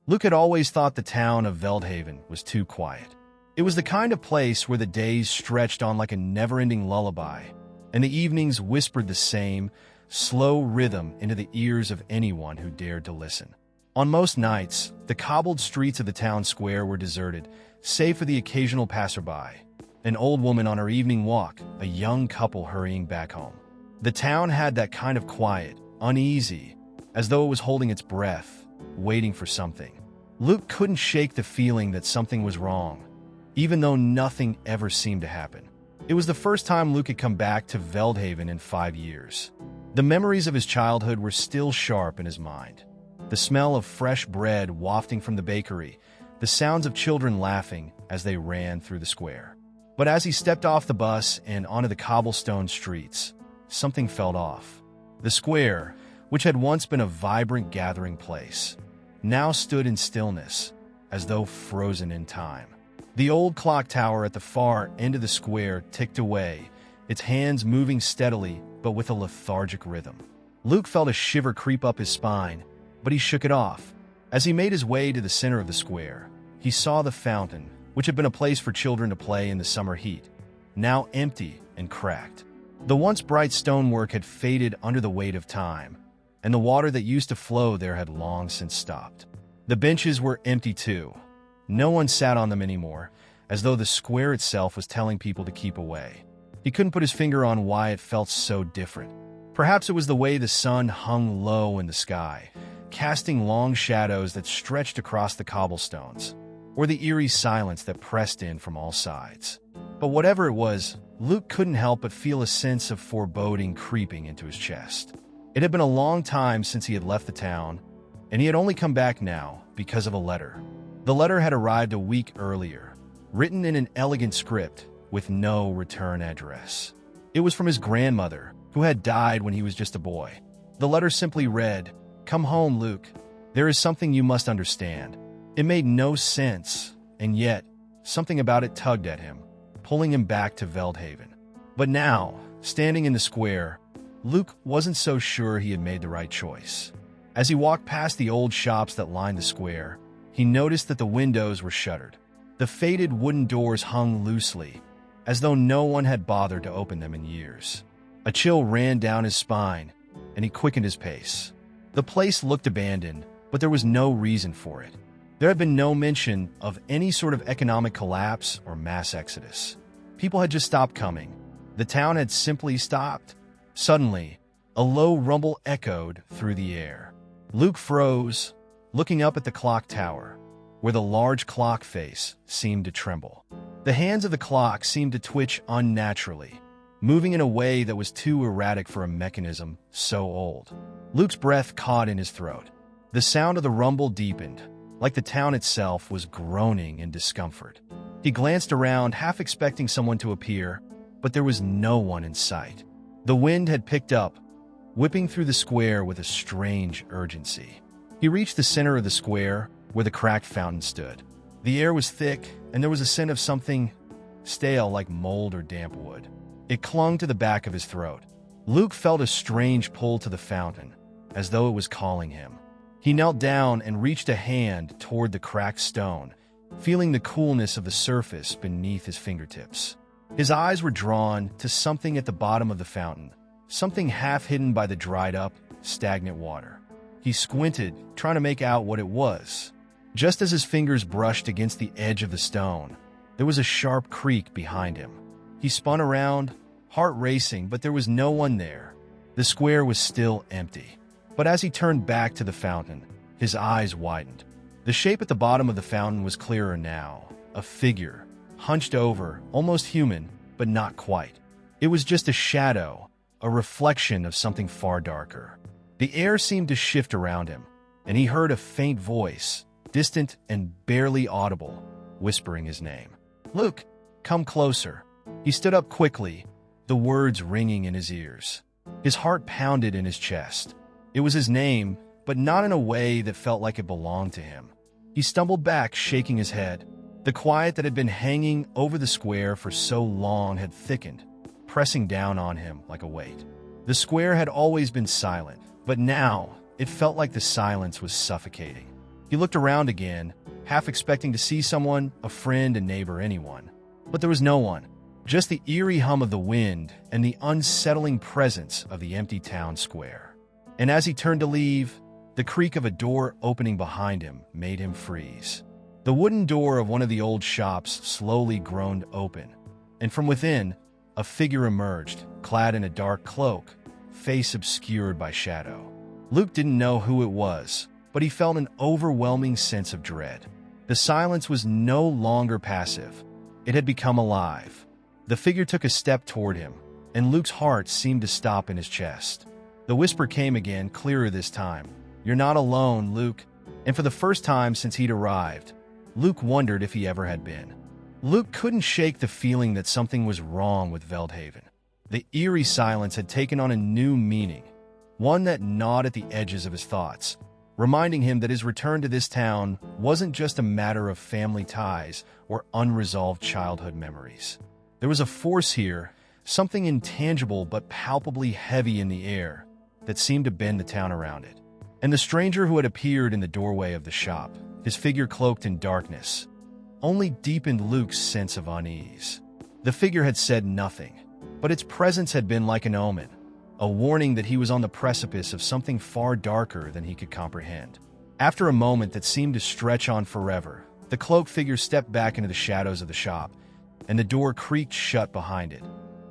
Luke had always thought the town of Veldhaven was too quiet. It was the kind of place where the days stretched on like a never-ending lullaby, and the evenings whispered the same, slow rhythm into the ears of anyone who dared to listen. On most nights, the cobbled streets of the town square were deserted, save for the occasional passerby, an old woman on her evening walk, a young couple hurrying back home. The town had that kind of quiet, uneasy, as though it was holding its breath, waiting for something. Luke couldn't shake the feeling that something was wrong, even though nothing ever seemed to happen. It was the first time Luke had come back to Veldhaven in 5 years. The memories of his childhood were still sharp in his mind. The smell of fresh bread wafting from the bakery, the sounds of children laughing as they ran through the square. But as he stepped off the bus and onto the cobblestone streets, something felt off. The square, which had once been a vibrant gathering place, now stood in stillness, as though frozen in time. The old clock tower at the far end of the square ticked away, its hands moving steadily but with a lethargic rhythm. Luke felt a shiver creep up his spine, but he shook it off. As he made his way to the center of the square, he saw the fountain, which had been a place for children to play in the summer heat, now empty and cracked. The once bright stonework had faded under the weight of time, and the water that used to flow there had long since stopped. The benches were empty too. No one sat on them anymore, as though the square itself was telling people to keep away. He couldn't put his finger on why it felt so different. Perhaps it was the way the sun hung low in the sky, casting long shadows that stretched across the cobblestones, or the eerie silence that pressed in from all sides. But whatever it was, Luke couldn't help but feel a sense of foreboding creeping into his chest. It had been a long time since he had left the town, and he had only come back now because of a letter. The letter had arrived a week earlier, written in an elegant script with no return address. It was from his grandmother, who had died when he was just a boy. The letter simply read, "Come home, Luke. There is something you must understand." It made no sense, and yet something about it tugged at him, pulling him back to Veldhaven. But now, standing in the square, Luke wasn't so sure he had made the right choice. As he walked past the old shops that lined the square, he noticed that the windows were shuttered. The faded wooden doors hung loosely, as though no one had bothered to open them in years. A chill ran down his spine, and he quickened his pace. The place looked abandoned, but there was no reason for it. There had been no mention of any sort of economic collapse or mass exodus. People had just stopped coming. The town had simply stopped. Suddenly, a low rumble echoed through the air. Luke froze, looking up at the clock tower, where the large clock face seemed to tremble. The hands of the clock seemed to twitch unnaturally, moving in a way that was too erratic for a mechanism so old. Luke's breath caught in his throat. The sound of the rumble deepened, like the town itself was groaning in discomfort. He glanced around, half expecting someone to appear, but there was no one in sight. The wind had picked up, whipping through the square with a strange urgency. He reached the center of the square, where the cracked fountain stood. The air was thick, and there was a scent of something stale like mold or damp wood. It clung to the back of his throat. Luke felt a strange pull to the fountain, as though it was calling him. He knelt down and reached a hand toward the cracked stone, feeling the coolness of the surface beneath his fingertips. His eyes were drawn to something at the bottom of the fountain, something half hidden by the dried-up, stagnant water. He squinted, trying to make out what it was. Just as his fingers brushed against the edge of the stone, there was a sharp creak behind him. He spun around, heart racing, but there was no one there. The square was still empty. But as he turned back to the fountain, his eyes widened. The shape at the bottom of the fountain was clearer now, a figure, hunched over, almost human, but not quite. It was just a shadow, a reflection of something far darker. The air seemed to shift around him, and he heard a faint voice, distant and barely audible, whispering his name. "Luke, come closer." He stood up quickly, the words ringing in his ears. His heart pounded in his chest. It was his name, but not in a way that felt like it belonged to him. He stumbled back, shaking his head. The quiet that had been hanging over the square for so long had thickened, pressing down on him like a weight. The square had always been silent, but now it felt like the silence was suffocating. He looked around again, half expecting to see someone, a friend, a neighbor, anyone. But there was no one, just the eerie hum of the wind and the unsettling presence of the empty town square. And as he turned to leave, the creak of a door opening behind him made him freeze. The wooden door of one of the old shops slowly groaned open, and from within, a figure emerged, clad in a dark cloak, face obscured by shadow. Luke didn't know who it was, but he felt an overwhelming sense of dread. The silence was no longer passive. It had become alive. The figure took a step toward him, and Luke's heart seemed to stop in his chest. The whisper came again, clearer this time. "You're not alone, Luke." And for the first time since he'd arrived, Luke wondered if he ever had been. Luke couldn't shake the feeling that something was wrong with Veldhaven. The eerie silence had taken on a new meaning, one that gnawed at the edges of his thoughts, reminding him that his return to this town wasn't just a matter of family ties or unresolved childhood memories. There was a force here, something intangible but palpably heavy in the air, that seemed to bend the town around it. And the stranger who had appeared in the doorway of the shop, his figure cloaked in darkness, only deepened Luke's sense of unease. The figure had said nothing, but its presence had been like an omen, a warning that he was on the precipice of something far darker than he could comprehend. After a moment that seemed to stretch on forever, the cloaked figure stepped back into the shadows of the shop, and the door creaked shut behind it,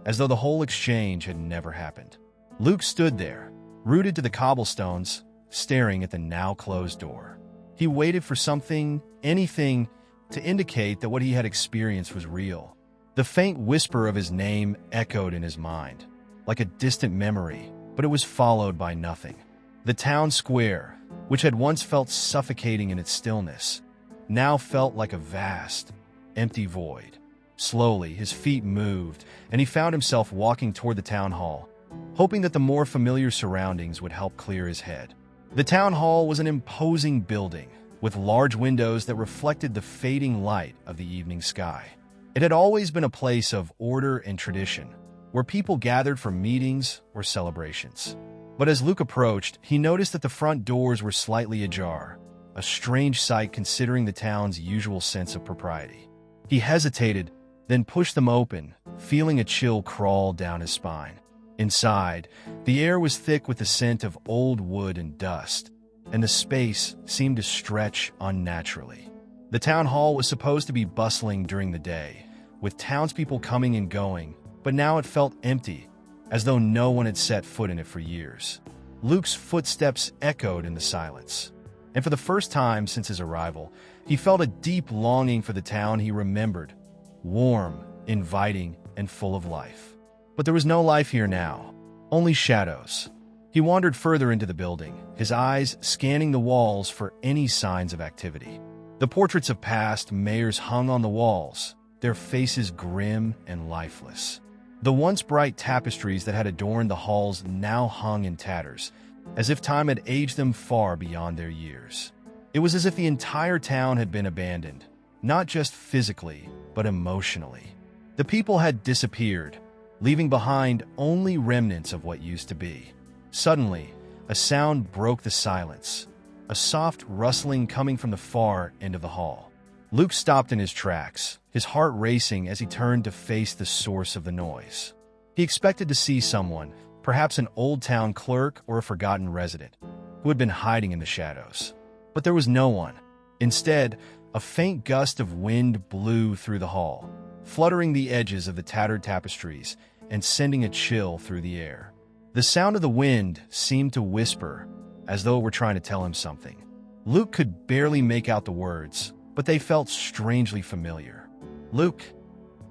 as though the whole exchange had never happened. Luke stood there, rooted to the cobblestones, staring at the now-closed door. He waited for something, anything, to indicate that what he had experienced was real. The faint whisper of his name echoed in his mind, like a distant memory, but it was followed by nothing. The town square, which had once felt suffocating in its stillness, now felt like a vast, empty void. Slowly, his feet moved, and he found himself walking toward the town hall, hoping that the more familiar surroundings would help clear his head. The town hall was an imposing building, with large windows that reflected the fading light of the evening sky. It had always been a place of order and tradition, where people gathered for meetings or celebrations. But as Luke approached, he noticed that the front doors were slightly ajar, a strange sight considering the town's usual sense of propriety. He hesitated, then pushed them open, feeling a chill crawl down his spine. Inside, the air was thick with the scent of old wood and dust, and the space seemed to stretch unnaturally. The town hall was supposed to be bustling during the day, with townspeople coming and going, but now it felt empty, as though no one had set foot in it for years. Luke's footsteps echoed in the silence, and for the first time since his arrival, he felt a deep longing for the town he remembered, warm, inviting, and full of life. But there was no life here now, only shadows. He wandered further into the building, his eyes scanning the walls for any signs of activity. The portraits of past mayors hung on the walls, their faces grim and lifeless. The once bright tapestries that had adorned the halls now hung in tatters, as if time had aged them far beyond their years. It was as if the entire town had been abandoned, not just physically, but emotionally. The people had disappeared, leaving behind only remnants of what used to be. Suddenly, a sound broke the silence, a soft rustling coming from the far end of the hall. Luke stopped in his tracks, his heart racing as he turned to face the source of the noise. He expected to see someone, perhaps an old town clerk or a forgotten resident, who had been hiding in the shadows. But there was no one. Instead, a faint gust of wind blew through the hall, fluttering the edges of the tattered tapestries and sending a chill through the air. The sound of the wind seemed to whisper, as though it were trying to tell him something. Luke could barely make out the words, but they felt strangely familiar. "Luke,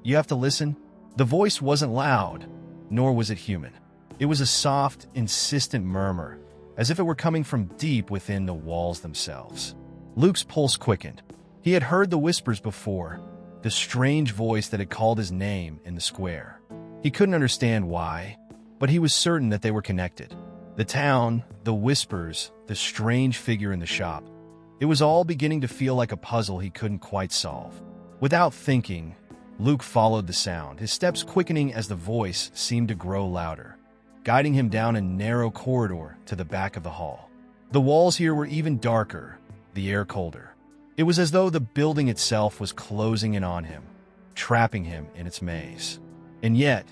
you have to listen." The voice wasn't loud, nor was it human. It was a soft, insistent murmur, as if it were coming from deep within the walls themselves. Luke's pulse quickened. He had heard the whispers before, the strange voice that had called his name in the square. He couldn't understand why, but he was certain that they were connected. The town, the whispers, the strange figure in the shop. It was all beginning to feel like a puzzle he couldn't quite solve. Without thinking, Luke followed the sound, his steps quickening as the voice seemed to grow louder, guiding him down a narrow corridor to the back of the hall. The walls here were even darker, the air colder. It was as though the building itself was closing in on him, trapping him in its maze. And yet,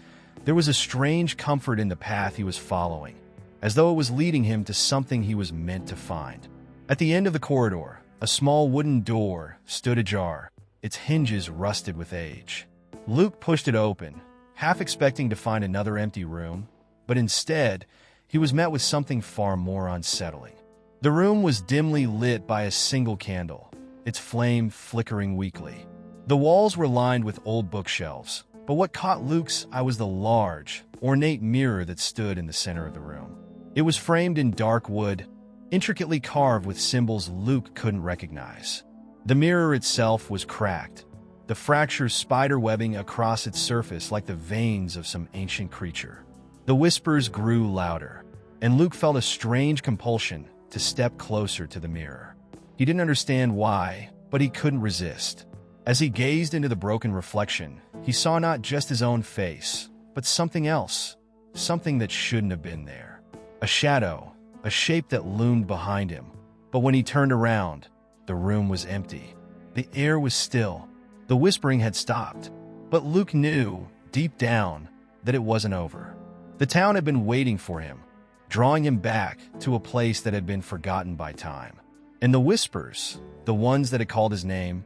there was a strange comfort in the path he was following, as though it was leading him to something he was meant to find. At the end of the corridor, a small wooden door stood ajar, its hinges rusted with age. Luke pushed it open, half expecting to find another empty room, but instead, he was met with something far more unsettling. The room was dimly lit by a single candle, its flame flickering weakly. The walls were lined with old bookshelves, but what caught Luke's eye was the large, ornate mirror that stood in the center of the room. It was framed in dark wood, intricately carved with symbols Luke couldn't recognize. The mirror itself was cracked, the fractures spiderwebbing across its surface like the veins of some ancient creature. The whispers grew louder, and Luke felt a strange compulsion to step closer to the mirror. He didn't understand why, but he couldn't resist. As he gazed into the broken reflection, he saw not just his own face, but something else, something that shouldn't have been there. A shadow, a shape that loomed behind him. But when he turned around, the room was empty. The air was still. The whispering had stopped. But Luke knew, deep down, that it wasn't over. The town had been waiting for him, drawing him back to a place that had been forgotten by time. And the whispers, the ones that had called his name,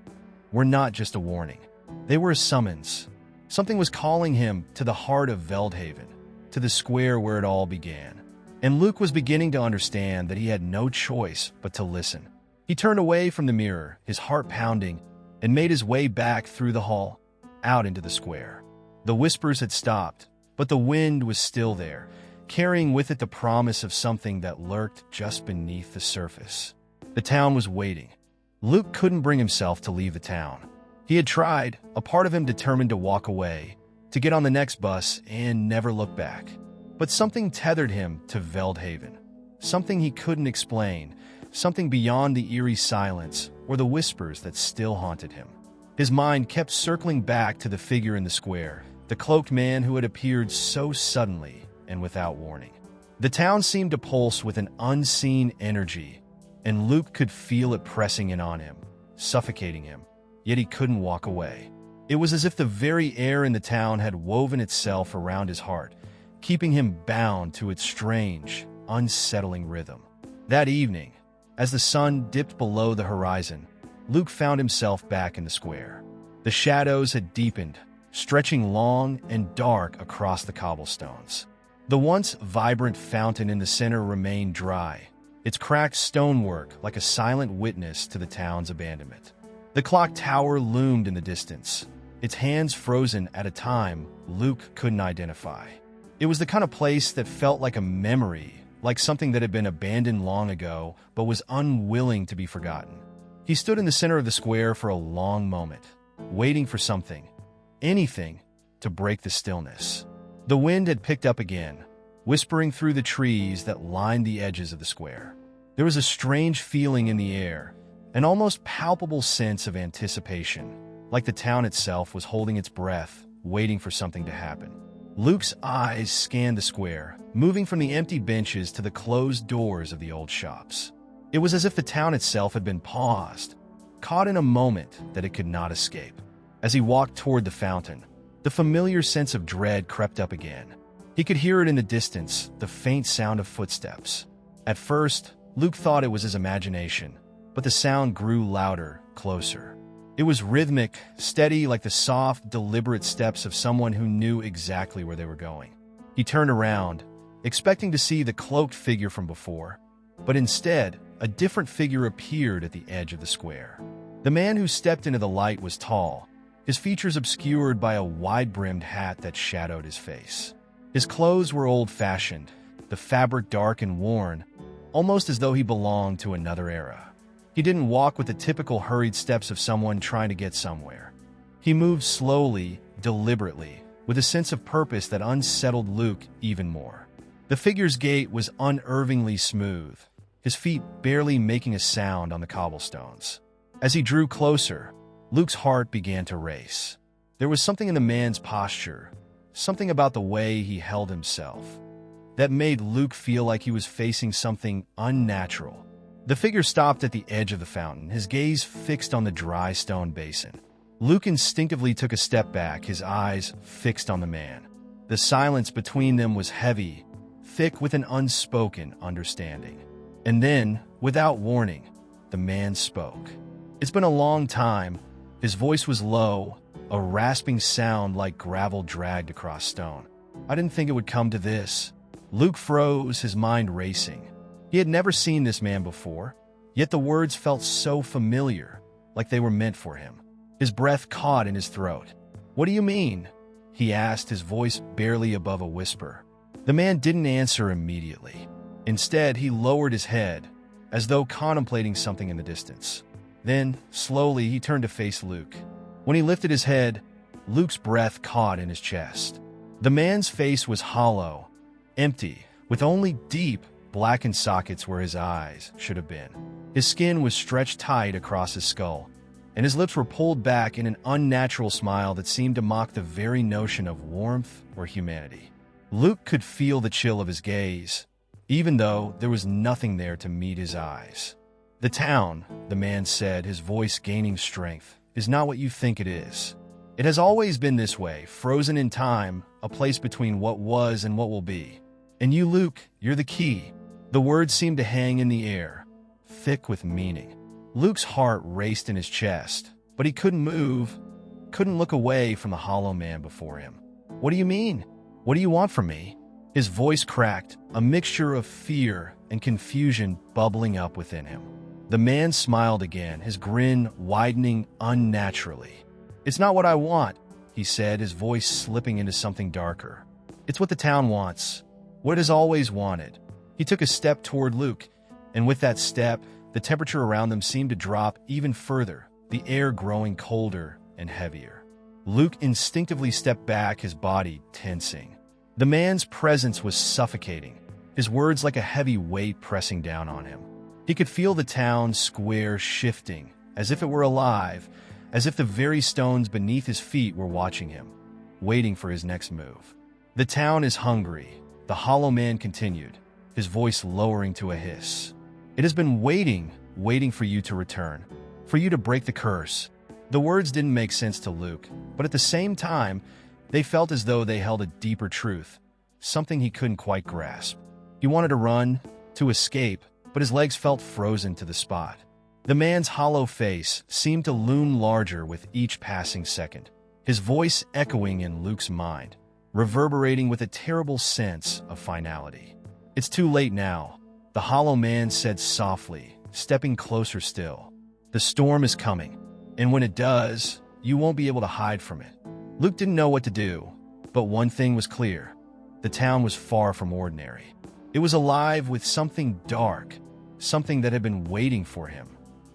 were not just a warning. They were a summons. Something was calling him to the heart of Veldhaven, to the square where it all began. And Luke was beginning to understand that he had no choice but to listen. He turned away from the mirror, his heart pounding, and made his way back through the hall, out into the square. The whispers had stopped, but the wind was still there, carrying with it the promise of something that lurked just beneath the surface. The town was waiting. Luke couldn't bring himself to leave the town. He had tried, a part of him determined to walk away, to get on the next bus and never look back. But something tethered him to Veldhaven. Something he couldn't explain, something beyond the eerie silence or the whispers that still haunted him. His mind kept circling back to the figure in the square, the cloaked man who had appeared so suddenly and without warning. The town seemed to pulse with an unseen energy, and Luke could feel it pressing in on him, suffocating him, yet he couldn't walk away. It was as if the very air in the town had woven itself around his heart, keeping him bound to its strange, unsettling rhythm. That evening, as the sun dipped below the horizon, Luke found himself back in the square. The shadows had deepened, stretching long and dark across the cobblestones. The once vibrant fountain in the center remained dry, its cracked stonework like a silent witness to the town's abandonment. The clock tower loomed in the distance, its hands frozen at a time Luke couldn't identify. It was the kind of place that felt like a memory, like something that had been abandoned long ago but was unwilling to be forgotten. He stood in the center of the square for a long moment, waiting for something, anything, to break the stillness. The wind had picked up again, whispering through the trees that lined the edges of the square. There was a strange feeling in the air, an almost palpable sense of anticipation, like the town itself was holding its breath, waiting for something to happen. Luke's eyes scanned the square, moving from the empty benches to the closed doors of the old shops. It was as if the town itself had been paused, caught in a moment that it could not escape. As he walked toward the fountain, the familiar sense of dread crept up again. He could hear it in the distance, the faint sound of footsteps. At first, Luke thought it was his imagination, but the sound grew louder, closer. It was rhythmic, steady, like the soft, deliberate steps of someone who knew exactly where they were going. He turned around, expecting to see the cloaked figure from before, but instead, a different figure appeared at the edge of the square. The man who stepped into the light was tall, his features obscured by a wide-brimmed hat that shadowed his face. His clothes were old-fashioned, the fabric dark and worn, almost as though he belonged to another era. He didn't walk with the typical hurried steps of someone trying to get somewhere. He moved slowly, deliberately, with a sense of purpose that unsettled Luke even more. The figure's gait was unervingly smooth, his feet barely making a sound on the cobblestones. As he drew closer, Luke's heart began to race. There was something in the man's posture, something about the way he held himself, that made Luke feel like he was facing something unnatural, The figure stopped at the edge of the fountain, his gaze fixed on the dry stone basin. Luke instinctively took a step back, his eyes fixed on the man. The silence between them was heavy, thick with an unspoken understanding. And then, without warning, the man spoke. It's been a long time. His voice was low, a rasping sound like gravel dragged across stone. I didn't think it would come to this. Luke froze, his mind racing. He had never seen this man before, yet the words felt so familiar, like they were meant for him. His breath caught in his throat. "What do you mean?" he asked, his voice barely above a whisper. The man didn't answer immediately. Instead, he lowered his head, as though contemplating something in the distance. Then, slowly, he turned to face Luke. When he lifted his head, Luke's breath caught in his chest. The man's face was hollow, empty, with only deep, blackened sockets where his eyes should have been. His skin was stretched tight across his skull, and his lips were pulled back in an unnatural smile that seemed to mock the very notion of warmth or humanity. Luke could feel the chill of his gaze, even though there was nothing there to meet his eyes. "The town," the man said, his voice gaining strength, "is not what you think it is. It has always been this way, frozen in time, a place between what was and what will be. And you, Luke, you're the key." The words seemed to hang in the air, thick with meaning. Luke's heart raced in his chest, but he couldn't move, couldn't look away from the hollow man before him. "What do you mean? What do you want from me?" His voice cracked, a mixture of fear and confusion bubbling up within him. The man smiled again, his grin widening unnaturally. "It's not what I want," he said, his voice slipping into something darker. "It's what the town wants, what it has always wanted." He took a step toward Luke, and with that step, the temperature around them seemed to drop even further, the air growing colder and heavier. Luke instinctively stepped back, his body tensing. The man's presence was suffocating, his words like a heavy weight pressing down on him. He could feel the town square shifting, as if it were alive, as if the very stones beneath his feet were watching him, waiting for his next move. "The town is hungry," the hollow man continued, his voice lowering to a hiss. "It has been waiting for you to return, for you to break the curse." The words didn't make sense to Luke, but at the same time, they felt as though they held a deeper truth, something he couldn't quite grasp. He wanted to run, to escape, but his legs felt frozen to the spot. The man's hollow face seemed to loom larger with each passing second, his voice echoing in Luke's mind, reverberating with a terrible sense of finality. "It's too late now," the hollow man said softly, stepping closer still. "The storm is coming, and when it does, you won't be able to hide from it." Luke didn't know what to do, but one thing was clear. The town was far from ordinary. It was alive with something dark, something that had been waiting for him.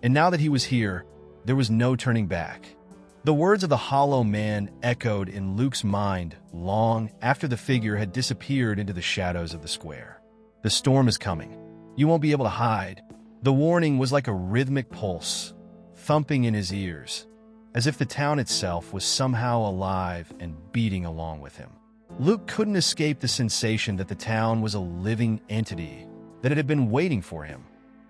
And now that he was here, there was no turning back. The words of the hollow man echoed in Luke's mind long after the figure had disappeared into the shadows of the square. "The storm is coming. You won't be able to hide." The warning was like a rhythmic pulse, thumping in his ears, as if the town itself was somehow alive and beating along with him. Luke couldn't escape the sensation that the town was a living entity, that it had been waiting for him,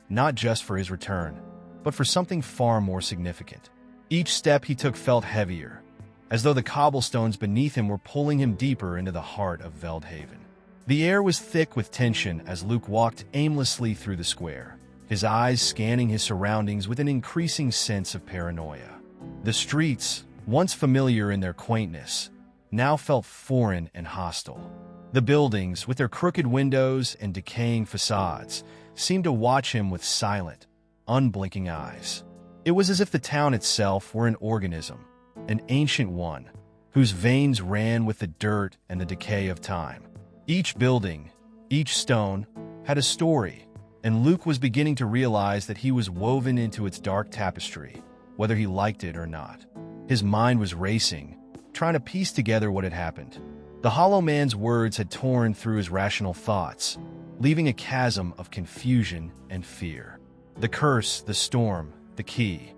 not just for his return, but for something far more significant. Each step he took felt heavier, as though the cobblestones beneath him were pulling him deeper into the heart of Veldhaven. The air was thick with tension as Luke walked aimlessly through the square, his eyes scanning his surroundings with an increasing sense of paranoia. The streets, once familiar in their quaintness, now felt foreign and hostile. The buildings, with their crooked windows and decaying facades, seemed to watch him with silent, unblinking eyes. It was as if the town itself were an organism, an ancient one, whose veins ran with the dirt and the decay of time. Each building, each stone, had a story, and Luke was beginning to realize that he was woven into its dark tapestry, whether he liked it or not. His mind was racing, trying to piece together what had happened. The hollow man's words had torn through his rational thoughts, leaving a chasm of confusion and fear. The curse, the storm, the key.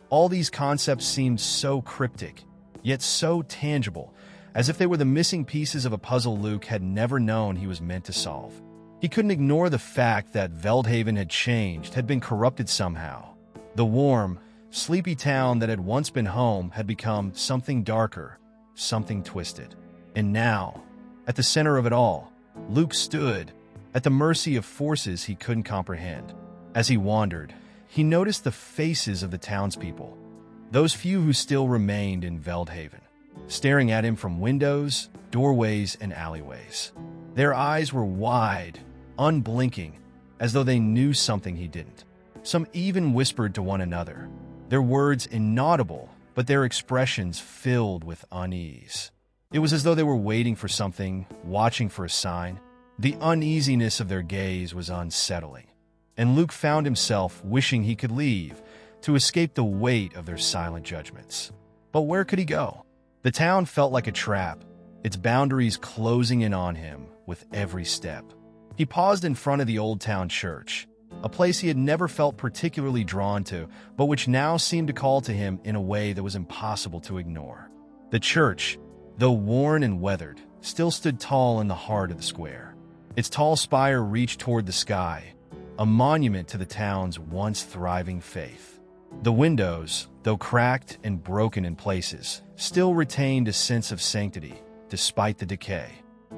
All these concepts seemed so cryptic, yet so tangible, as if they were the missing pieces of a puzzle Luke had never known he was meant to solve. He couldn't ignore the fact that Veldhaven had changed, had been corrupted somehow. The warm, sleepy town that had once been home had become something darker, something twisted. And now, at the center of it all, Luke stood, at the mercy of forces he couldn't comprehend. As he wandered, he noticed the faces of the townspeople, those few who still remained in Veldhaven, staring at him from windows, doorways, and alleyways. Their eyes were wide, unblinking, as though they knew something he didn't. Some even whispered to one another, their words inaudible, but their expressions filled with unease. It was as though they were waiting for something, watching for a sign. The uneasiness of their gaze was unsettling, and Luke found himself wishing he could leave to escape the weight of their silent judgments. But where could he go? The town felt like a trap, its boundaries closing in on him with every step. He paused in front of the old town church, a place he had never felt particularly drawn to, but which now seemed to call to him in a way that was impossible to ignore. The church, though worn and weathered, still stood tall in the heart of the square. Its tall spire reached toward the sky, a monument to the town's once thriving faith. The windows, though cracked and broken in places, still retained a sense of sanctity, despite the decay.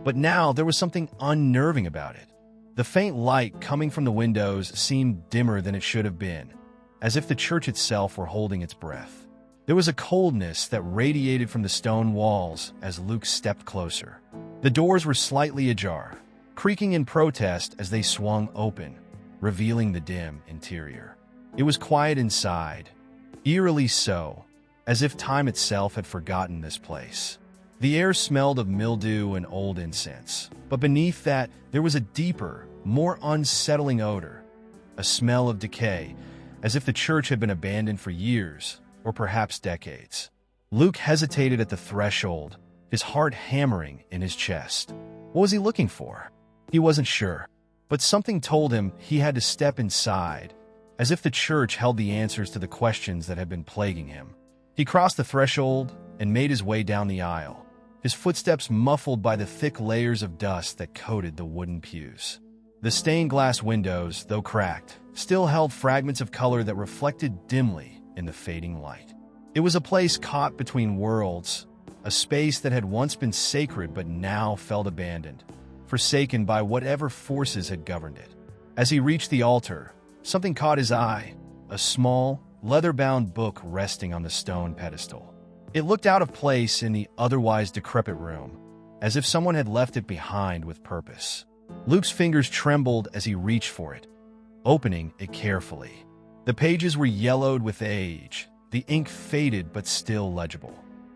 But now there was something unnerving about it. The faint light coming from the windows seemed dimmer than it should have been, as if the church itself were holding its breath. There was a coldness that radiated from the stone walls as Luke stepped closer. The doors were slightly ajar, creaking in protest as they swung open, revealing the dim interior. It was quiet inside, eerily so, as if time itself had forgotten this place. The air smelled of mildew and old incense, but beneath that there was a deeper, more unsettling odor, a smell of decay, as if the church had been abandoned for years, or perhaps decades. Luke hesitated at the threshold, his heart hammering in his chest. What was he looking for? He wasn't sure, but something told him he had to step inside, as if the church held the answers to the questions that had been plaguing him. He crossed the threshold and made his way down the aisle, his footsteps muffled by the thick layers of dust that coated the wooden pews. The stained glass windows, though cracked, still held fragments of color that reflected dimly in the fading light. It was a place caught between worlds, a space that had once been sacred but now felt abandoned, forsaken by whatever forces had governed it. As he reached the altar, something caught his eye, a small, leather-bound book resting on the stone pedestal. It looked out of place in the otherwise decrepit room, as if someone had left it behind with purpose. Luke's fingers trembled as he reached for it, opening it carefully. The pages were yellowed with age, the ink faded but still legible.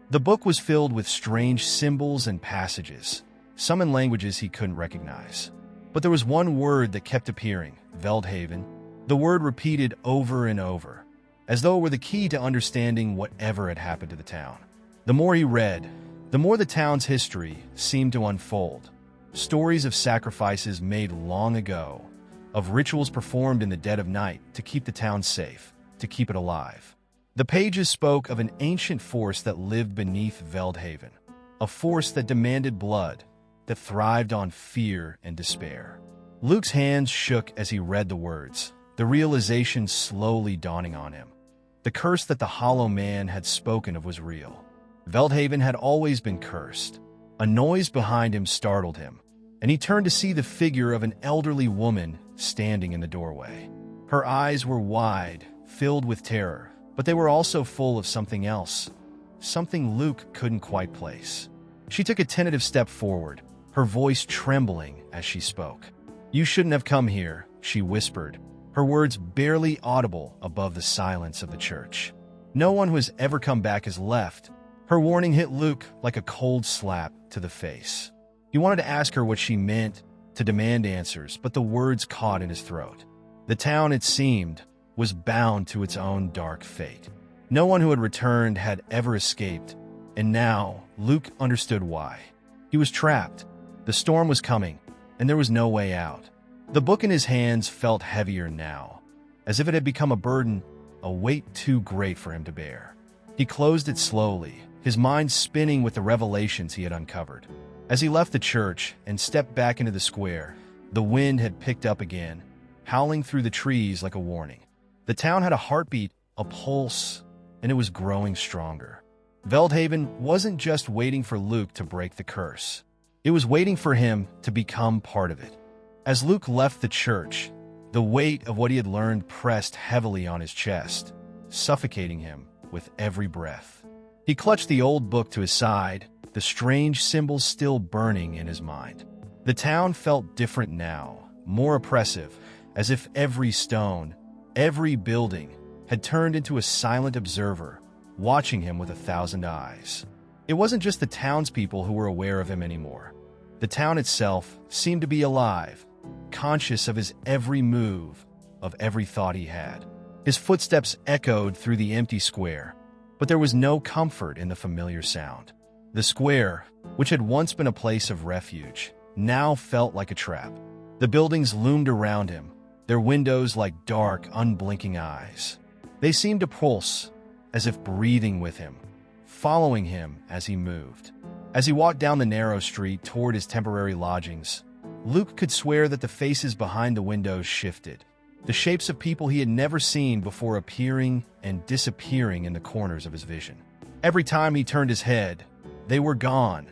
The book was filled with strange symbols and passages, some in languages he couldn't recognize. But there was one word that kept appearing, Veldhaven, the word repeated over and over, as though it were the key to understanding whatever had happened to the town. The more he read, the more the town's history seemed to unfold. Stories of sacrifices made long ago, of rituals performed in the dead of night to keep the town safe, to keep it alive. The pages spoke of an ancient force that lived beneath Veldhaven, a force that demanded blood, that thrived on fear and despair. Luke's hands shook as he read the words, the realization slowly dawning on him. The curse that the hollow man had spoken of was real. Veldhaven had always been cursed. A noise behind him startled him, and he turned to see the figure of an elderly woman standing in the doorway. Her eyes were wide, filled with terror, but they were also full of something else, something Luke couldn't quite place. She took a tentative step forward, her voice trembling as she spoke. "You shouldn't have come here," she whispered, her words barely audible above the silence of the church. "No one who has ever come back has left." Her warning hit Luke like a cold slap to the face. He wanted to ask her what she meant, to demand answers, but the words caught in his throat. The town, it seemed, was bound to its own dark fate. No one who had returned had ever escaped, and now Luke understood why. He was trapped. The storm was coming, and there was no way out. The book in his hands felt heavier now, as if it had become a burden, a weight too great for him to bear. He closed it slowly, his mind spinning with the revelations he had uncovered. As he left the church and stepped back into the square, The wind had picked up again, howling through the trees like a warning. The town had a heartbeat, a pulse, and it was growing stronger. Veldhaven wasn't just waiting for Luke to break the curse. It was waiting for him to become part of it. As Luke left the church, the weight of what he had learned pressed heavily on his chest, suffocating him with every breath. He clutched the old book to his side, the strange symbols still burning in his mind. The town felt different now, more oppressive, as if every stone, every building, had turned into a silent observer, watching him with 1,000 eyes. It wasn't just the townspeople who were aware of him anymore. The town itself seemed to be alive, conscious of his every move, of every thought he had. His footsteps echoed through the empty square, but there was no comfort in the familiar sound. The square, which had once been a place of refuge, now felt like a trap. The buildings loomed around him, their windows like dark, unblinking eyes. They seemed to pulse, as if breathing with him, following him as he moved. As he walked down the narrow street toward his temporary lodgings, Luke could swear that the faces behind the windows shifted, the shapes of people he had never seen before appearing and disappearing in the corners of his vision. Every time he turned his head, they were gone,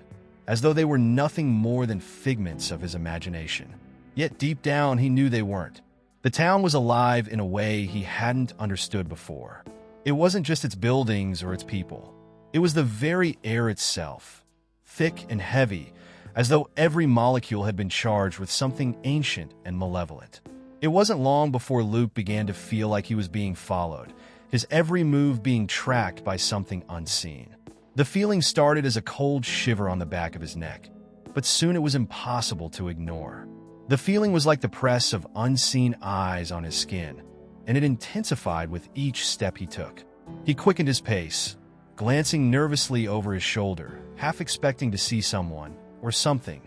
as though they were nothing more than figments of his imagination. Yet deep down, he knew they weren't. The town was alive in a way he hadn't understood before. It wasn't just its buildings or its people. It was the very air itself, thick and heavy, as though every molecule had been charged with something ancient and malevolent. It wasn't long before Luke began to feel like he was being followed, his every move being tracked by something unseen. The feeling started as a cold shiver on the back of his neck, but soon it was impossible to ignore. The feeling was like the press of unseen eyes on his skin, and it intensified with each step he took. He quickened his pace, glancing nervously over his shoulder, half expecting to see someone or something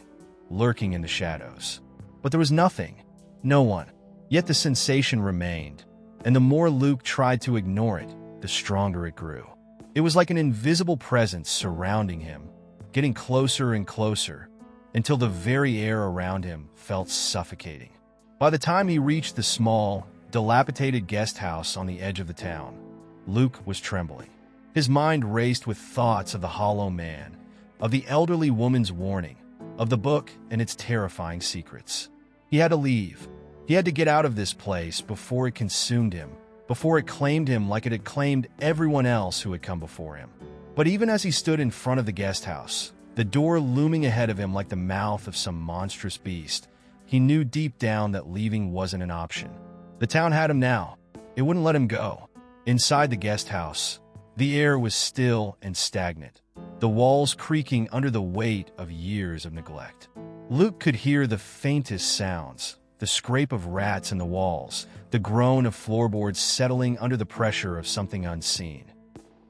lurking in the shadows. But there was nothing, no one. Yet the sensation remained, and the more Luke tried to ignore it, the stronger it grew. It was like an invisible presence surrounding him, getting closer and closer, until the very air around him felt suffocating. By the time he reached the small, dilapidated guest house on the edge of the town, Luke was trembling. His mind raced with thoughts of the hollow man, of the elderly woman's warning, of the book and its terrifying secrets. He had to leave. He had to get out of this place before it consumed him, before it claimed him like it had claimed everyone else who had come before him. But even as he stood in front of the guest house, the door looming ahead of him like the mouth of some monstrous beast, he knew deep down that leaving wasn't an option. The town had him now. It wouldn't let him go. Inside the guest house, the air was still and stagnant, the walls creaking under the weight of years of neglect. Luke could hear the faintest sounds, the scrape of rats in the walls, the groan of floorboards settling under the pressure of something unseen.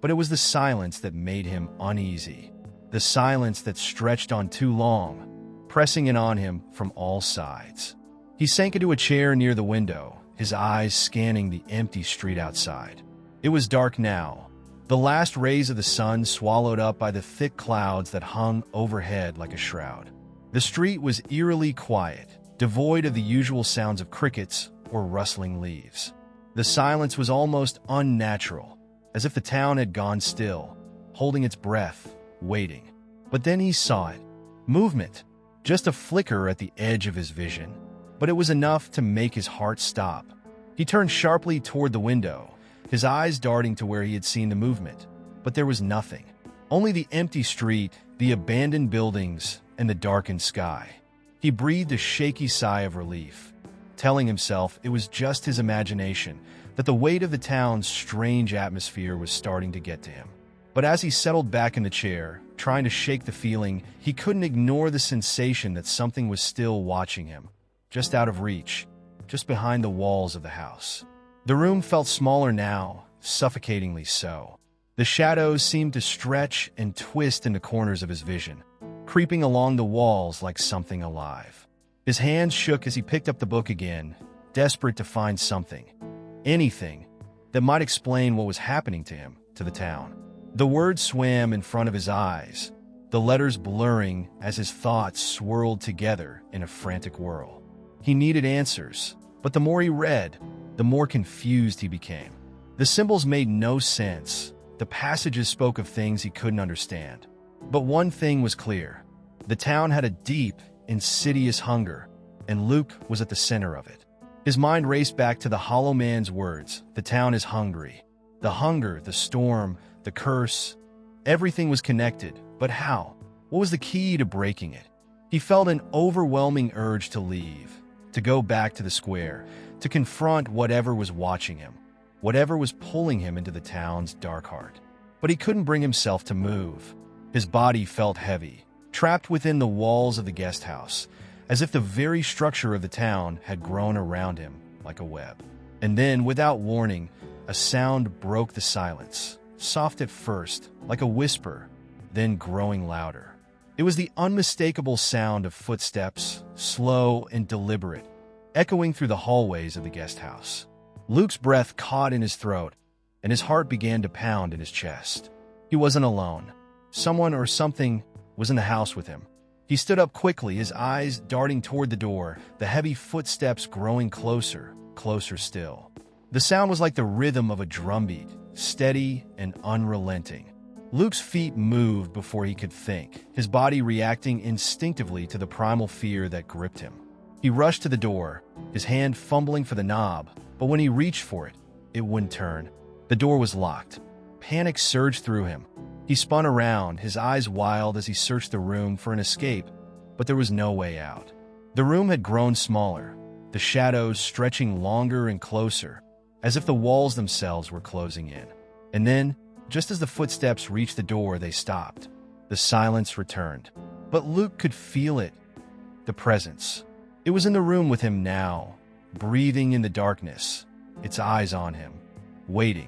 But it was the silence that made him uneasy, the silence that stretched on too long, pressing in on him from all sides. He sank into a chair near the window, his eyes scanning the empty street outside. It was dark now, the last rays of the sun swallowed up by the thick clouds that hung overhead like a shroud. The street was eerily quiet, devoid of the usual sounds of crickets or rustling leaves. The silence was almost unnatural, as if the town had gone still, holding its breath, waiting. But then he saw it. Movement. Just a flicker at the edge of his vision. But it was enough to make his heart stop. He turned sharply toward the window, his eyes darting to where he had seen the movement. But there was nothing. Only the empty street, the abandoned buildings, and the darkened sky. He breathed a shaky sigh of relief, telling himself it was just his imagination, that the weight of the town's strange atmosphere was starting to get to him. But as he settled back in the chair, trying to shake the feeling, he couldn't ignore the sensation that something was still watching him, just out of reach, just behind the walls of the house. The room felt smaller now, suffocatingly so. The shadows seemed to stretch and twist in the corners of his vision, creeping along the walls like something alive. His hands shook as he picked up the book again, desperate to find something, anything, that might explain what was happening to him, to the town. The words swam in front of his eyes, the letters blurring as his thoughts swirled together in a frantic whirl. He needed answers, but the more he read, the more confused he became. The symbols made no sense. The passages spoke of things he couldn't understand. But one thing was clear. The town had a deep, insidious hunger, and Luke was at the center of it. His mind raced back to the Hollow Man's words. The town is hungry. The hunger, the storm, the curse, everything was connected. But how? What was the key to breaking it? He felt an overwhelming urge to leave, to go back to the square, to confront whatever was watching him, whatever was pulling him into the town's dark heart. But he couldn't bring himself to move. His body felt heavy, trapped within the walls of the guest house, as if the very structure of the town had grown around him like a web. And then, without warning, a sound broke the silence, soft at first, like a whisper, then growing louder. It was the unmistakable sound of footsteps, slow and deliberate, echoing through the hallways of the guest house. Luke's breath caught in his throat, and his heart began to pound in his chest. He wasn't alone. Someone or something was in the house with him. He stood up quickly, his eyes darting toward the door, the heavy footsteps growing closer, closer still. The sound was like the rhythm of a drumbeat, steady and unrelenting. Luke's feet moved before he could think, his body reacting instinctively to the primal fear that gripped him. He rushed to the door, his hand fumbling for the knob, but when he reached for it, it wouldn't turn. The door was locked. Panic surged through him. He spun around, his eyes wild as he searched the room for an escape, but there was no way out. The room had grown smaller, the shadows stretching longer and closer, as if the walls themselves were closing in. And then, just as the footsteps reached the door, they stopped. The silence returned. But Luke could feel it, the presence. It was in the room with him now, breathing in the darkness, its eyes on him, waiting.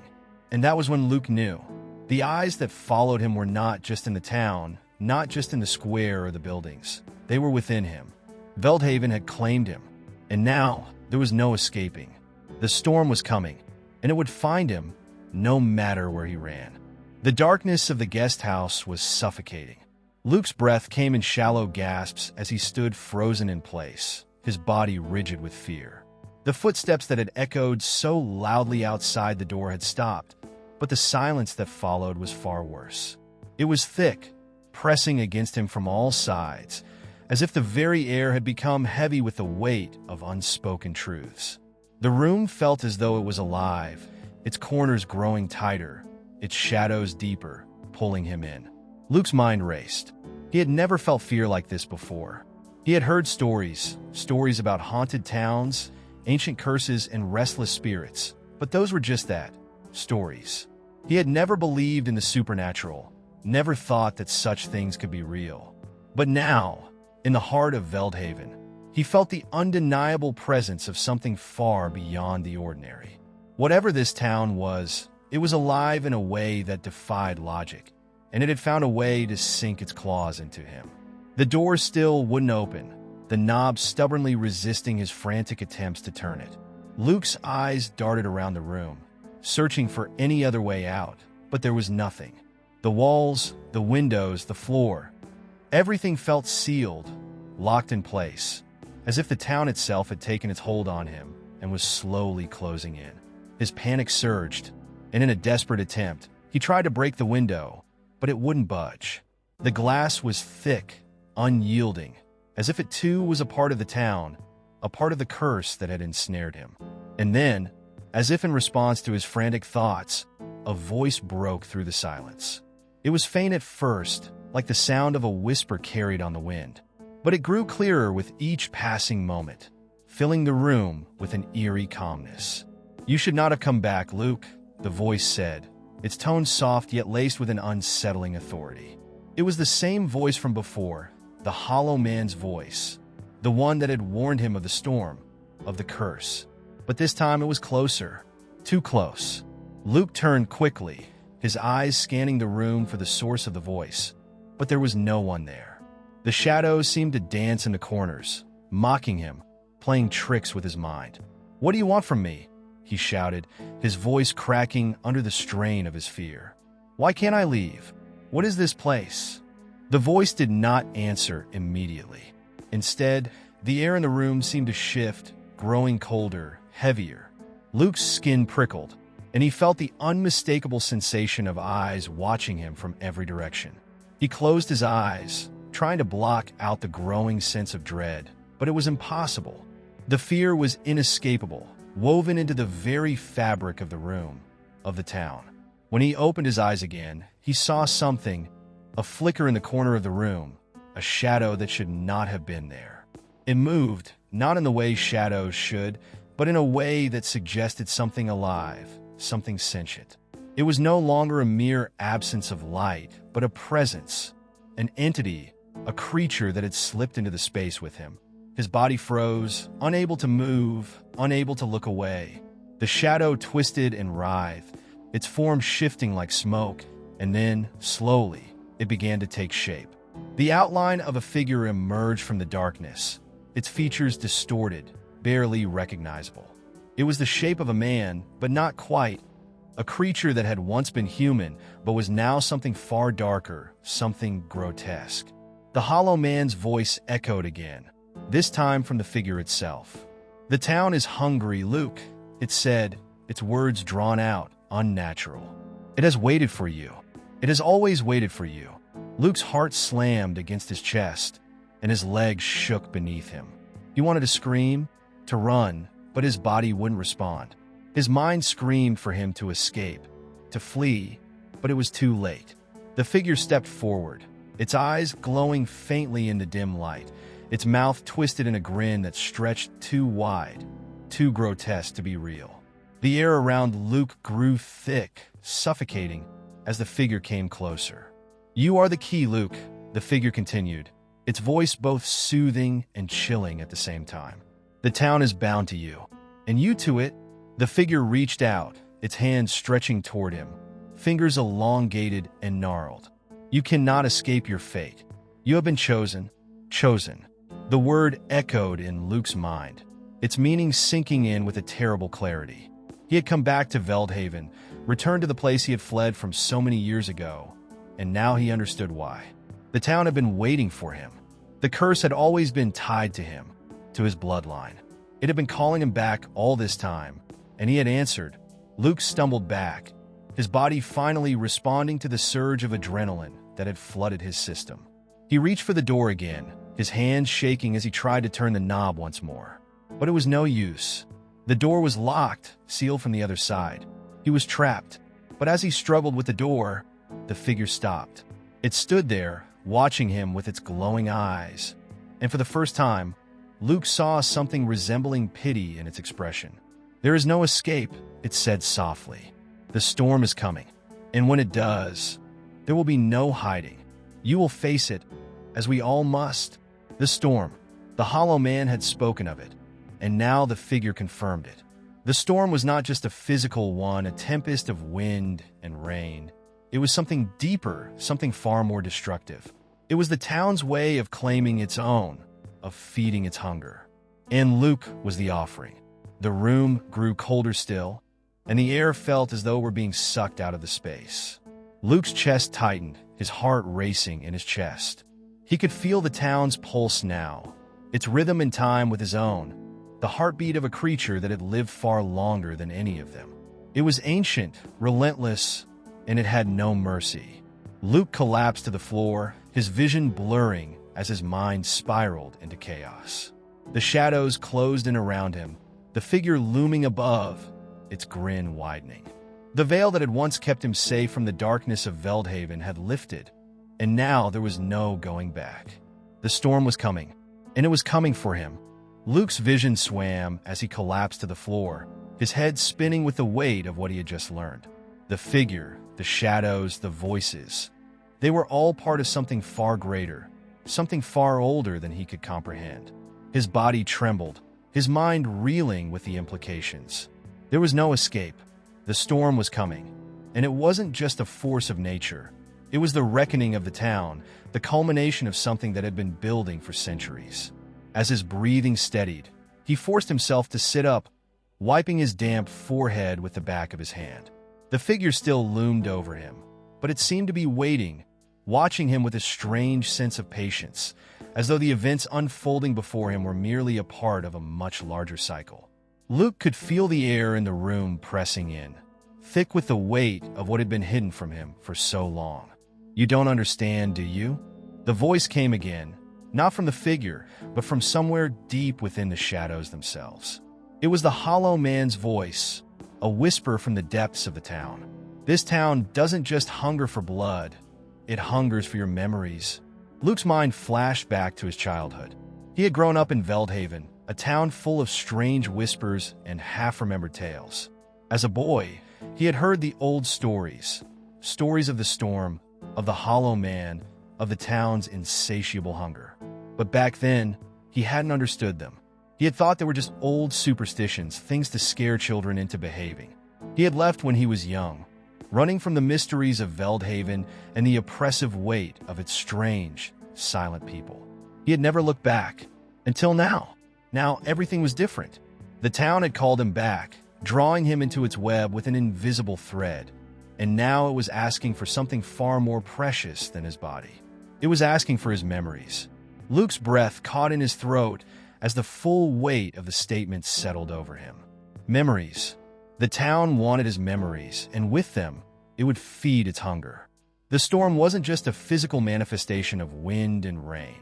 And that was when Luke knew. The eyes that followed him were not just in the town, not just in the square or the buildings. They were within him. Veldhaven had claimed him, and now there was no escaping. The storm was coming, and it would find him no matter where he ran. The darkness of the guest house was suffocating. Luke's breath came in shallow gasps as he stood frozen in place, his body rigid with fear. The footsteps that had echoed so loudly outside the door had stopped, but the silence that followed was far worse. It was thick, pressing against him from all sides, as if the very air had become heavy with the weight of unspoken truths. The room felt as though it was alive, its corners growing tighter, its shadows deeper, pulling him in. Luke's mind raced. He had never felt fear like this before. He had heard stories about haunted towns, ancient curses, and restless spirits, but those were just that, stories. He had never believed in the supernatural, never thought that such things could be real. But now, in the heart of Veldhaven, he felt the undeniable presence of something far beyond the ordinary. Whatever this town was, it was alive in a way that defied logic, and it had found a way to sink its claws into him. The door still wouldn't open, the knob stubbornly resisting his frantic attempts to turn it. Luke's eyes darted around the room, searching for any other way out, but there was nothing. The walls, the windows, the floor, everything felt sealed, locked in place, as if the town itself had taken its hold on him and was slowly closing in. His panic surged, and in a desperate attempt, he tried to break the window, but it wouldn't budge. The glass was thick, unyielding, as if it too was a part of the town, a part of the curse that had ensnared him. And then, as if in response to his frantic thoughts, a voice broke through the silence. It was faint at first, like the sound of a whisper carried on the wind, but it grew clearer with each passing moment, filling the room with an eerie calmness. "You should not have come back, Luke," the voice said, its tone soft yet laced with an unsettling authority. It was the same voice from before, the Hollow Man's voice, the one that had warned him of the storm, of the curse. But this time it was closer, too close. Luke turned quickly, his eyes scanning the room for the source of the voice, but there was no one there. The shadows seemed to dance in the corners, mocking him, playing tricks with his mind. "What do you want from me?" he shouted, his voice cracking under the strain of his fear. "Why can't I leave? What is this place?" The voice did not answer immediately. Instead, The air in the room seemed to shift, growing colder, heavier. Luke's skin prickled, and he felt the unmistakable sensation of eyes watching him from every direction. He closed his eyes, trying to block out the growing sense of dread, but it was impossible. The fear was inescapable, woven into the very fabric of the room, of the town. When he opened his eyes again, he saw something, a flicker in the corner of the room, a shadow that should not have been there. It moved, not in the way shadows should, but in a way that suggested something alive, something sentient. It was no longer a mere absence of light, but a presence, an entity, a creature that had slipped into the space with him. His body froze, unable to move, unable to look away. The shadow twisted and writhed, its form shifting like smoke, and then, slowly, it began to take shape. The outline of a figure emerged from the darkness, its features distorted, barely recognizable. It was the shape of a man, but not quite. A creature that had once been human, but was now something far darker, something grotesque. The hollow man's voice echoed again, this time from the figure itself. "The town is hungry, Luke," it said, its words drawn out, unnatural. "It has waited for you. It has always waited for you." Luke's heart slammed against his chest, and his legs shook beneath him. He wanted to scream, to run, but his body wouldn't respond. His mind screamed for him to escape, to flee, but it was too late. The figure stepped forward, its eyes glowing faintly in the dim light, its mouth twisted in a grin that stretched too wide, too grotesque to be real. The air around Luke grew thick, suffocating, as the figure came closer. "You are the key, Luke," the figure continued, its voice both soothing and chilling at the same time. "The town is bound to you, and you to it." The figure reached out, its hands stretching toward him, fingers elongated and gnarled. "You cannot escape your fate. You have been chosen, chosen." The word echoed in Luke's mind, its meaning sinking in with a terrible clarity. He had come back to Veldhaven, returned to the place he had fled from so many years ago, and now he understood why. The town had been waiting for him. The curse had always been tied to him, to his bloodline. It had been calling him back all this time, and he had answered. Luke stumbled back, his body finally responding to the surge of adrenaline that had flooded his system. He reached for the door again, his hands shaking as he tried to turn the knob once more. But it was no use. The door was locked, sealed from the other side. He was trapped, but as he struggled with the door, the figure stopped. It stood there, watching him with its glowing eyes, and for the first time, Luke saw something resembling pity in its expression. "There is no escape," it said softly. "The storm is coming, and when it does, there will be no hiding. You will face it, as we all must." The storm. The hollow man had spoken of it, and now the figure confirmed it. The storm was not just a physical one, a tempest of wind and rain. It was something deeper, something far more destructive. It was the town's way of claiming its own, of feeding its hunger. And Luke was the offering. The room grew colder still, and the air felt as though it were being sucked out of the space. Luke's chest tightened, his heart racing in his chest. He could feel the town's pulse now, its rhythm in time with his own, the heartbeat of a creature that had lived far longer than any of them. It was ancient, relentless, and it had no mercy. Luke collapsed to the floor, his vision blurring as his mind spiraled into chaos. The shadows closed in around him, the figure looming above, its grin widening. The veil that had once kept him safe from the darkness of Veldhaven had lifted, and now there was no going back. The storm was coming, and it was coming for him. Luke's vision swam as he collapsed to the floor, his head spinning with the weight of what he had just learned. The figure, the shadows, the voices, they were all part of something far greater, something far older than he could comprehend. His body trembled, his mind reeling with the implications. There was no escape. The storm was coming, and it wasn't just a force of nature. It was the reckoning of the town, the culmination of something that had been building for centuries. As his breathing steadied, he forced himself to sit up, wiping his damp forehead with the back of his hand. The figure still loomed over him, but it seemed to be waiting, watching him with a strange sense of patience, as though the events unfolding before him were merely a part of a much larger cycle. Luke could feel the air in the room pressing in, thick with the weight of what had been hidden from him for so long. "You don't understand, do you?" The voice came again, not from the figure, but from somewhere deep within the shadows themselves. It was the hollow man's voice, a whisper from the depths of the town. "This town doesn't just hunger for blood, it hungers for your memories." Luke's mind flashed back to his childhood. He had grown up in Veldhaven, a town full of strange whispers and half-remembered tales. As a boy, he had heard the old stories of the storm, of the hollow man, of the town's insatiable hunger. But back then, he hadn't understood them. He had thought they were just old superstitions, things to scare children into behaving. He had left when he was young, running from the mysteries of Veldhaven and the oppressive weight of its strange, silent people. He had never looked back, until now. Now everything was different. The town had called him back, drawing him into its web with an invisible thread. And now it was asking for something far more precious than his body. It was asking for his memories. Luke's breath caught in his throat as the full weight of the statement settled over him. Memories. The town wanted his memories, and with them, it would feed its hunger. The storm wasn't just a physical manifestation of wind and rain.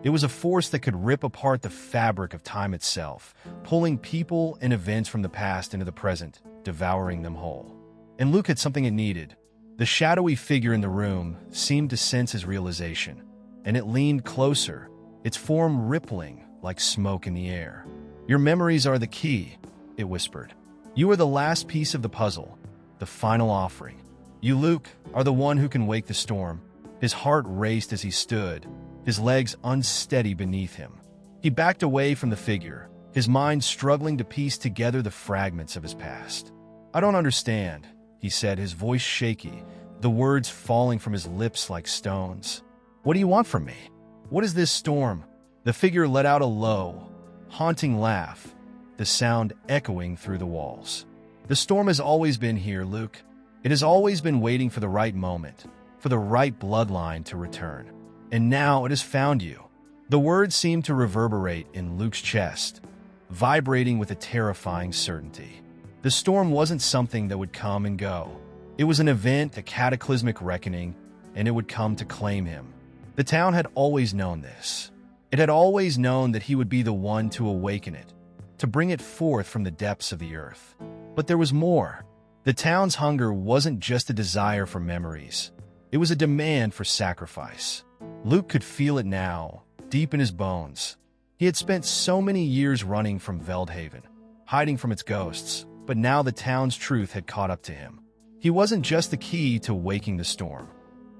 It was a force that could rip apart the fabric of time itself, pulling people and events from the past into the present, devouring them whole. And Luke had something it needed. The shadowy figure in the room seemed to sense his realization, and it leaned closer, its form rippling like smoke in the air. "Your memories are the key," it whispered. "You are the last piece of the puzzle, the final offering. You, Luke, are the one who can wake the storm." His heart raced as he stood, his legs unsteady beneath him. He backed away from the figure, his mind struggling to piece together the fragments of his past. "I don't understand," he said, his voice shaky, the words falling from his lips like stones. "What do you want from me? What is this storm?" The figure let out a low, haunting laugh, the sound echoing through the walls. "The storm has always been here, Luke. It has always been waiting for the right moment, for the right bloodline to return. And now it has found you." The words seemed to reverberate in Luke's chest, vibrating with a terrifying certainty. The storm wasn't something that would come and go. It was an event, a cataclysmic reckoning, and it would come to claim him. The town had always known this. It had always known that he would be the one to awaken it, to bring it forth from the depths of the earth. But there was more. The town's hunger wasn't just a desire for memories. It was a demand for sacrifice. Luke could feel it now, deep in his bones. He had spent so many years running from Veldhaven, hiding from its ghosts, but now the town's truth had caught up to him. He wasn't just the key to waking the storm.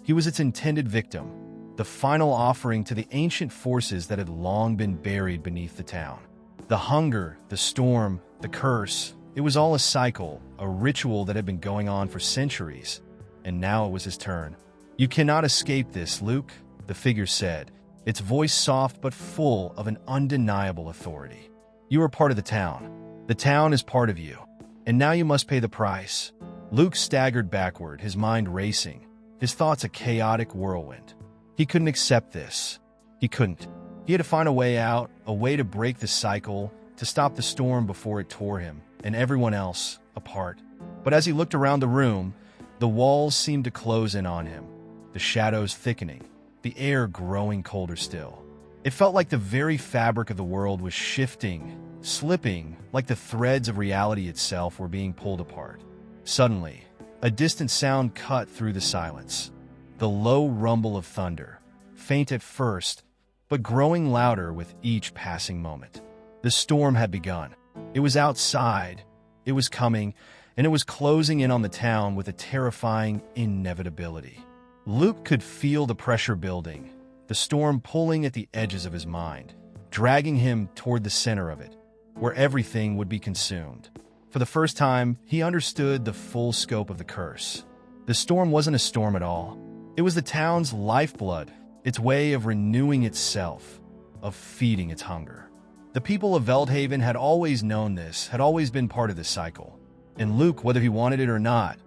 He was its intended victim, the final offering to the ancient forces that had long been buried beneath the town. The hunger, the storm, the curse, it was all a cycle, a ritual that had been going on for centuries, and now it was his turn. "You cannot escape this, Luke," the figure said, its voice soft but full of an undeniable authority. "You are part of the town. The town is part of you, and now you must pay the price." Luke staggered backward, his mind racing, his thoughts a chaotic whirlwind. He couldn't accept this. He couldn't. He had to find a way out, a way to break the cycle, to stop the storm before it tore him and everyone else apart. But as he looked around the room, the walls seemed to close in on him, the shadows thickening, the air growing colder still. It felt like the very fabric of the world was shifting, slipping, like the threads of reality itself were being pulled apart. Suddenly, a distant sound cut through the silence. The low rumble of thunder, faint at first, but growing louder with each passing moment. The storm had begun. It was outside, it was coming, and it was closing in on the town with a terrifying inevitability. Luke could feel the pressure building, the storm pulling at the edges of his mind, dragging him toward the center of it, where everything would be consumed. For the first time, he understood the full scope of the curse. The storm wasn't a storm at all. It was the town's lifeblood, its way of renewing itself, of feeding its hunger. The people of Veldhaven had always known this, had always been part of this cycle. And Luke, whether he wanted it or not,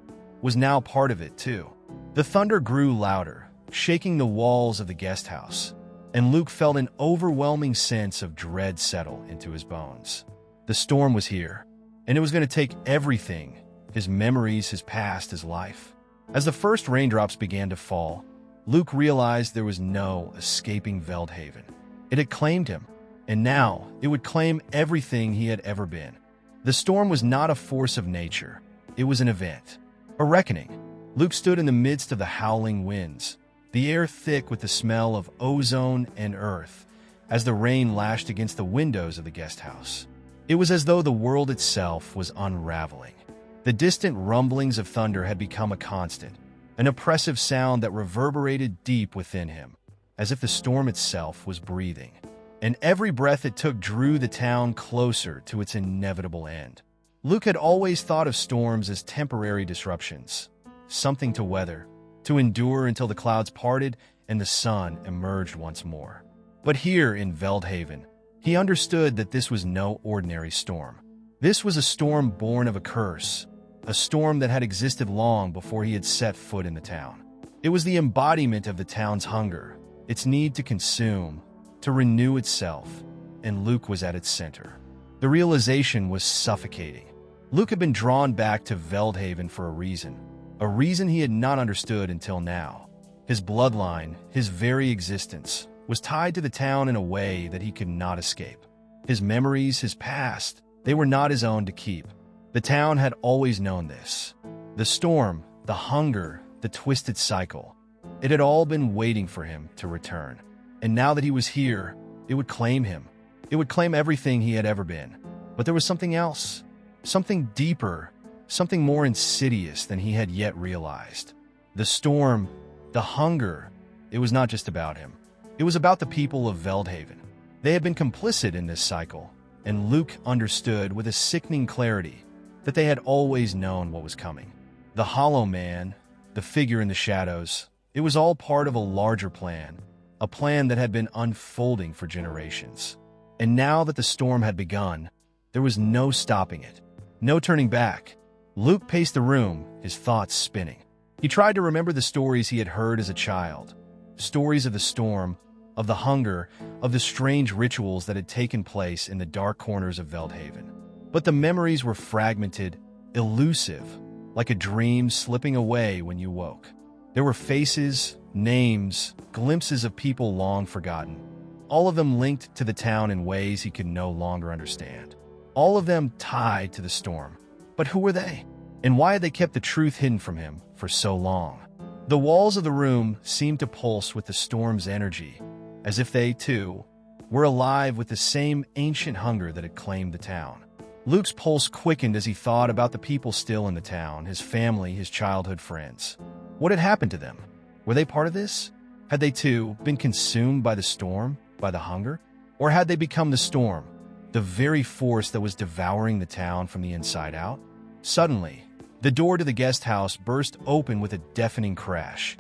was now part of it too. The thunder grew louder, shaking the walls of the guest house. and Luke felt an overwhelming sense of dread settle into his bones. The storm was here, and it was going to take everything, his memories, his past, his life. As the first raindrops began to fall, Luke realized there was no escaping Veldhaven. It had claimed him, and now it would claim everything he had ever been. The storm was not a force of nature. It was an event, a reckoning. Luke stood in the midst of the howling winds, the air thick with the smell of ozone and earth, as the rain lashed against the windows of the guest house. It was as though the world itself was unraveling. The distant rumblings of thunder had become a constant, an oppressive sound that reverberated deep within him, as if the storm itself was breathing. And every breath it took drew the town closer to its inevitable end. Luke had always thought of storms as temporary disruptions, something to weather, to endure until the clouds parted and the sun emerged once more. But here in Veldhaven, he understood that this was no ordinary storm. This was a storm born of a curse, a storm that had existed long before he had set foot in the town. It was the embodiment of the town's hunger, its need to consume, to renew itself, and Luke was at its center. The realization was suffocating. Luke had been drawn back to Veldhaven for a reason he had not understood until now. His bloodline, his very existence, was tied to the town in a way that he could not escape. His memories, his past, they were not his own to keep. The town had always known this. The storm, the hunger, the twisted cycle. It had all been waiting for him to return. And now that he was here, it would claim him. It would claim everything he had ever been. But there was something else, something deeper, something more insidious than he had yet realized. The storm, the hunger, it was not just about him. It was about the people of Veldhaven. They had been complicit in this cycle, and Luke understood with a sickening clarity that they had always known what was coming. The Hollow Man, the figure in the shadows, it was all part of a larger plan, a plan that had been unfolding for generations. And now that the storm had begun, there was no stopping it, no turning back. Luke paced the room, his thoughts spinning. He tried to remember the stories he had heard as a child, stories of the storm, of the hunger, of the strange rituals that had taken place in the dark corners of Veldhaven. But the memories were fragmented, elusive, like a dream slipping away when you woke. There were faces, names, glimpses of people long forgotten, all of them linked to the town in ways he could no longer understand. All of them tied to the storm. But who were they? And why had they kept the truth hidden from him for so long? The walls of the room seemed to pulse with the storm's energy, as if they, too, were alive with the same ancient hunger that had claimed the town. Luke's pulse quickened as he thought about the people still in the town, his family, his childhood friends. What had happened to them? Were they part of this? Had they, too, been consumed by the storm, by the hunger? Or had they become the storm, the very force that was devouring the town from the inside out? Suddenly, the door to the guest house burst open with a deafening crash,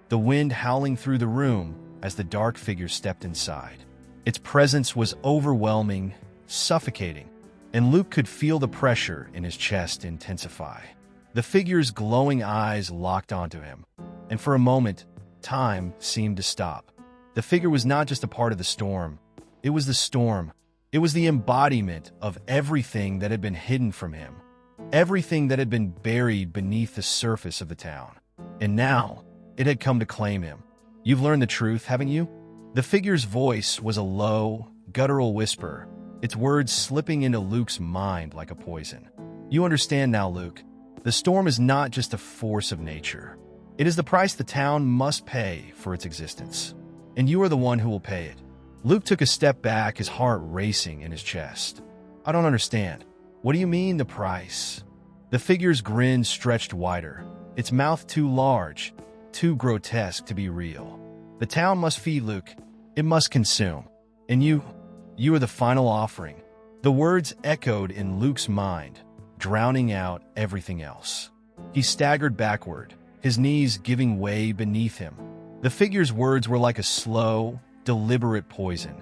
the wind howling through the room as the dark figure stepped inside. Its presence was overwhelming, suffocating, and Luke could feel the pressure in his chest intensify. The figure's glowing eyes locked onto him, and for a moment, time seemed to stop. The figure was not just a part of the storm. It was the storm. It was the embodiment of everything that had been hidden from him, everything that had been buried beneath the surface of the town. And now, it had come to claim him. You've learned the truth, haven't you? The figure's voice was a low, guttural whisper, its words slipping into Luke's mind like a poison. You understand now, Luke. The storm is not just a force of nature. It is the price the town must pay for its existence. And you are the one who will pay it. Luke took a step back, his heart racing in his chest. I don't understand. What do you mean, the price? The figure's grin stretched wider, its mouth too large, too grotesque to be real. The town must feed, Luke. It must consume. And you are the final offering. The words echoed in Luke's mind, drowning out everything else. He staggered backward, his knees giving way beneath him. The figure's words were like a slow, deliberate poison,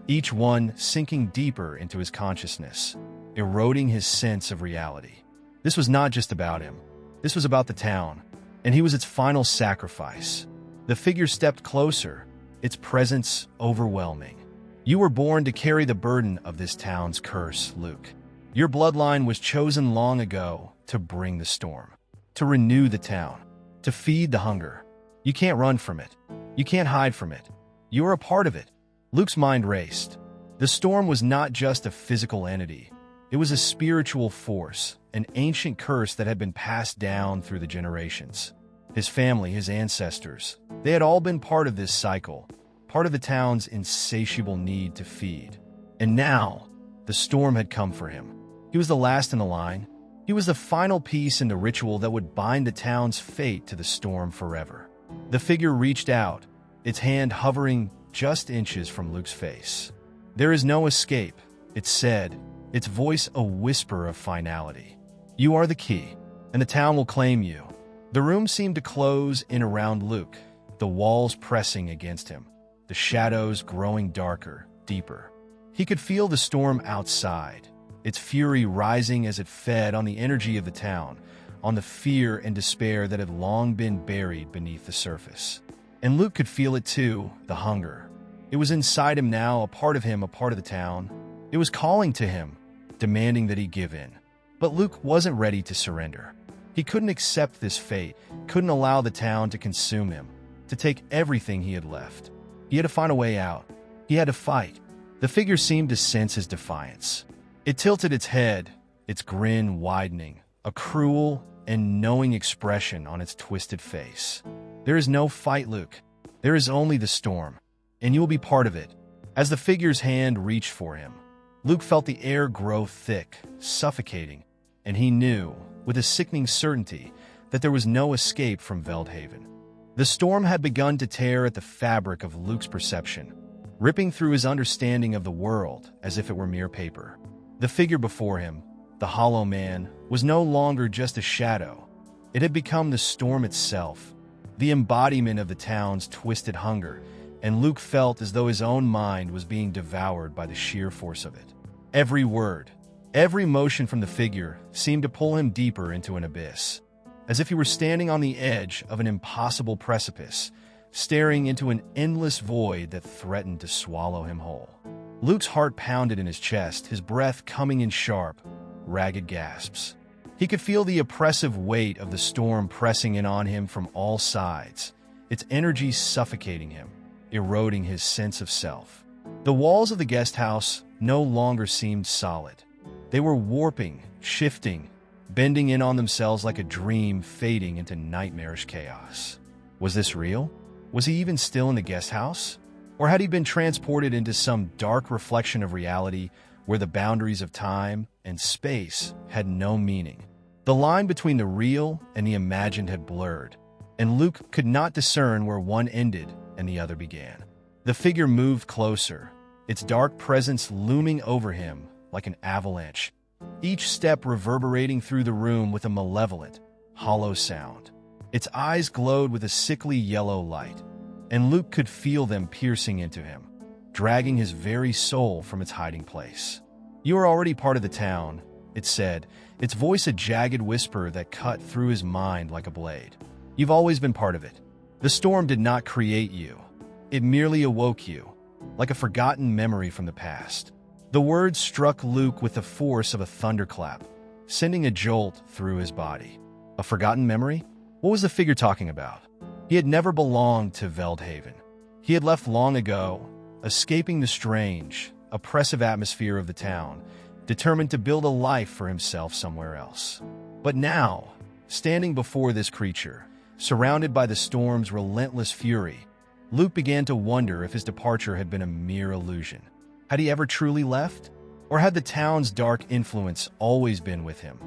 each one sinking deeper into his consciousness, eroding his sense of reality. This was not just about him. This was about the town, and he was its final sacrifice. The figure stepped closer, its presence overwhelming. You were born to carry the burden of this town's curse, Luke. Your bloodline was chosen long ago to bring the storm, to renew the town, to feed the hunger. You can't run from it. You can't hide from it. You are a part of it. Luke's mind raced. The storm was not just a physical entity. It was a spiritual force, an ancient curse that had been passed down through the generations. His family, his ancestors, they had all been part of this cycle, part of the town's insatiable need to feed. And now, the storm had come for him. He was the last in the line. He was the final piece in the ritual that would bind the town's fate to the storm forever. The figure reached out, its hand hovering just inches from Luke's face. "There is no escape," it said, its voice a whisper of finality. "You are the key, and the town will claim you." The room seemed to close in around Luke, the walls pressing against him, the shadows growing darker, deeper. He could feel the storm outside, its fury rising as it fed on the energy of the town, on the fear and despair that had long been buried beneath the surface. And Luke could feel it too, the hunger. It was inside him now, a part of him, a part of the town. It was calling to him, demanding that he give in. But Luke wasn't ready to surrender. He couldn't accept this fate, couldn't allow the town to consume him, to take everything he had left. He had to find a way out. He had to fight. The figure seemed to sense his defiance. It tilted its head, its grin widening, a cruel and knowing expression on its twisted face. "There is no fight, Luke. There is only the storm, and you will be part of it." As the figure's hand reached for him, Luke felt the air grow thick, suffocating, and he knew, with a sickening certainty, that there was no escape from Veldhaven. The storm had begun to tear at the fabric of Luke's perception, ripping through his understanding of the world as if it were mere paper. The figure before him, the hollow man, was no longer just a shadow. It had become the storm itself, the embodiment of the town's twisted hunger, and Luke felt as though his own mind was being devoured by the sheer force of it. Every word, every motion from the figure seemed to pull him deeper into an abyss, as if he were standing on the edge of an impossible precipice, staring into an endless void that threatened to swallow him whole. Luke's heart pounded in his chest, his breath coming in sharp, ragged gasps. He could feel the oppressive weight of the storm pressing in on him from all sides, its energy suffocating him, eroding his sense of self. The walls of the guest house no longer seemed solid. They were warping, shifting, bending in on themselves like a dream fading into nightmarish chaos. Was this real? Was he even still in the guest house? Or had he been transported into some dark reflection of reality where the boundaries of time and space had no meaning? The line between the real and the imagined had blurred, and Luke could not discern where one ended and the other began. The figure moved closer, its dark presence looming over him like an avalanche, each step reverberating through the room with a malevolent, hollow sound. Its eyes glowed with a sickly yellow light, and Luke could feel them piercing into him, dragging his very soul from its hiding place. "You are already part of the town," it said, its voice a jagged whisper that cut through his mind like a blade. "You've always been part of it. The storm did not create you. It merely awoke you, like a forgotten memory from the past." The words struck Luke with the force of a thunderclap, sending a jolt through his body. A forgotten memory? What was the figure talking about? He had never belonged to Veldhaven. He had left long ago, escaping the strange, oppressive atmosphere of the town, determined to build a life for himself somewhere else. But now, standing before this creature, surrounded by the storm's relentless fury, Luke began to wonder if his departure had been a mere illusion. Had he ever truly left? Or had the town's dark influence always been with him,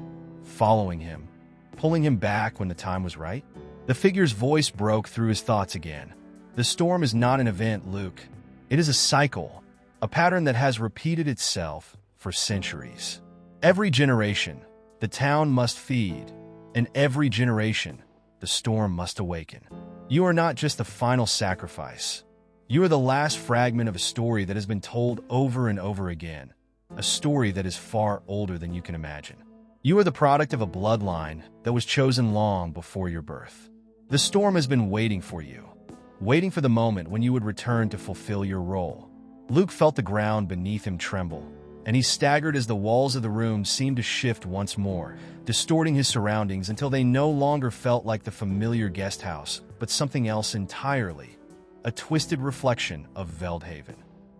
following him, pulling him back when the time was right? The figure's voice broke through his thoughts again. "The storm is not an event, Luke. It is a cycle, a pattern that has repeated itself for centuries. Every generation, the town must feed, and every generation, the storm must awaken. You are not just the final sacrifice. You are the last fragment of a story that has been told over and over again, a story that is far older than you can imagine. You are the product of a bloodline that was chosen long before your birth. The storm has been waiting for you, waiting for the moment when you would return to fulfill your role. Luke felt the ground beneath him tremble, and he staggered as the walls of the room seemed to shift once more, distorting his surroundings until they no longer felt like the familiar guest house, but something else entirely, a twisted reflection of Veldhaven.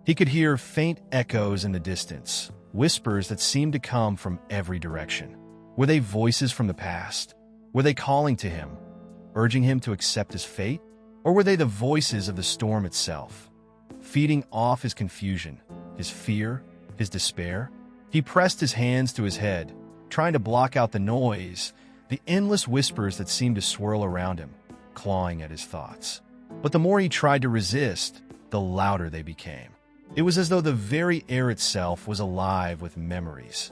He could hear faint echoes in the distance, whispers that seemed to come from every direction. Were they voices from the past? Were they calling to him, urging him to accept his fate? Or were they the voices of the storm itself, feeding off his confusion, his fear, his despair? He pressed his hands to his head, trying to block out the noise, the endless whispers that seemed to swirl around him, clawing at his thoughts. But the more he tried to resist, the louder they became. It was as though the very air itself was alive with memories.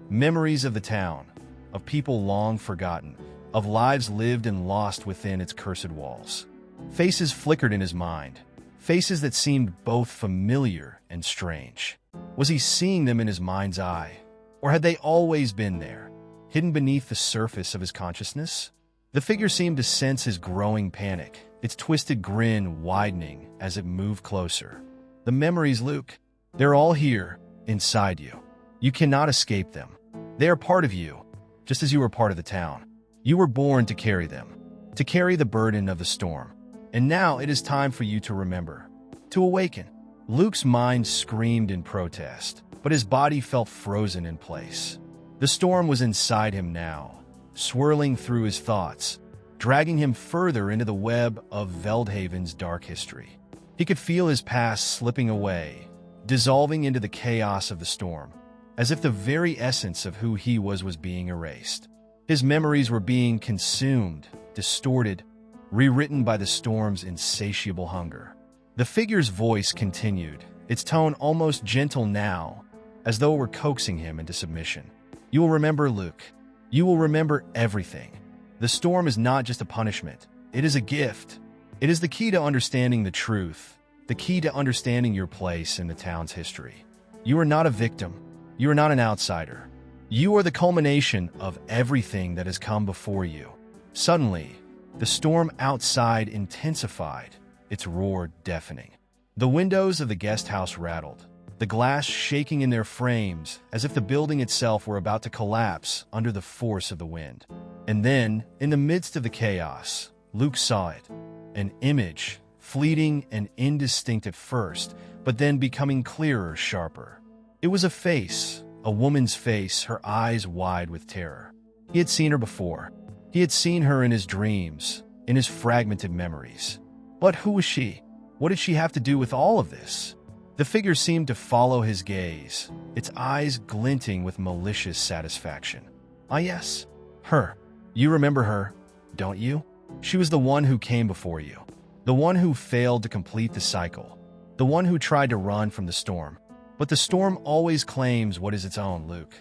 Memories of the town, of people long forgotten, of lives lived and lost within its cursed walls. Faces flickered in his mind, faces that seemed both familiar and strange. Was he seeing them in his mind's eye? Or had they always been there, hidden beneath the surface of his consciousness? The figure seemed to sense his growing panic, its twisted grin widening as it moved closer. The memories, Luke, they're all here, inside you. You cannot escape them. They are part of you, just as you were part of the town. You were born to carry them, to carry the burden of the storm. And now it is time for you to remember, to awaken. Luke's mind screamed in protest, but his body felt frozen in place. The storm was inside him now, swirling through his thoughts, dragging him further into the web of Veldhaven's dark history. He could feel his past slipping away, dissolving into the chaos of the storm, as if the very essence of who he was being erased. His memories were being consumed, distorted, rewritten by the storm's insatiable hunger. The figure's voice continued, its tone almost gentle now, as though it were coaxing him into submission. You will remember, Luke. You will remember everything. The storm is not just a punishment. It is a gift. It is the key to understanding the truth, the key to understanding your place in the town's history. You are not a victim. You are not an outsider. You are the culmination of everything that has come before you. Suddenly, the storm outside intensified, its roar deafening. The windows of the guest house rattled, the glass shaking in their frames as if the building itself were about to collapse under the force of the wind. And then, in the midst of the chaos, Luke saw it. An image, fleeting and indistinct at first, but then becoming clearer, sharper. It was a face, a woman's face, her eyes wide with terror. He had seen her before. He had seen her in his dreams, in his fragmented memories. But who was she? What did she have to do with all of this? The figure seemed to follow his gaze, its eyes glinting with malicious satisfaction. Ah yes, her. You remember her, don't you? She was the one who came before you, the one who failed to complete the cycle, the one who tried to run from the storm. But the storm always claims what is its own, Luke.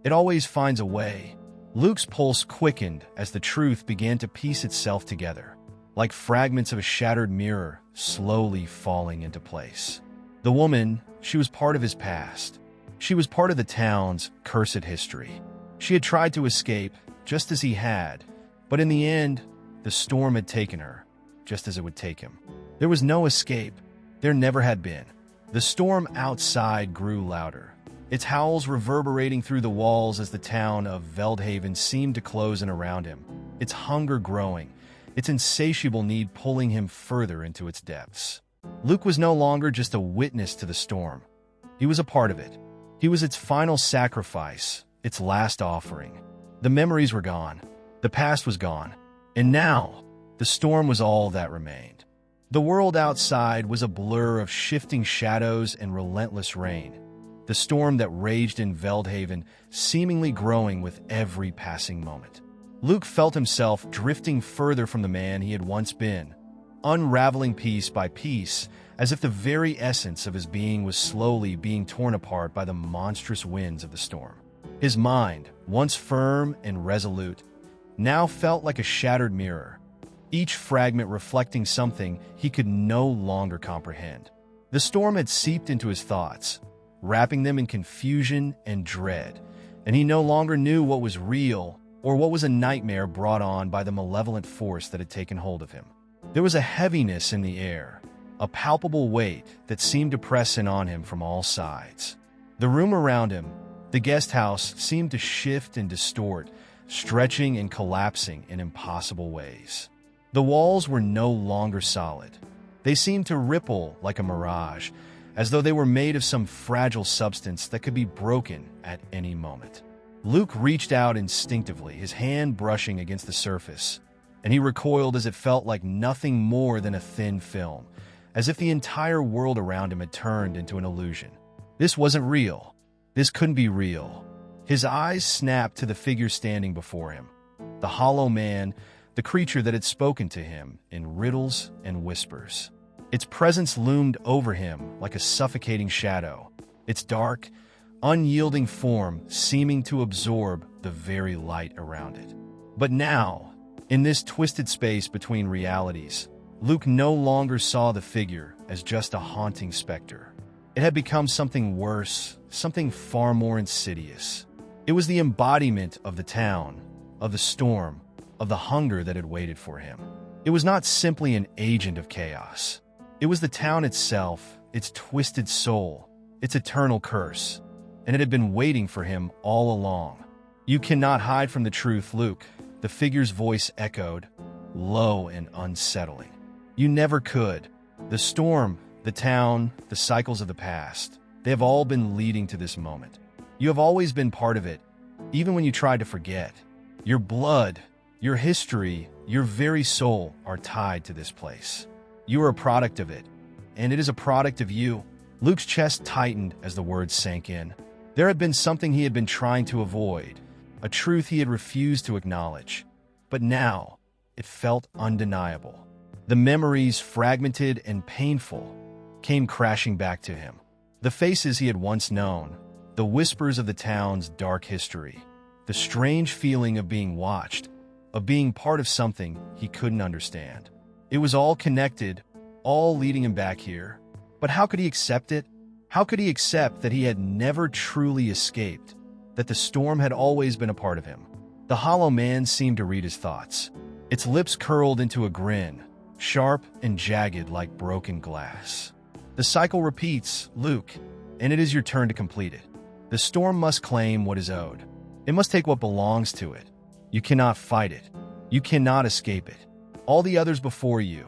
It always finds a way. Luke's pulse quickened as the truth began to piece itself together, like fragments of a shattered mirror slowly falling into place. The woman, she was part of his past. She was part of the town's cursed history. She had tried to escape, just as he had, but in the end, the storm had taken her, just as it would take him. There was no escape. There never had been. The storm outside grew louder, its howls reverberating through the walls as the town of Veldhaven seemed to close in around him, its hunger growing, its insatiable need pulling him further into its depths. Luke was no longer just a witness to the storm. He was a part of it. He was its final sacrifice, its last offering. The memories were gone. The past was gone. And now, the storm was all that remained. The world outside was a blur of shifting shadows and relentless rain. The storm that raged in Veldhaven seemingly growing with every passing moment. Luke felt himself drifting further from the man he had once been, unraveling piece by piece, as if the very essence of his being was slowly being torn apart by the monstrous winds of the storm. His mind, once firm and resolute, now felt like a shattered mirror, each fragment reflecting something he could no longer comprehend. The storm had seeped into his thoughts, wrapping them in confusion and dread, and he no longer knew what was real or what was a nightmare brought on by the malevolent force that had taken hold of him. There was a heaviness in the air, a palpable weight that seemed to press in on him from all sides. The room around him, the guest house, seemed to shift and distort, stretching and collapsing in impossible ways. The walls were no longer solid. They seemed to ripple like a mirage, as though they were made of some fragile substance that could be broken at any moment. Luke reached out instinctively, his hand brushing against the surface, and he recoiled as it felt like nothing more than a thin film, as if the entire world around him had turned into an illusion. This wasn't real. This couldn't be real. His eyes snapped to the figure standing before him, the hollow man, the creature that had spoken to him in riddles and whispers. Its presence loomed over him like a suffocating shadow, its dark, unyielding form seeming to absorb the very light around it. But now, in this twisted space between realities, Luke no longer saw the figure as just a haunting specter. It had become something worse, something far more insidious. It was the embodiment of the town, of the storm, of the hunger that had waited for him. It was not simply an agent of chaos. It was the town itself, its twisted soul, its eternal curse, and it had been waiting for him all along. "You cannot hide from the truth, Luke," the figure's voice echoed, low and unsettling. "You never could. The storm, the town, the cycles of the past, they have all been leading to this moment. You have always been part of it, even when you tried to forget. Your blood, your history, your very soul are tied to this place. You are a product of it, and it is a product of you." Luke's chest tightened as the words sank in. There had been something he had been trying to avoid, a truth he had refused to acknowledge. But now, it felt undeniable. The memories, fragmented and painful, came crashing back to him. The faces he had once known, the whispers of the town's dark history, the strange feeling of being watched, of being part of something he couldn't understand. It was all connected, all leading him back here. But how could he accept it? How could he accept that he had never truly escaped, that the storm had always been a part of him? The hollow man seemed to read his thoughts. Its lips curled into a grin, sharp and jagged like broken glass. "The cycle repeats, Luke, and it is your turn to complete it. The storm must claim what is owed. It must take what belongs to it. You cannot fight it. You cannot escape it. All the others before you,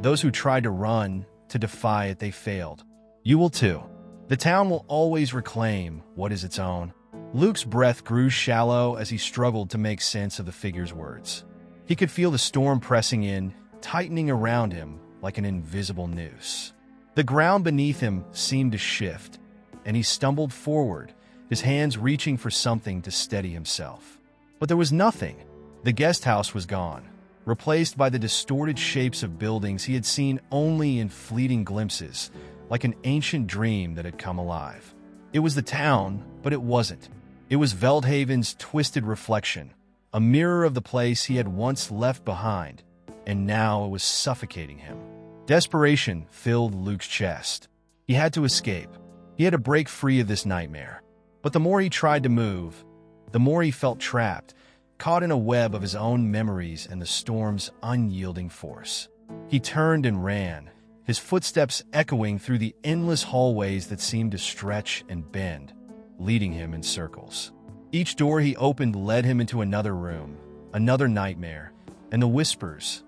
those who tried to run, to defy it, they failed. You will too. The town will always reclaim what is its own." Luke's breath grew shallow as he struggled to make sense of the figure's words. He could feel the storm pressing in, tightening around him like an invisible noose. The ground beneath him seemed to shift, and he stumbled forward, his hands reaching for something to steady himself. But there was nothing. The guest house was gone, replaced by the distorted shapes of buildings he had seen only in fleeting glimpses, like an ancient dream that had come alive. It was the town, but it wasn't. It was Veldhaven's twisted reflection, a mirror of the place he had once left behind, and now it was suffocating him. Desperation filled Luke's chest. He had to escape. He had to break free of this nightmare. But the more he tried to move, the more he felt trapped, caught in a web of his own memories and the storm's unyielding force. He turned and ran, his footsteps echoing through the endless hallways that seemed to stretch and bend, leading him in circles. Each door he opened led him into another room, another nightmare, and the whispers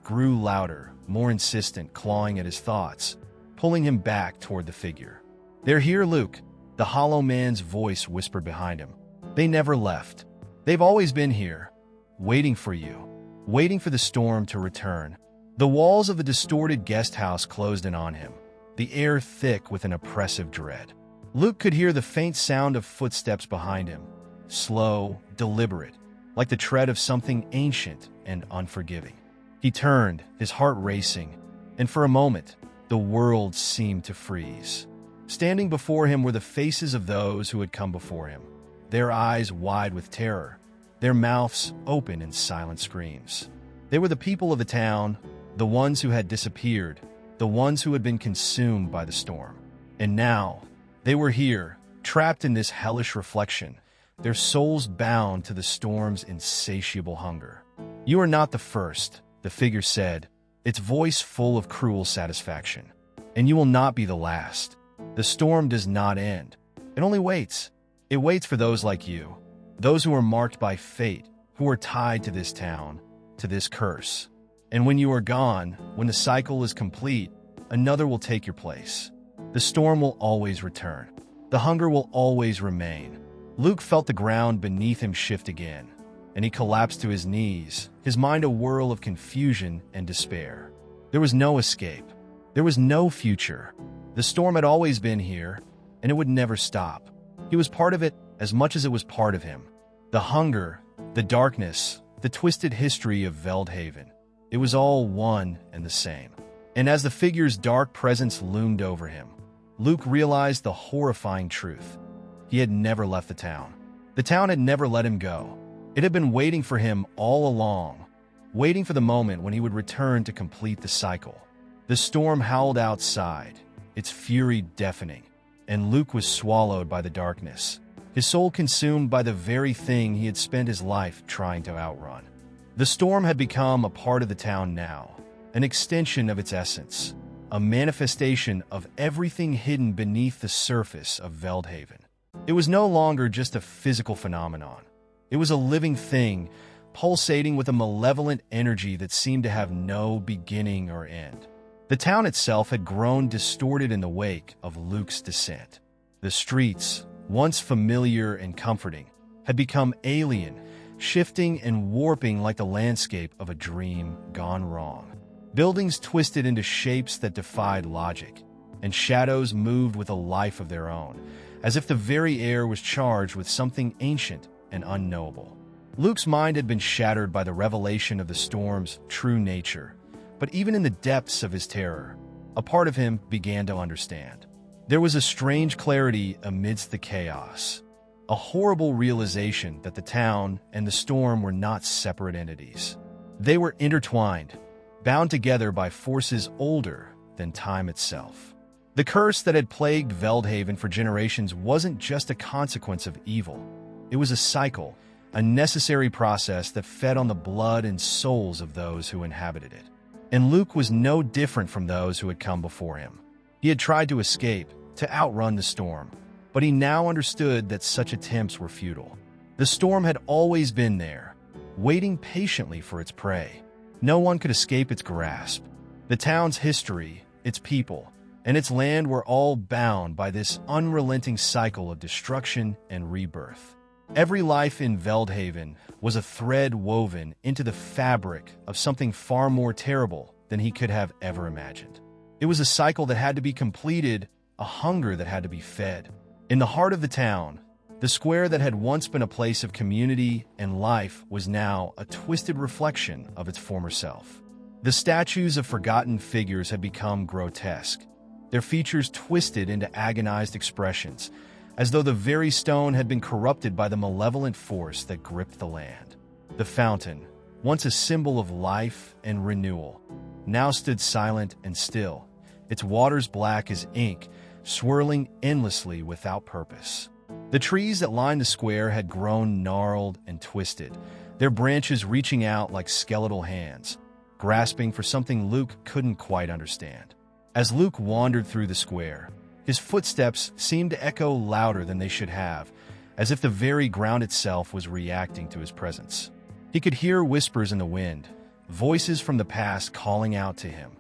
grew louder, more insistent, clawing at his thoughts, pulling him back toward the figure. "They're here, Luke," the hollow man's voice whispered behind him. "They never left. They've always been here, waiting for you, waiting for the storm to return." The walls of the distorted guest house closed in on him, the air thick with an oppressive dread. Luke could hear the faint sound of footsteps behind him, slow, deliberate, like the tread of something ancient and unforgiving. He turned, his heart racing, and for a moment, the world seemed to freeze. Standing before him were the faces of those who had come before him, their eyes wide with terror, their mouths open in silent screams. They were the people of the town, the ones who had disappeared, the ones who had been consumed by the storm. And now, they were here, trapped in this hellish reflection, their souls bound to the storm's insatiable hunger. "You are not the first," the figure said, its voice full of cruel satisfaction. "And you will not be the last. The storm does not end. It only waits. It waits for those like you, those who are marked by fate, who are tied to this town, to this curse. And when you are gone, when the cycle is complete, another will take your place. The storm will always return. The hunger will always remain." Luke felt the ground beneath him shift again, and he collapsed to his knees, his mind a whirl of confusion and despair. There was no escape. There was no future. The storm had always been here, and it would never stop. He was part of it as much as it was part of him. The hunger, the darkness, the twisted history of Veldhaven. It was all one and the same. And as the figure's dark presence loomed over him, Luke realized the horrifying truth. He had never left the town. The town had never let him go. It had been waiting for him all along, waiting for the moment when he would return to complete the cycle. The storm howled outside, its fury deafening, and Luke was swallowed by the darkness, his soul consumed by the very thing he had spent his life trying to outrun. The storm had become a part of the town now, an extension of its essence, a manifestation of everything hidden beneath the surface of Veldhaven. It was no longer just a physical phenomenon. It was a living thing, pulsating with a malevolent energy that seemed to have no beginning or end. The town itself had grown distorted in the wake of Luke's descent. The streets, once familiar and comforting, had become alien, shifting and warping like the landscape of a dream gone wrong. Buildings twisted into shapes that defied logic, and shadows moved with a life of their own, as if the very air was charged with something ancient and unknowable. Luke's mind had been shattered by the revelation of the storm's true nature, but even in the depths of his terror, a part of him began to understand. There was a strange clarity amidst the chaos, a horrible realization that the town and the storm were not separate entities. They were intertwined, bound together by forces older than time itself. The curse that had plagued Veldhaven for generations wasn't just a consequence of evil. It was a cycle, a necessary process that fed on the blood and souls of those who inhabited it. And Luke was no different from those who had come before him. He had tried to escape, to outrun the storm, but he now understood that such attempts were futile. The storm had always been there, waiting patiently for its prey. No one could escape its grasp. The town's history, its people, and its land were all bound by this unrelenting cycle of destruction and rebirth. Every life in Veldhaven was a thread woven into the fabric of something far more terrible than he could have ever imagined. It was a cycle that had to be completed, a hunger that had to be fed. In the heart of the town, the square that had once been a place of community and life was now a twisted reflection of its former self. The statues of forgotten figures had become grotesque, their features twisted into agonized expressions, as though the very stone had been corrupted by the malevolent force that gripped the land. The fountain, once a symbol of life and renewal, now stood silent and still, its waters black as ink, swirling endlessly without purpose. The trees that lined the square had grown gnarled and twisted, their branches reaching out like skeletal hands, grasping for something Luke couldn't quite understand. As Luke wandered through the square, his footsteps seemed to echo louder than they should have, as if the very ground itself was reacting to his presence. He could hear whispers in the wind, voices from the past calling out to him,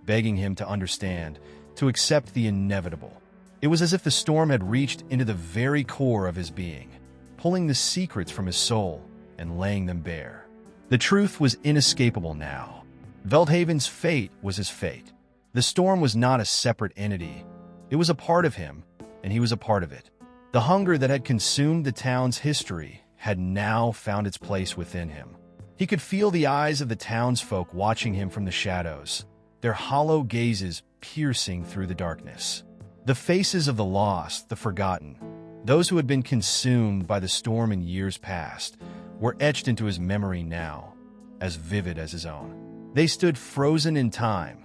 begging him to understand, to accept the inevitable. It was as if the storm had reached into the very core of his being, pulling the secrets from his soul and laying them bare. The truth was inescapable now. Veldhaven's fate was his fate. The storm was not a separate entity. It was a part of him, and he was a part of it. The hunger that had consumed the town's history had now found its place within him. He could feel the eyes of the townsfolk watching him from the shadows, their hollow gazes piercing through the darkness. The faces of the lost, the forgotten, those who had been consumed by the storm in years past, were etched into his memory now, as vivid as his own. They stood frozen in time,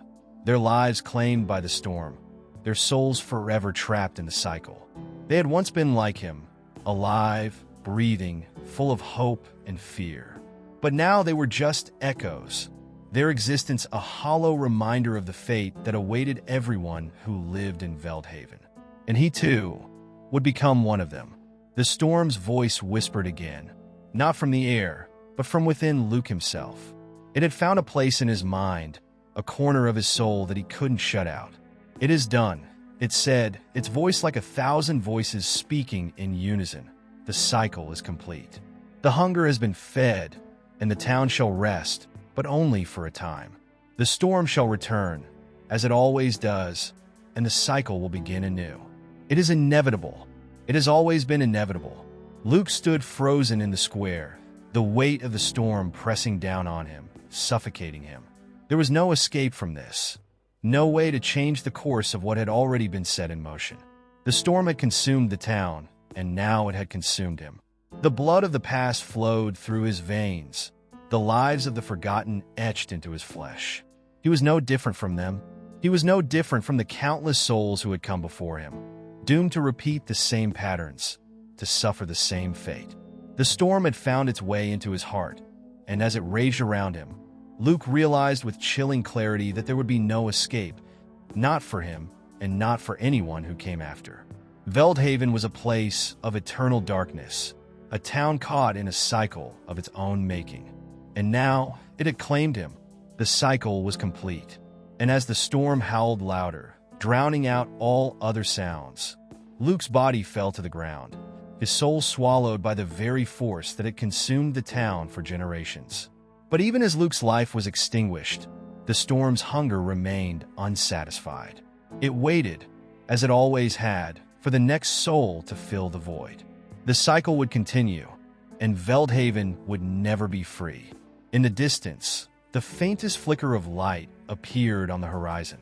their lives claimed by the storm, their souls forever trapped in the cycle. They had once been like him, alive, breathing, full of hope and fear. But now they were just echoes, their existence a hollow reminder of the fate that awaited everyone who lived in Veldhaven. And he, too, would become one of them. The storm's voice whispered again, not from the air, but from within Luke himself. It had found a place in his mind, a corner of his soul that he couldn't shut out. "It is done," it said, its voice like 1,000 voices speaking in unison. "The cycle is complete. The hunger has been fed, and the town shall rest, but only for a time. The storm shall return, as it always does, and the cycle will begin anew. It is inevitable. It has always been inevitable." Luke stood frozen in the square, the weight of the storm pressing down on him, suffocating him. There was no escape from this, no way to change the course of what had already been set in motion. The storm had consumed the town, and now it had consumed him. The blood of the past flowed through his veins, the lives of the forgotten etched into his flesh. He was no different from them. He was no different from the countless souls who had come before him, doomed to repeat the same patterns, to suffer the same fate. The storm had found its way into his heart, and as it raged around him, Luke realized with chilling clarity that there would be no escape, not for him and not for anyone who came after. Veldhaven was a place of eternal darkness, a town caught in a cycle of its own making. And now it had claimed him. The cycle was complete. And as the storm howled louder, drowning out all other sounds, Luke's body fell to the ground, his soul swallowed by the very force that had consumed the town for generations. But even as Luke's life was extinguished, the storm's hunger remained unsatisfied. It waited, as it always had, for the next soul to fill the void. The cycle would continue, and Veldhaven would never be free. In the distance, the faintest flicker of light appeared on the horizon,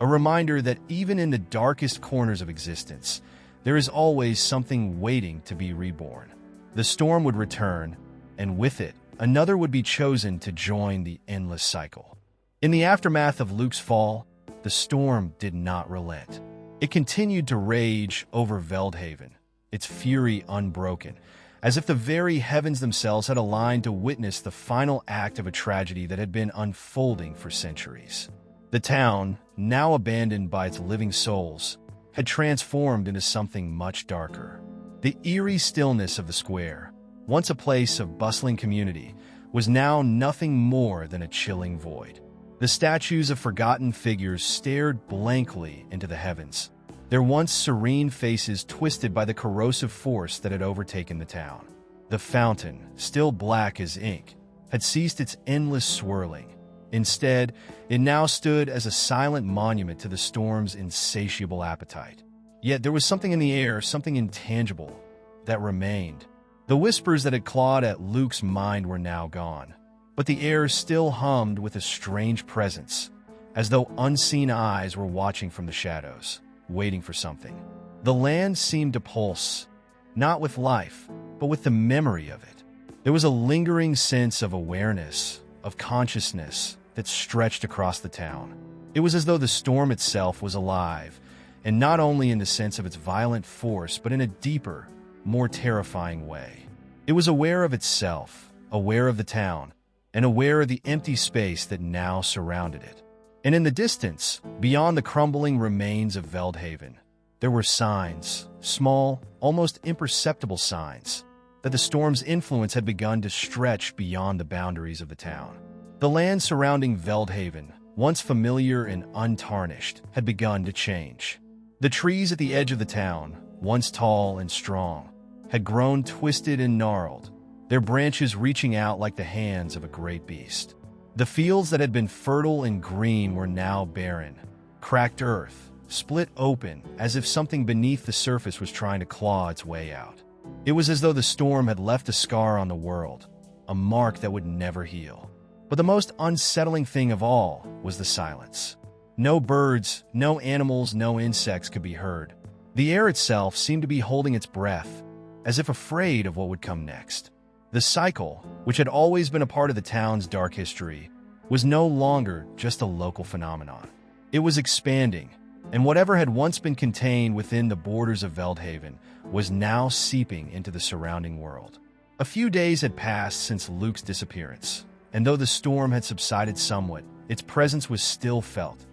a reminder that even in the darkest corners of existence, there is always something waiting to be reborn. The storm would return, and with it, another would be chosen to join the endless cycle. In the aftermath of Luke's fall, the storm did not relent. It continued to rage over Veldhaven, its fury unbroken, as if the very heavens themselves had aligned to witness the final act of a tragedy that had been unfolding for centuries. The town, now abandoned by its living souls, had transformed into something much darker. The eerie stillness of the square, once a place of bustling community, was now nothing more than a chilling void. The statues of forgotten figures stared blankly into the heavens, their once serene faces twisted by the corrosive force that had overtaken the town. The fountain, still black as ink, had ceased its endless swirling. Instead, it now stood as a silent monument to the storm's insatiable appetite. Yet there was something in the air, something intangible, that remained. The whispers that had clawed at Luke's mind were now gone, but the air still hummed with a strange presence, as though unseen eyes were watching from the shadows, waiting for something. The land seemed to pulse, not with life, but with the memory of it. There was a lingering sense of awareness, of consciousness, that stretched across the town. It was as though the storm itself was alive, and not only in the sense of its violent force, but in a deeper, more terrifying way. It was aware of itself, aware of the town, and aware of the empty space that now surrounded it. And in the distance, beyond the crumbling remains of Veldhaven, there were signs, small, almost imperceptible signs, that the storm's influence had begun to stretch beyond the boundaries of the town. The land surrounding Veldhaven, once familiar and untarnished, had begun to change. The trees at the edge of the town, once tall and strong, had grown twisted and gnarled, their branches reaching out like the hands of a great beast. The fields that had been fertile and green were now barren, cracked earth, split open as if something beneath the surface was trying to claw its way out. It was as though the storm had left a scar on the world, a mark that would never heal. But the most unsettling thing of all was the silence. No birds, no animals, no insects could be heard. The air itself seemed to be holding its breath, as if afraid of what would come next. The cycle, which had always been a part of the town's dark history, was no longer just a local phenomenon. It was expanding, and whatever had once been contained within the borders of Veldhaven was now seeping into the surrounding world. A few days had passed since Luke's disappearance, and though the storm had subsided somewhat, its presence was still felt,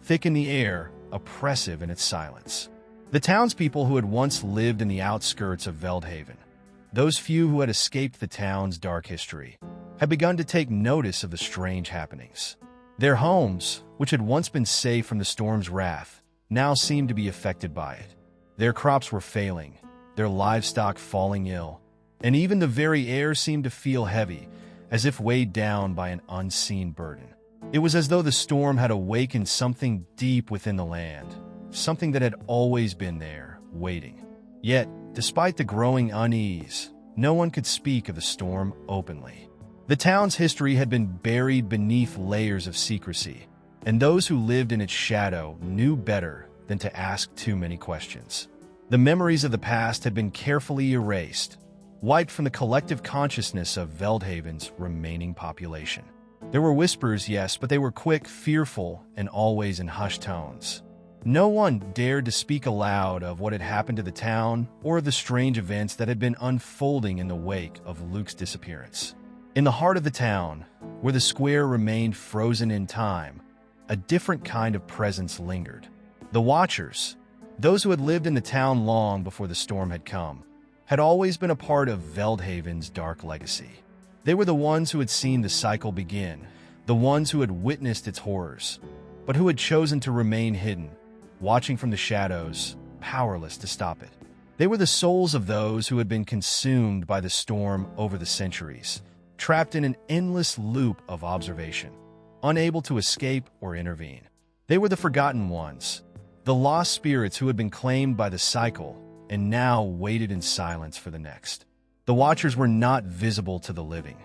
thick in the air, oppressive in its silence. The townspeople who had once lived in the outskirts of Veldhaven, those few who had escaped the town's dark history, had begun to take notice of the strange happenings. Their homes, which had once been safe from the storm's wrath, now seemed to be affected by it. Their crops were failing, their livestock falling ill, and even the very air seemed to feel heavy, as if weighed down by an unseen burden. It was as though the storm had awakened something deep within the land, something that had always been there, waiting. Yet, despite the growing unease, no one could speak of the storm openly. The town's history had been buried beneath layers of secrecy, and those who lived in its shadow knew better than to ask too many questions. The memories of the past had been carefully erased, wiped from the collective consciousness of Veldhaven's remaining population. There were whispers, yes, but they were quick, fearful, and always in hushed tones. No one dared to speak aloud of what had happened to the town or of the strange events that had been unfolding in the wake of Luke's disappearance. In the heart of the town, where the square remained frozen in time, a different kind of presence lingered. The Watchers, those who had lived in the town long before the storm had come, had always been a part of Veldhaven's dark legacy. They were the ones who had seen the cycle begin, the ones who had witnessed its horrors, but who had chosen to remain hidden, watching from the shadows, powerless to stop it. They were the souls of those who had been consumed by the storm over the centuries, trapped in an endless loop of observation, unable to escape or intervene. They were the forgotten ones, the lost spirits who had been claimed by the cycle and now waited in silence for the next. The Watchers were not visible to the living.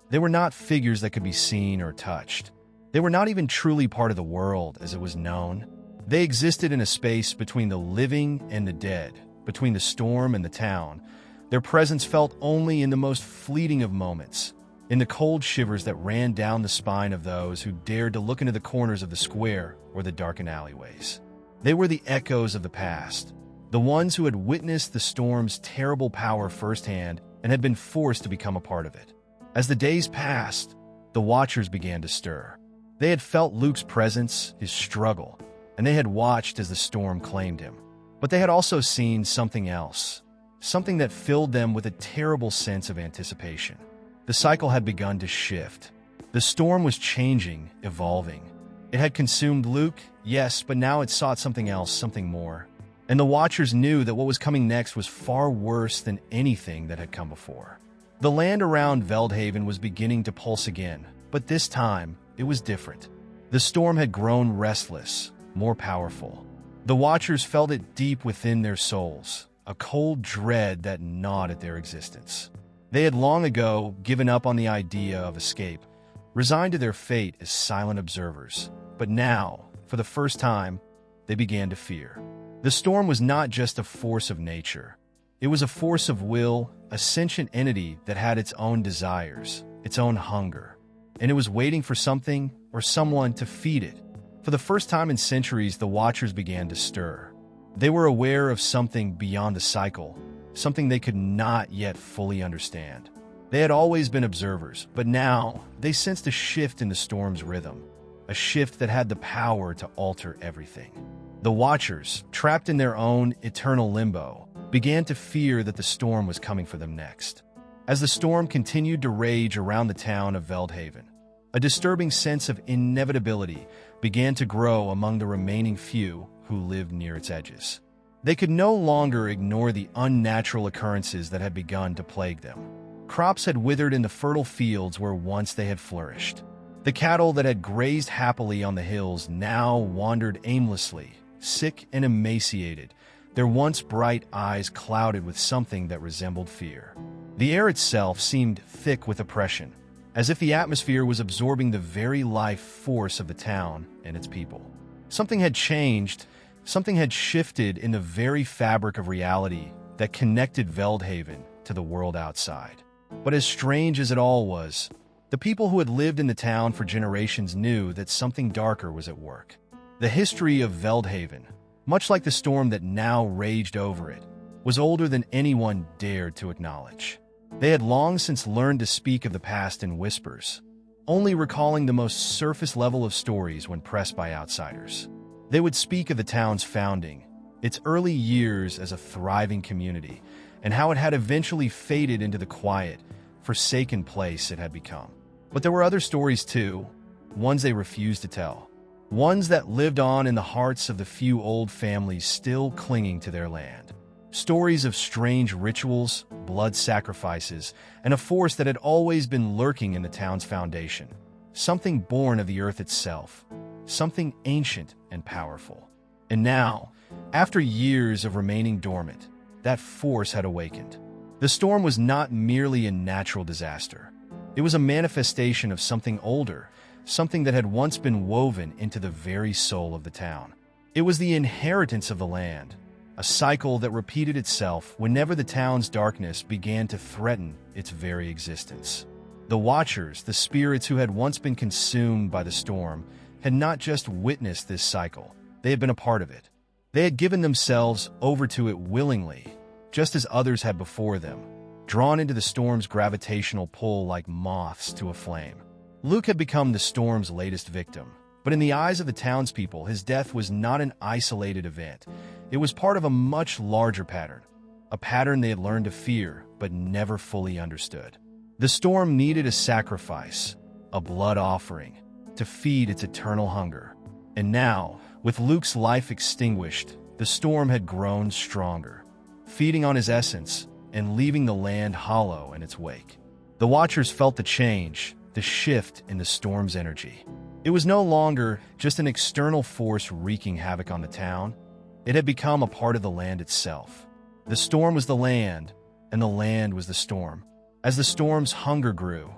They were not figures that could be seen or touched. They were not even truly part of the world as it was known. They existed in a space between the living and the dead, between the storm and the town. Their presence felt only in the most fleeting of moments, in the cold shivers that ran down the spine of those who dared to look into the corners of the square or the darkened alleyways. They were the echoes of the past, the ones who had witnessed the storm's terrible power firsthand and had been forced to become a part of it. As the days passed, the Watchers began to stir. They had felt Luke's presence, his struggle, and they had watched as the storm claimed him. But they had also seen something else, something that filled them with a terrible sense of anticipation. The cycle had begun to shift. The storm was changing, evolving. It had consumed Luke, yes, but now it sought something else, something more. And the Watchers knew that what was coming next was far worse than anything that had come before. The land around Veldhaven was beginning to pulse again, but this time it was different. The storm had grown restless, more powerful. The Watchers felt it deep within their souls, a cold dread that gnawed at their existence. They had long ago given up on the idea of escape, resigned to their fate as silent observers. But now, for the first time, they began to fear. The storm was not just a force of nature. It was a force of will, a sentient entity that had its own desires, its own hunger. And it was waiting for something or someone to feed it. For the first time in centuries, the Watchers began to stir. They were aware of something beyond the cycle, something they could not yet fully understand. They had always been observers, but now they sensed a shift in the storm's rhythm, a shift that had the power to alter everything. The Watchers, trapped in their own eternal limbo, began to fear that the storm was coming for them next. As the storm continued to rage around the town of Veldhaven, a disturbing sense of inevitability began to grow among the remaining few who lived near its edges. They could no longer ignore the unnatural occurrences that had begun to plague them. Crops had withered in the fertile fields where once they had flourished. The cattle that had grazed happily on the hills now wandered aimlessly, sick and emaciated, their once bright eyes clouded with something that resembled fear. The air itself seemed thick with oppression, as if the atmosphere was absorbing the very life force of the town and its people. Something had changed, something had shifted in the very fabric of reality that connected Veldhaven to the world outside. But as strange as it all was, the people who had lived in the town for generations knew that something darker was at work. The history of Veldhaven, much like the storm that now raged over it, was older than anyone dared to acknowledge. They had long since learned to speak of the past in whispers, only recalling the most surface level of stories when pressed by outsiders. They would speak of the town's founding, its early years as a thriving community, and how it had eventually faded into the quiet, forsaken place it had become. But there were other stories too, ones they refused to tell. Ones that lived on in the hearts of the few old families still clinging to their land. Stories of strange rituals, blood sacrifices, and a force that had always been lurking in the town's foundation. Something born of the earth itself. Something ancient and powerful. And now, after years of remaining dormant, that force had awakened. The storm was not merely a natural disaster. It was a manifestation of something older, something that had once been woven into the very soul of the town. It was the inheritance of the land, a cycle that repeated itself whenever the town's darkness began to threaten its very existence. The Watchers, the spirits who had once been consumed by the storm, had not just witnessed this cycle, they had been a part of it. They had given themselves over to it willingly, just as others had before them, drawn into the storm's gravitational pull like moths to a flame. Luke had become the storm's latest victim, but in the eyes of the townspeople, his death was not an isolated event. It was part of a much larger pattern, a pattern they had learned to fear but never fully understood. The storm needed a sacrifice, a blood offering, to feed its eternal hunger. And now, with Luke's life extinguished, the storm had grown stronger, feeding on his essence and leaving the land hollow in its wake. The Watchers felt the change, the shift in the storm's energy. It was no longer just an external force wreaking havoc on the town. It had become a part of the land itself. The storm was the land, and the land was the storm. As the storm's hunger grew,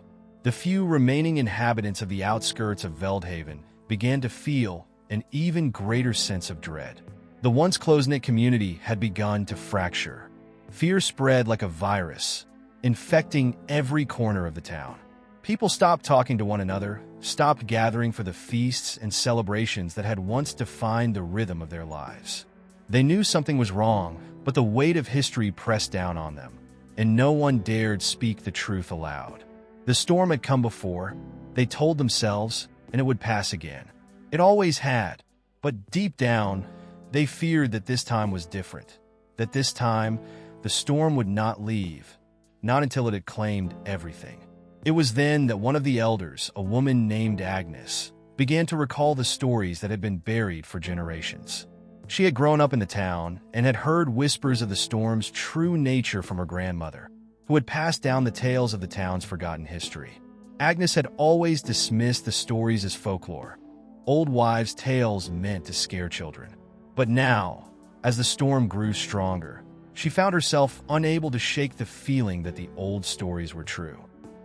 the few remaining inhabitants of the outskirts of Veldhaven began to feel an even greater sense of dread. The once close-knit community had begun to fracture. Fear spread like a virus, infecting every corner of the town. People stopped talking to one another, stopped gathering for the feasts and celebrations that had once defined the rhythm of their lives. They knew something was wrong, but the weight of history pressed down on them, and no one dared speak the truth aloud. The storm had come before, they told themselves, and it would pass again. It always had, but deep down, they feared that this time was different, that this time, the storm would not leave, not until it had claimed everything. It was then that one of the elders, a woman named Agnes, began to recall the stories that had been buried for generations. She had grown up in the town and had heard whispers of the storm's true nature from her grandmother, who had passed down the tales of the town's forgotten history. Agnes had always dismissed the stories as folklore, old wives' tales meant to scare children. But now, as the storm grew stronger, she found herself unable to shake the feeling that the old stories were true.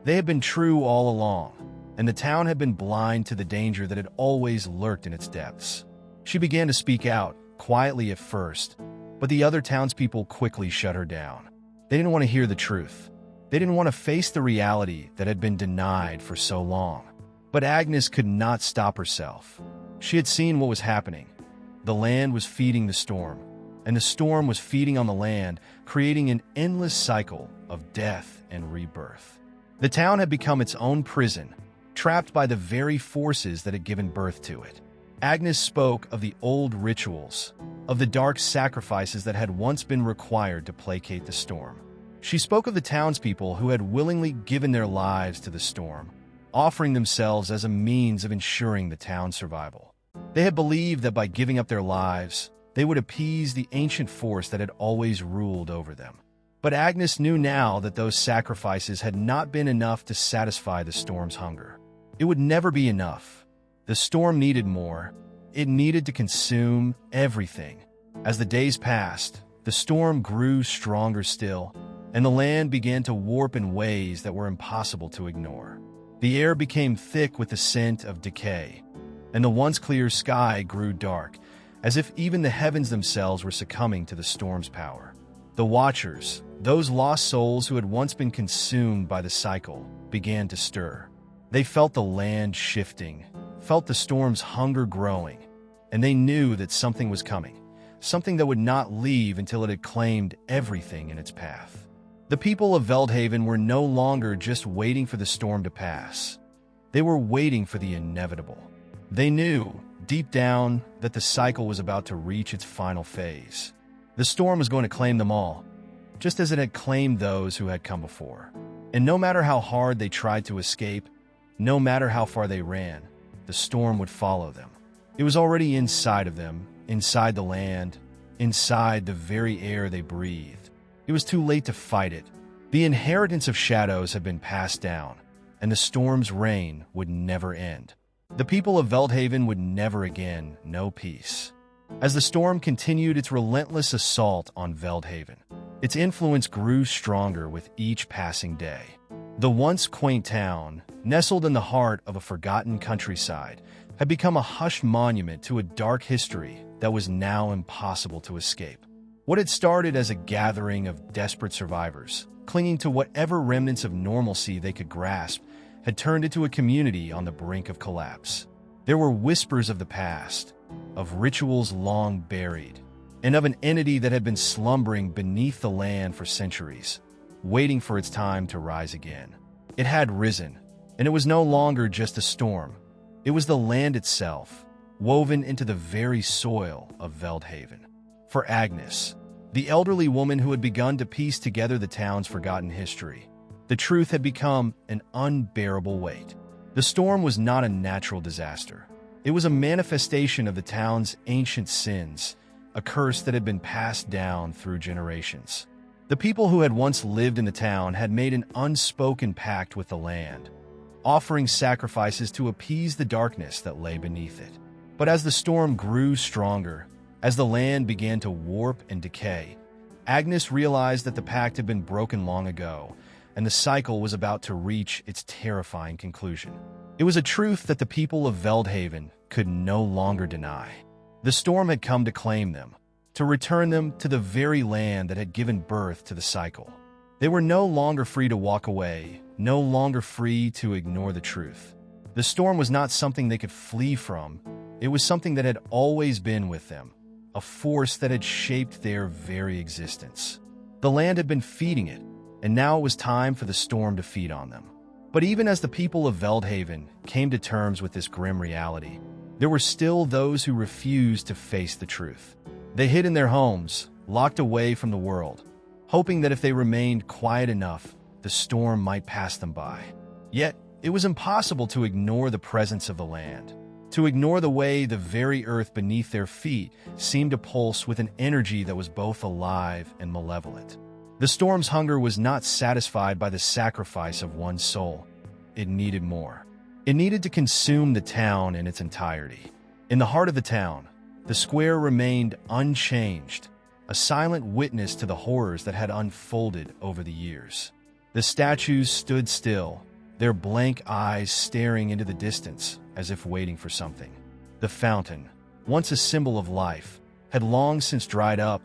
They had been true all along, and the town had been blind to the danger that had always lurked in its depths. She began to speak out, quietly at first, but the other townspeople quickly shut her down. They didn't want to hear the truth. They didn't want to face the reality that had been denied for so long. But Agnes could not stop herself. She had seen what was happening. The land was feeding the storm, and the storm was feeding on the land, creating an endless cycle of death and rebirth. The town had become its own prison, trapped by the very forces that had given birth to it. Agnes spoke of the old rituals, of the dark sacrifices that had once been required to placate the storm. She spoke of the townspeople who had willingly given their lives to the storm, offering themselves as a means of ensuring the town's survival. They had believed that by giving up their lives, they would appease the ancient force that had always ruled over them. But Agnes knew now that those sacrifices had not been enough to satisfy the storm's hunger. It would never be enough. The storm needed more. It needed to consume everything. As the days passed, the storm grew stronger still, and the land began to warp in ways that were impossible to ignore. The air became thick with the scent of decay, and the once clear sky grew dark, as if even the heavens themselves were succumbing to the storm's power. The Watchers, those lost souls who had once been consumed by the cycle, began to stir. They felt the land shifting, felt the storm's hunger growing, and they knew that something was coming, something that would not leave until it had claimed everything in its path. The people of Veldhaven were no longer just waiting for the storm to pass. They were waiting for the inevitable. They knew, deep down, that the cycle was about to reach its final phase. The storm was going to claim them all, just as it had claimed those who had come before. And no matter how hard they tried to escape, no matter how far they ran, the storm would follow them. It was already inside of them, inside the land, inside the very air they breathed. It was too late to fight it. The inheritance of shadows had been passed down, and the storm's reign would never end. The people of Veldhaven would never again know peace. As the storm continued its relentless assault on Veldhaven, its influence grew stronger with each passing day. The once quaint town, nestled in the heart of a forgotten countryside, had become a hushed monument to a dark history that was now impossible to escape. What had started as a gathering of desperate survivors, clinging to whatever remnants of normalcy they could grasp, had turned into a community on the brink of collapse. There were whispers of the past, of rituals long buried, and of an entity that had been slumbering beneath the land for centuries, waiting for its time to rise again. It had risen, and it was no longer just a storm. It was the land itself, woven into the very soil of Veldhaven. For Agnes, the elderly woman who had begun to piece together the town's forgotten history, the truth had become an unbearable weight. The storm was not a natural disaster. It was a manifestation of the town's ancient sins, a curse that had been passed down through generations. The people who had once lived in the town had made an unspoken pact with the land, offering sacrifices to appease the darkness that lay beneath it. But as the storm grew stronger, as the land began to warp and decay, Agnes realized that the pact had been broken long ago, and the cycle was about to reach its terrifying conclusion. It was a truth that the people of Veldhaven could no longer deny. The storm had come to claim them, to return them to the very land that had given birth to the cycle. They were no longer free to walk away, no longer free to ignore the truth. The storm was not something they could flee from. It was something that had always been with them, a force that had shaped their very existence. The land had been feeding it, and now it was time for the storm to feed on them. But even as the people of Veldhaven came to terms with this grim reality, there were still those who refused to face the truth. They hid in their homes, locked away from the world, hoping that if they remained quiet enough, the storm might pass them by. Yet, it was impossible to ignore the presence of the land, to ignore the way the very earth beneath their feet seemed to pulse with an energy that was both alive and malevolent. The storm's hunger was not satisfied by the sacrifice of one soul. It needed more. It needed to consume the town in its entirety. In the heart of the town, the square remained unchanged, a silent witness to the horrors that had unfolded over the years. The statues stood still, their blank eyes staring into the distance as if waiting for something. The fountain, once a symbol of life, had long since dried up,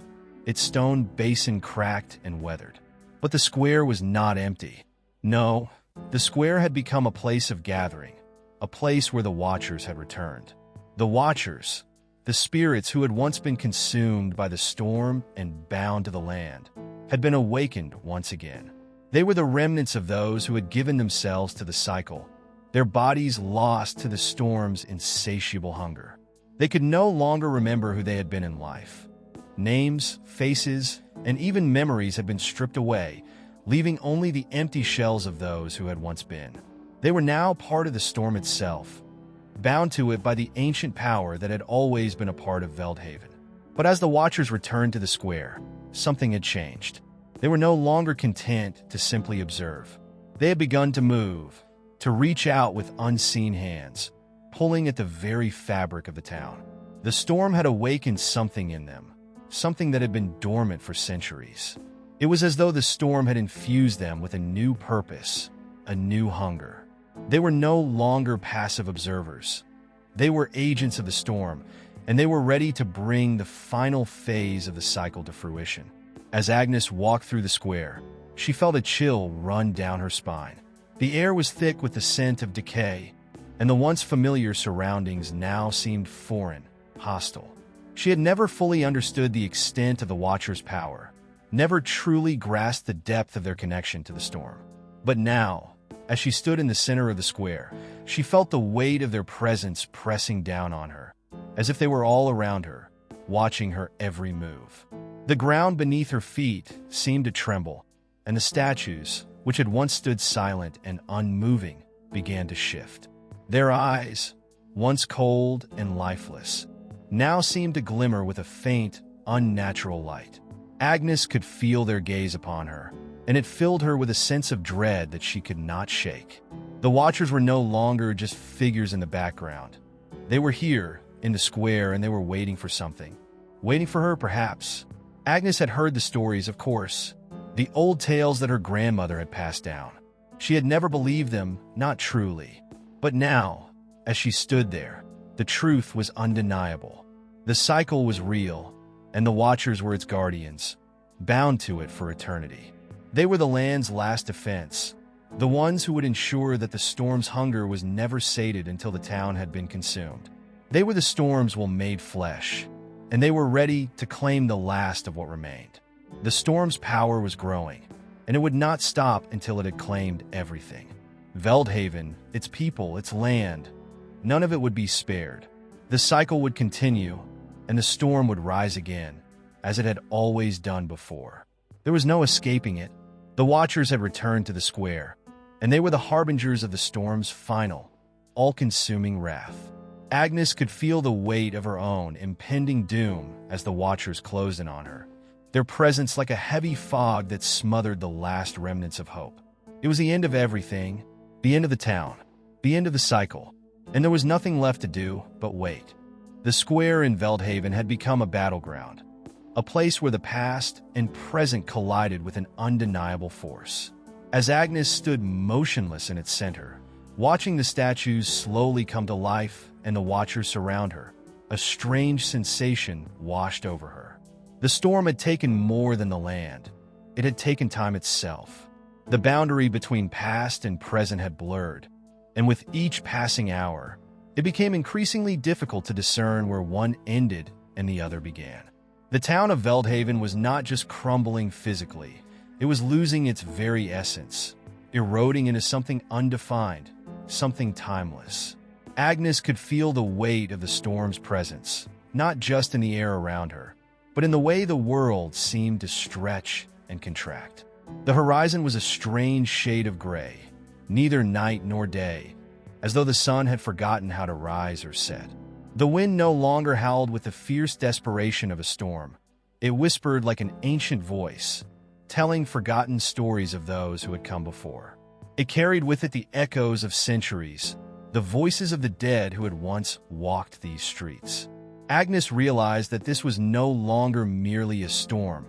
its stone basin cracked and weathered. But the square was not empty. No, the square had become a place of gathering, a place where the Watchers had returned. The Watchers, the spirits who had once been consumed by the storm and bound to the land, had been awakened once again. They were the remnants of those who had given themselves to the cycle, their bodies lost to the storm's insatiable hunger. They could no longer remember who they had been in life. Names, faces, and even memories had been stripped away, leaving only the empty shells of those who had once been. They were now part of the storm itself, bound to it by the ancient power that had always been a part of Veldhaven. But as the Watchers returned to the square, something had changed. They were no longer content to simply observe. They had begun to move, to reach out with unseen hands, pulling at the very fabric of the town. The storm had awakened something in them, something that had been dormant for centuries. It was as though the storm had infused them with a new purpose, a new hunger. They were no longer passive observers. They were agents of the storm, and they were ready to bring the final phase of the cycle to fruition. As Agnes walked through the square, she felt a chill run down her spine. The air was thick with the scent of decay, and the once familiar surroundings now seemed foreign, hostile. She had never fully understood the extent of the Watcher's power, never truly grasped the depth of their connection to the storm. But now, as she stood in the center of the square, she felt the weight of their presence pressing down on her, as if they were all around her, watching her every move. The ground beneath her feet seemed to tremble, and the statues, which had once stood silent and unmoving, began to shift. Their eyes, once cold and lifeless, now seemed to glimmer with a faint, unnatural light. Agnes could feel their gaze upon her, and it filled her with a sense of dread that she could not shake. The Watchers were no longer just figures in the background. They were here, in the square, and they were waiting for something. Waiting for her, perhaps. Agnes had heard the stories, of course, the old tales that her grandmother had passed down. She had never believed them, not truly. But now, as she stood there, the truth was undeniable. The cycle was real, and the Watchers were its guardians, bound to it for eternity. They were the land's last defense, the ones who would ensure that the storm's hunger was never sated until the town had been consumed. They were the storm's made flesh, and they were ready to claim the last of what remained. The storm's power was growing, and it would not stop until it had claimed everything. Veldhaven, its people, its land, none of it would be spared. The cycle would continue, and the storm would rise again, as it had always done before. There was no escaping it. The Watchers had returned to the square, and they were the harbingers of the storm's final, all-consuming wrath. Agnes could feel the weight of her own impending doom as the Watchers closed in on her, their presence like a heavy fog that smothered the last remnants of hope. It was the end of everything, the end of the town, the end of the cycle, and there was nothing left to do but wait. The square in Veldhaven had become a battleground, a place where the past and present collided with an undeniable force. As Agnes stood motionless in its center, watching the statues slowly come to life and the Watchers surround her, a strange sensation washed over her. The storm had taken more than the land. It had taken time itself. The boundary between past and present had blurred, and with each passing hour, it became increasingly difficult to discern where one ended and the other began. The town of Veldhaven was not just crumbling physically, it was losing its very essence, eroding into something undefined, something timeless. Agnes could feel the weight of the storm's presence, not just in the air around her, but in the way the world seemed to stretch and contract. The horizon was a strange shade of gray, neither night nor day, as though the sun had forgotten how to rise or set. The wind no longer howled with the fierce desperation of a storm. It whispered like an ancient voice, telling forgotten stories of those who had come before. It carried with it the echoes of centuries, the voices of the dead who had once walked these streets. Agnes realized that this was no longer merely a storm.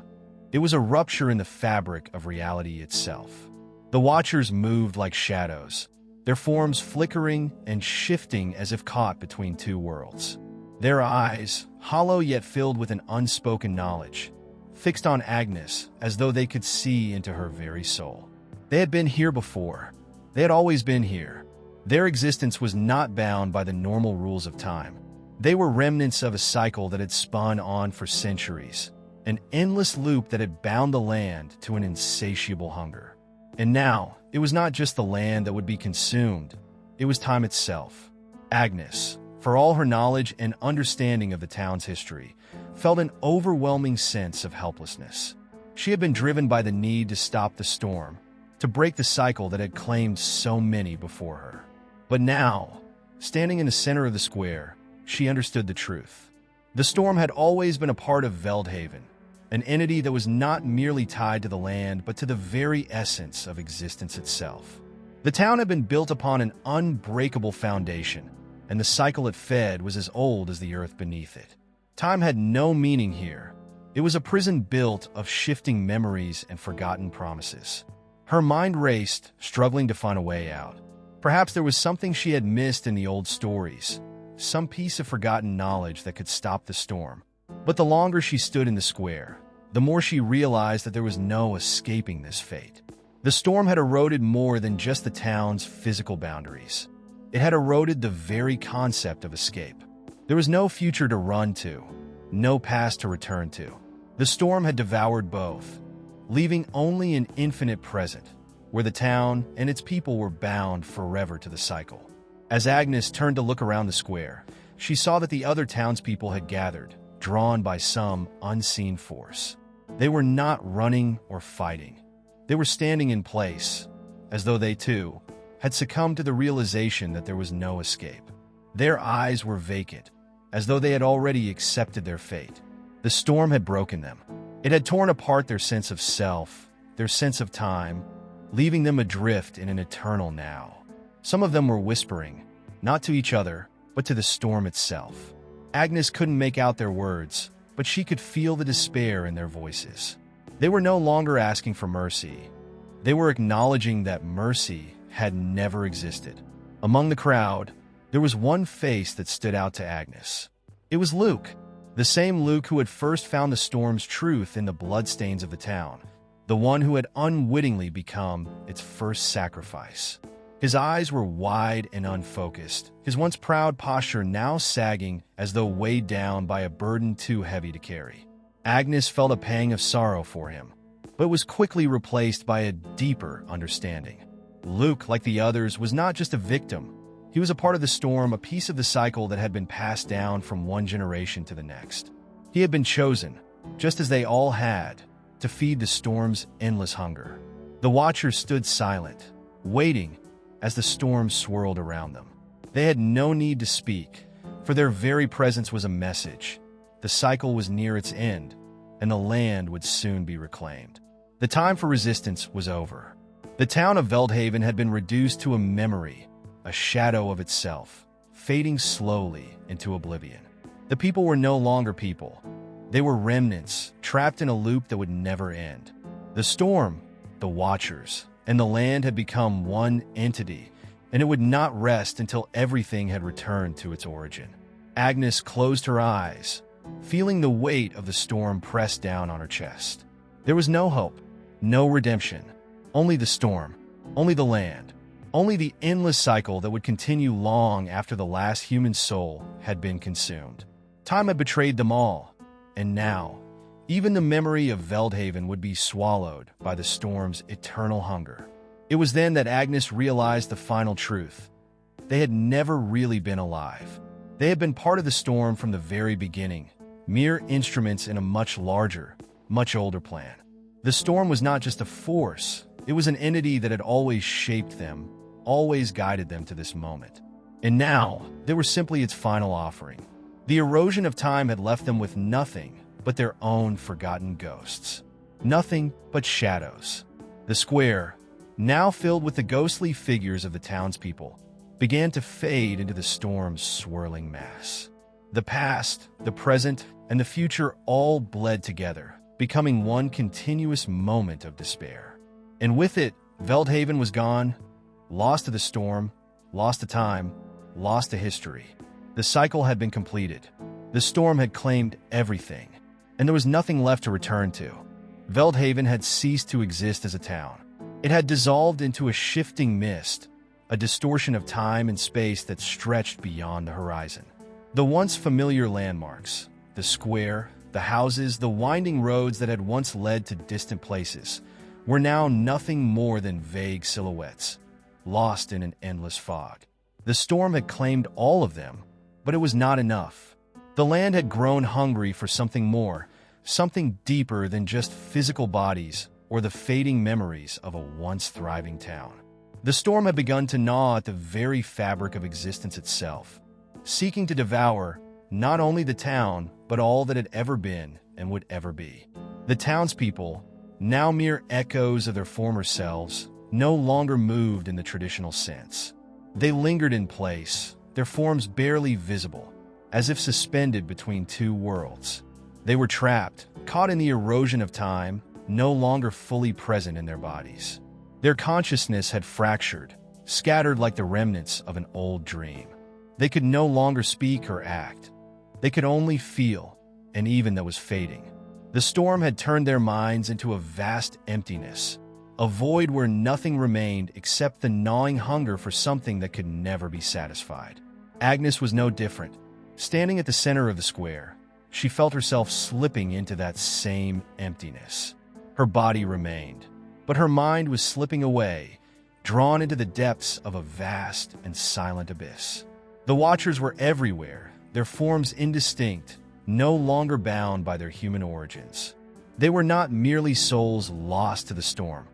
It was a rupture in the fabric of reality itself. The Watchers moved like shadows, their forms flickering and shifting as if caught between two worlds. Their eyes, hollow yet filled with an unspoken knowledge, fixed on Agnes as though they could see into her very soul. They had been here before. They had always been here. Their existence was not bound by the normal rules of time. They were remnants of a cycle that had spun on for centuries, an endless loop that had bound the land to an insatiable hunger. And now, it was not just the land that would be consumed, it was time itself. Agnes, for all her knowledge and understanding of the town's history, felt an overwhelming sense of helplessness. She had been driven by the need to stop the storm, to break the cycle that had claimed so many before her. But now, standing in the center of the square, she understood the truth. The storm had always been a part of Veldhaven, an entity that was not merely tied to the land but to the very essence of existence itself. The town had been built upon an unbreakable foundation, and the cycle it fed was as old as the earth beneath it. Time had no meaning here. It was a prison built of shifting memories and forgotten promises. Her mind raced, struggling to find a way out. Perhaps there was something she had missed in the old stories, some piece of forgotten knowledge that could stop the storm. But the longer she stood in the square, the more she realized that there was no escaping this fate. The storm had eroded more than just the town's physical boundaries. It had eroded the very concept of escape. There was no future to run to, no past to return to. The storm had devoured both, leaving only an infinite present, where the town and its people were bound forever to the cycle. As Agnes turned to look around the square, she saw that the other townspeople had gathered, drawn by some unseen force. They were not running or fighting. They were standing in place, as though they, too, had succumbed to the realization that there was no escape. Their eyes were vacant, as though they had already accepted their fate. The storm had broken them. It had torn apart their sense of self, their sense of time, leaving them adrift in an eternal now. Some of them were whispering, not to each other, but to the storm itself. Agnes couldn't make out their words, but she could feel the despair in their voices. They were no longer asking for mercy. They were acknowledging that mercy had never existed. Among the crowd, there was one face that stood out to Agnes. It was Luke, the same Luke who had first found the storm's truth in the bloodstains of the town, the one who had unwittingly become its first sacrifice. His eyes were wide and unfocused, his once proud posture now sagging as though weighed down by a burden too heavy to carry. Agnes felt a pang of sorrow for him, but was quickly replaced by a deeper understanding. Luke, like the others, was not just a victim. He was a part of the storm, a piece of the cycle that had been passed down from one generation to the next. He had been chosen, just as they all had, to feed the storm's endless hunger. The watchers stood silent, waiting as the storm swirled around them. They had no need to speak, for their very presence was a message. The cycle was near its end, and the land would soon be reclaimed. The time for resistance was over. The town of Veldhaven had been reduced to a memory, a shadow of itself, fading slowly into oblivion. The people were no longer people. They were remnants, trapped in a loop that would never end. The storm, the watchers, and the land had become one entity, and it would not rest until everything had returned to its origin. Agnes closed her eyes, feeling the weight of the storm press down on her chest. There was no hope, no redemption, only the storm, only the land, only the endless cycle that would continue long after the last human soul had been consumed. Time had betrayed them all, and now, even the memory of Veldhaven would be swallowed by the storm's eternal hunger. It was then that Agnes realized the final truth. They had never really been alive. They had been part of the storm from the very beginning, mere instruments in a much larger, much older plan. The storm was not just a force, it was an entity that had always shaped them, always guided them to this moment. And now, they were simply its final offering. The erosion of time had left them with nothing but their own forgotten ghosts. Nothing but shadows. The square, now filled with the ghostly figures of the townspeople, began to fade into the storm's swirling mass. The past, the present, and the future all bled together, becoming one continuous moment of despair. And with it, Veldhaven was gone, lost to the storm, lost to time, lost to history. The cycle had been completed. The storm had claimed everything, and there was nothing left to return to. Veldhaven had ceased to exist as a town. It had dissolved into a shifting mist, a distortion of time and space that stretched beyond the horizon. The once familiar landmarks, the square, the houses, the winding roads that had once led to distant places, were now nothing more than vague silhouettes, lost in an endless fog. The storm had claimed all of them, but it was not enough. The land had grown hungry for something more, something deeper than just physical bodies or the fading memories of a once thriving town. The storm had begun to gnaw at the very fabric of existence itself, seeking to devour not only the town, but all that had ever been and would ever be. The townspeople, now mere echoes of their former selves, no longer moved in the traditional sense. They lingered in place, their forms barely visible, as if suspended between two worlds. They were trapped, caught in the erosion of time, no longer fully present in their bodies. Their consciousness had fractured, scattered like the remnants of an old dream. They could no longer speak or act. They could only feel, and even that was fading. The storm had turned their minds into a vast emptiness, a void where nothing remained except the gnawing hunger for something that could never be satisfied. Agnes was no different. Standing at the center of the square, she felt herself slipping into that same emptiness. Her body remained, but her mind was slipping away, drawn into the depths of a vast and silent abyss. The Watchers were everywhere, their forms indistinct, no longer bound by their human origins. They were not merely souls lost to the storm.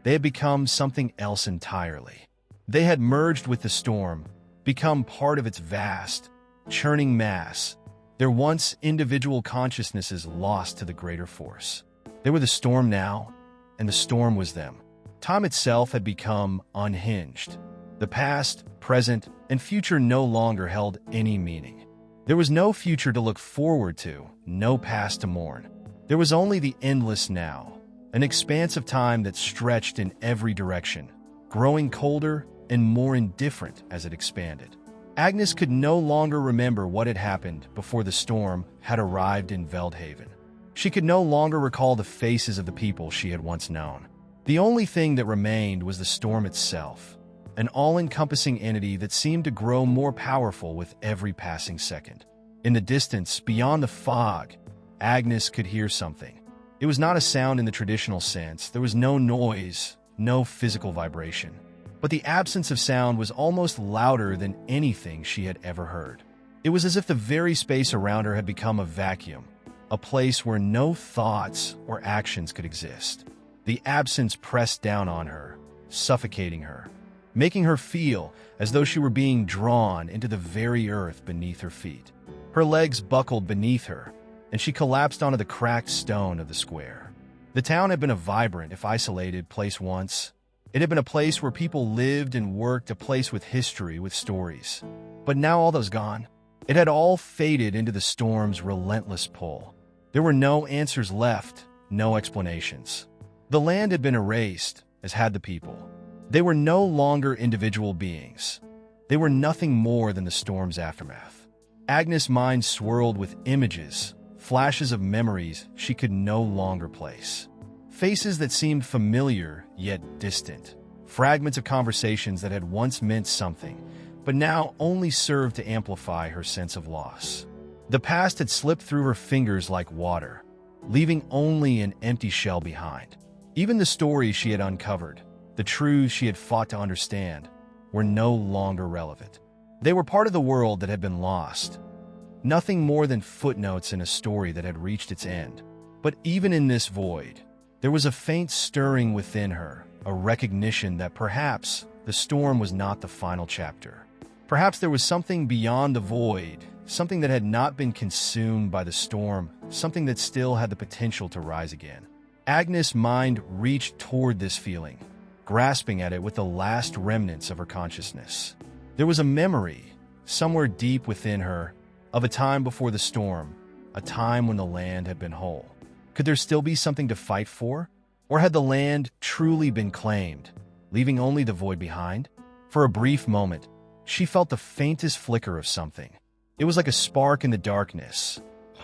They had become something else entirely. They had merged with the storm, become part of its vast, churning mass, their once individual consciousnesses lost to the greater force. They were the storm now, and the storm was them. Time itself had become unhinged. The past, present, and future no longer held any meaning. There was no future to look forward to, no past to mourn. There was only the endless now, an expanse of time that stretched in every direction, growing colder and more indifferent as it expanded. Agnes could no longer remember what had happened before the storm had arrived in Veldhaven. She could no longer recall the faces of the people she had once known. The only thing that remained was the storm itself, an all-encompassing entity that seemed to grow more powerful with every passing second. In the distance, beyond the fog, Agnes could hear something. It was not a sound in the traditional sense. There was no noise, no physical vibration. But the absence of sound was almost louder than anything she had ever heard. It was as if the very space around her had become a vacuum, a place where no thoughts or actions could exist. The absence pressed down on her, suffocating her, making her feel as though she were being drawn into the very earth beneath her feet. Her legs buckled beneath her, and she collapsed onto the cracked stone of the square. The town had been a vibrant, if isolated, place once. It had been a place where people lived and worked, a place with history, with stories. But now all that was gone. It had all faded into the storm's relentless pull. There were no answers left, no explanations. The land had been erased, as had the people. They were no longer individual beings. They were nothing more than the storm's aftermath. Agnes' mind swirled with images, flashes of memories she could no longer place. Faces that seemed familiar, yet distant. Fragments of conversations that had once meant something, but now only served to amplify her sense of loss. The past had slipped through her fingers like water, leaving only an empty shell behind. Even the stories she had uncovered, the truths she had fought to understand, were no longer relevant. They were part of the world that had been lost, nothing more than footnotes in a story that had reached its end. But even in this void, there was a faint stirring within her, a recognition that perhaps the storm was not the final chapter. Perhaps there was something beyond the void, something that had not been consumed by the storm, something that still had the potential to rise again. Agnes' mind reached toward this feeling, grasping at it with the last remnants of her consciousness. There was a memory, somewhere deep within her, of a time before the storm, a time when the land had been whole. Could there still be something to fight for? Or had the land truly been claimed, leaving only the void behind? For a brief moment, she felt the faintest flicker of something. It was like a spark in the darkness,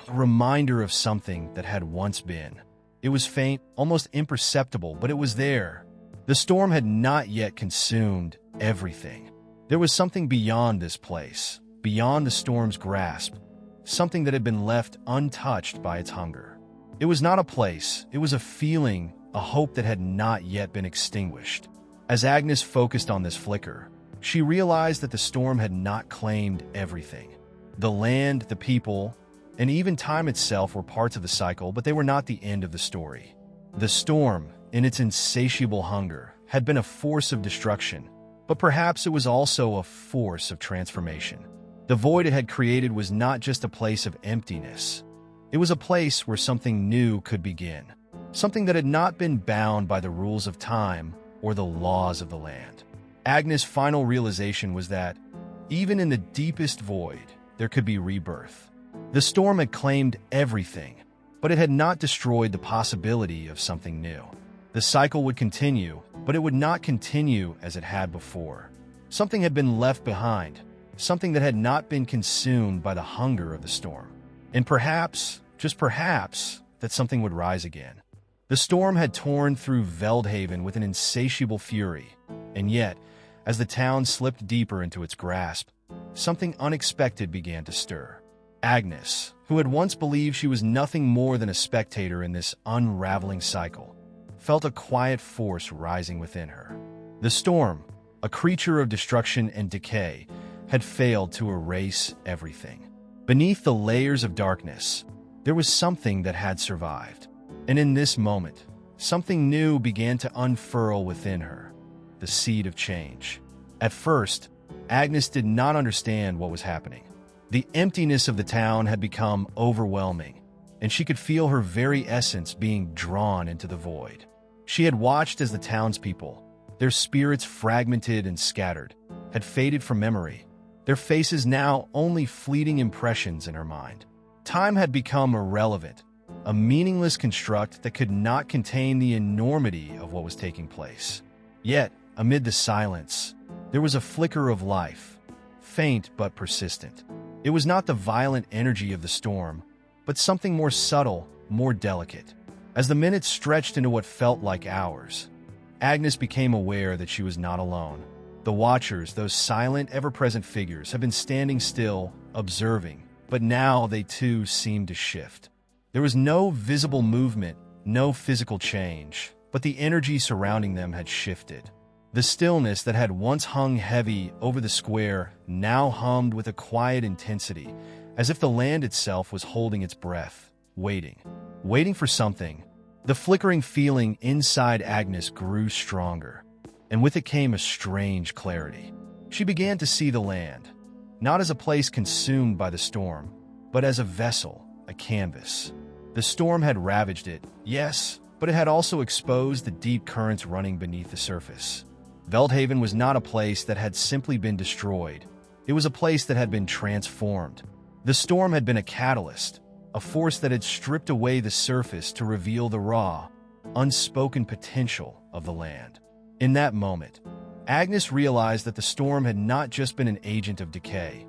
a reminder of something that had once been. It was faint, almost imperceptible, but it was there. The storm had not yet consumed everything. There was something beyond this place, beyond the storm's grasp, something that had been left untouched by its hunger. It was not a place, it was a feeling, a hope that had not yet been extinguished. As Agnes focused on this flicker, she realized that the storm had not claimed everything. The land, the people, and even time itself were parts of the cycle, but they were not the end of the story. The storm, in its insatiable hunger, had been a force of destruction, but perhaps it was also a force of transformation. The void it had created was not just a place of emptiness. It was a place where something new could begin, something that had not been bound by the rules of time or the laws of the land. Agnes' final realization was that, even in the deepest void, there could be rebirth. The storm had claimed everything, but it had not destroyed the possibility of something new. The cycle would continue, but it would not continue as it had before. Something had been left behind, something that had not been consumed by the hunger of the storm. And perhaps, just perhaps, that something would rise again. The storm had torn through Veldhaven with an insatiable fury, and yet, as the town slipped deeper into its grasp, something unexpected began to stir. Agnes, who had once believed she was nothing more than a spectator in this unraveling cycle, felt a quiet force rising within her. The storm, a creature of destruction and decay, had failed to erase everything. Beneath the layers of darkness, there was something that had survived. And in this moment, something new began to unfurl within her, the seed of change. At first, Agnes did not understand what was happening. The emptiness of the town had become overwhelming, and she could feel her very essence being drawn into the void. She had watched as the townspeople, their spirits fragmented and scattered, had faded from memory, their faces now only fleeting impressions in her mind. Time had become irrelevant, a meaningless construct that could not contain the enormity of what was taking place. Yet, amid the silence, there was a flicker of life, faint but persistent. It was not the violent energy of the storm, but something more subtle, more delicate. As the minutes stretched into what felt like hours, Agnes became aware that she was not alone. The watchers, those silent, ever-present figures, had been standing still, observing, but now they too seemed to shift. There was no visible movement, no physical change, but the energy surrounding them had shifted. The stillness that had once hung heavy over the square now hummed with a quiet intensity, as if the land itself was holding its breath, waiting for something. The flickering feeling inside Agnes grew stronger, and with it came a strange clarity. She began to see the land, not as a place consumed by the storm, but as a vessel, a canvas. The storm had ravaged it, yes, but it had also exposed the deep currents running beneath the surface. Veldhaven was not a place that had simply been destroyed. It was a place that had been transformed. The storm had been a catalyst, a force that had stripped away the surface to reveal the raw, unspoken potential of the land. In that moment, Agnes realized that the storm had not just been an agent of decay.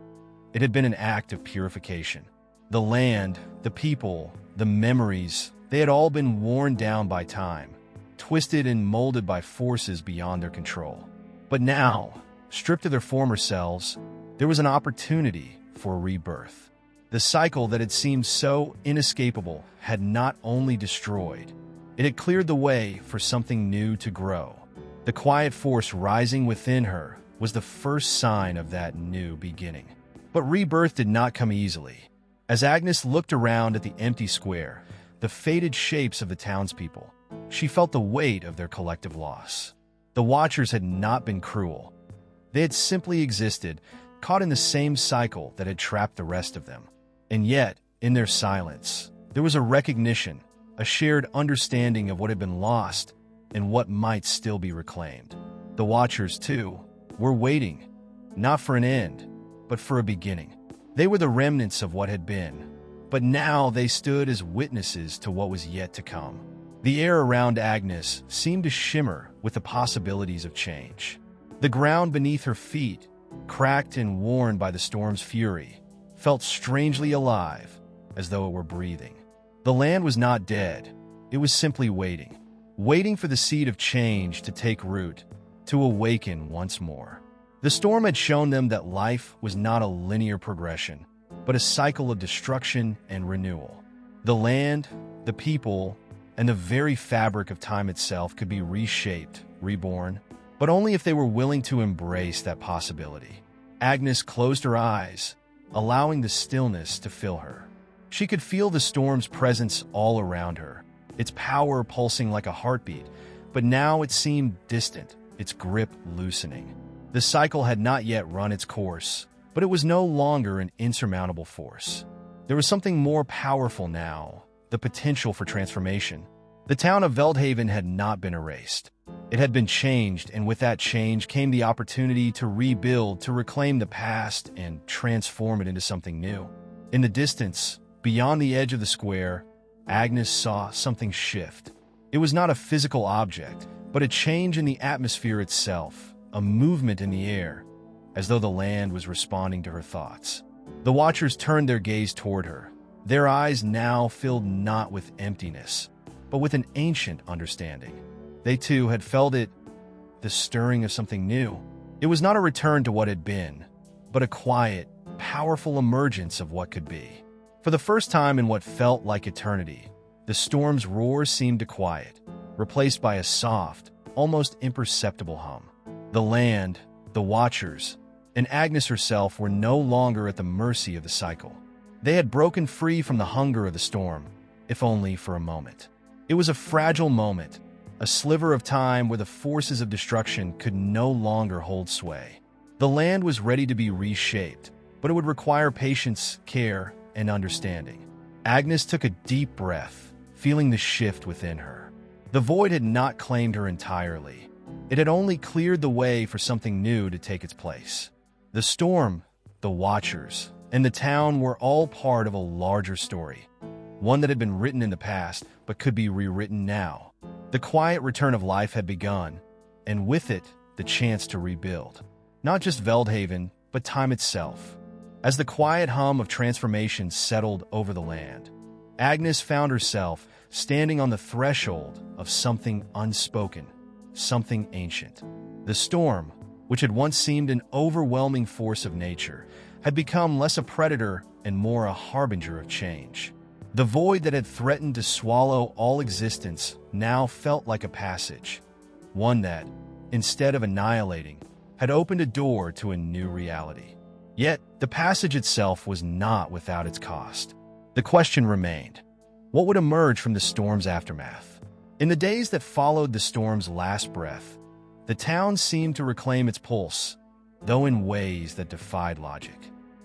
It had been an act of purification. The land, the people, the memories, they had all been worn down by time, twisted and molded by forces beyond their control. But now, stripped of their former selves, there was an opportunity for rebirth. The cycle that had seemed so inescapable had not only destroyed, it had cleared the way for something new to grow. The quiet force rising within her was the first sign of that new beginning. But rebirth did not come easily. As Agnes looked around at the empty square, the faded shapes of the townspeople, she felt the weight of their collective loss. The Watchers had not been cruel. They had simply existed, caught in the same cycle that had trapped the rest of them. And yet, in their silence, there was a recognition, a shared understanding of what had been lost and what might still be reclaimed. The Watchers, too, were waiting, not for an end, but for a beginning. They were the remnants of what had been, but now they stood as witnesses to what was yet to come. The air around Agnes seemed to shimmer with the possibilities of change. The ground beneath her feet, cracked and worn by the storm's fury, felt strangely alive, as though it were breathing. The land was not dead. It was simply waiting for the seed of change to take root, to awaken once more. The storm had shown them that life was not a linear progression, but a cycle of destruction and renewal. The land, the people, and the very fabric of time itself could be reshaped, reborn, but only if they were willing to embrace that possibility. Agnes closed her eyes, allowing the stillness to fill her. She could feel the storm's presence all around her, its power pulsing like a heartbeat, but now it seemed distant, its grip loosening. The cycle had not yet run its course, but it was no longer an insurmountable force. There was something more powerful now, the potential for transformation. The town of Veldhaven had not been erased. It had been changed, and with that change came the opportunity to rebuild, to reclaim the past and transform it into something new. In the distance, beyond the edge of the square, Agnes saw something shift. It was not a physical object, but a change in the atmosphere itself, a movement in the air, as though the land was responding to her thoughts. The Watchers turned their gaze toward her, their eyes now filled not with emptiness, but with an ancient understanding. They too had felt it, the stirring of something new. It was not a return to what had been, but a quiet, powerful emergence of what could be. For the first time in what felt like eternity, the storm's roar seemed to quiet. replaced by a soft, almost imperceptible hum. The land, the Watchers, and Agnes herself were no longer at the mercy of the cycle. They had broken free from the hunger of the storm, if only for a moment. It was a fragile moment, a sliver of time where the forces of destruction could no longer hold sway. The land was ready to be reshaped, but it would require patience, care, and understanding. Agnes took a deep breath, feeling the shift within her. The void had not claimed her entirely. It had only cleared the way for something new to take its place. The storm, the Watchers, and the town were all part of a larger story, one that had been written in the past but could be rewritten now. The quiet return of life had begun, and with it, the chance to rebuild. Not just Veldhaven, but time itself. As the quiet hum of transformation settled over the land, Agnes found herself standing on the threshold of something unspoken, something ancient. The storm, which had once seemed an overwhelming force of nature, had become less a predator and more a harbinger of change. The void that had threatened to swallow all existence now felt like a passage, one that, instead of annihilating, had opened a door to a new reality. Yet, the passage itself was not without its cost. The question remained: what would emerge from the storm's aftermath? In the days that followed the storm's last breath, the town seemed to reclaim its pulse, though in ways that defied logic.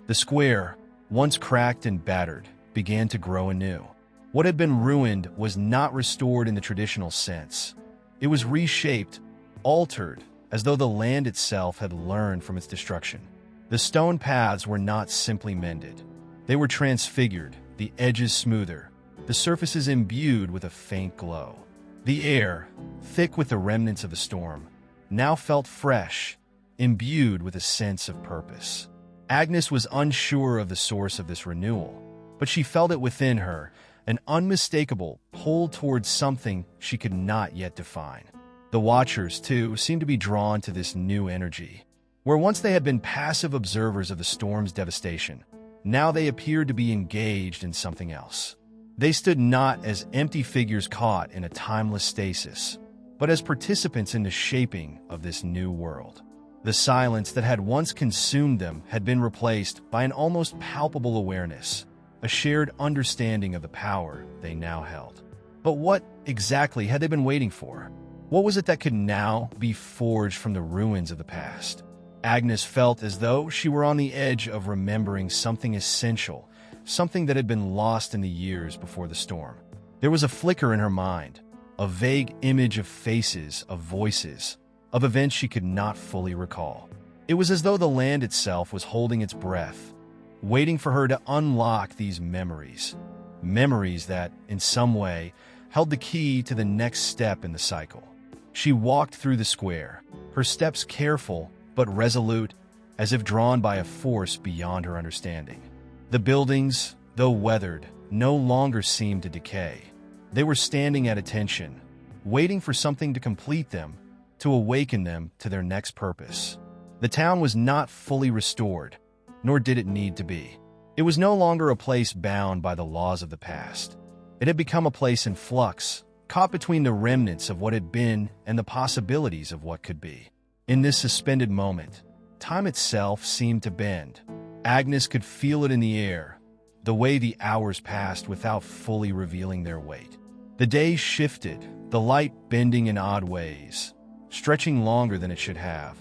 The square, once cracked and battered, began to grow anew. What had been ruined was not restored in the traditional sense. It was reshaped, altered, as though the land itself had learned from its destruction. The stone paths were not simply mended. They were transfigured, the edges smoother, the surfaces imbued with a faint glow. The air, thick with the remnants of the storm, now felt fresh, imbued with a sense of purpose. Agnes was unsure of the source of this renewal, but she felt it within her, an unmistakable pull towards something she could not yet define. The Watchers, too, seemed to be drawn to this new energy. Where once they had been passive observers of the storm's devastation, now they appeared to be engaged in something else. They stood not as empty figures caught in a timeless stasis, but as participants in the shaping of this new world. The silence that had once consumed them had been replaced by an almost palpable awareness, a shared understanding of the power they now held. But what exactly had they been waiting for? What was it that could now be forged from the ruins of the past? Agnes felt as though she were on the edge of remembering something essential, something that had been lost in the years before the storm. There was a flicker in her mind, a vague image of faces, of voices, of events she could not fully recall. It was as though the land itself was holding its breath, waiting for her to unlock these memories. Memories that, in some way, held the key to the next step in the cycle. She walked through the square, her steps careful but resolute, as if drawn by a force beyond her understanding. The buildings, though weathered, no longer seemed to decay. They were standing at attention, waiting for something to complete them, to awaken them to their next purpose. The town was not fully restored, nor did it need to be. It was no longer a place bound by the laws of the past. It had become a place in flux, caught between the remnants of what had been and the possibilities of what could be. In this suspended moment, time itself seemed to bend. Agnes could feel it in the air, the way the hours passed without fully revealing their weight. The days shifted, the light bending in odd ways, stretching longer than it should have,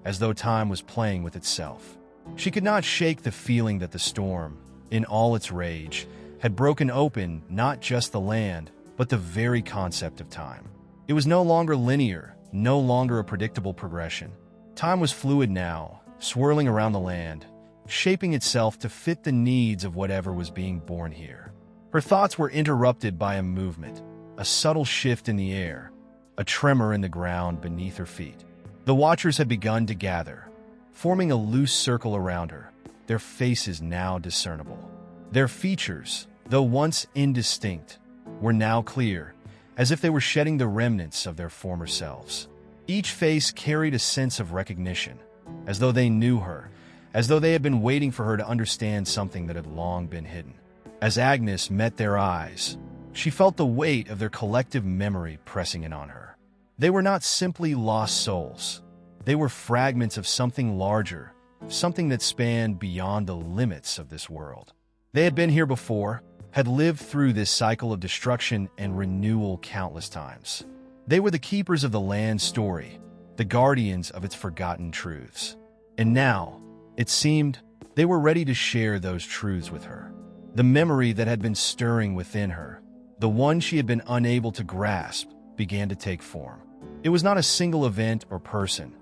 as though time was playing with itself. She could not shake the feeling that the storm, in all its rage, had broken open not just the land, but the very concept of time. It was no longer linear, no longer a predictable progression. Time was fluid now, swirling around the land, shaping itself to fit the needs of whatever was being born here. Her thoughts were interrupted by a movement, a subtle shift in the air, a tremor in the ground beneath her feet. The Watchers had begun to gather, forming a loose circle around her, their faces now discernible. Their features, though once indistinct, were now clear, as if they were shedding the remnants of their former selves. Each face carried a sense of recognition, as though they knew her, as though they had been waiting for her to understand something that had long been hidden. As Agnes met their eyes, She felt the weight of their collective memory pressing in on her. They were not simply lost souls. They were fragments of something larger, something that spanned beyond the limits of this world. They had been here before, had lived through this cycle of destruction and renewal countless times. They were the keepers of the land's story, the guardians of its forgotten truths. And now, it seemed, they were ready to share those truths with her. The memory that had been stirring within her, the one she had been unable to grasp, began to take form. It was not a single event or person.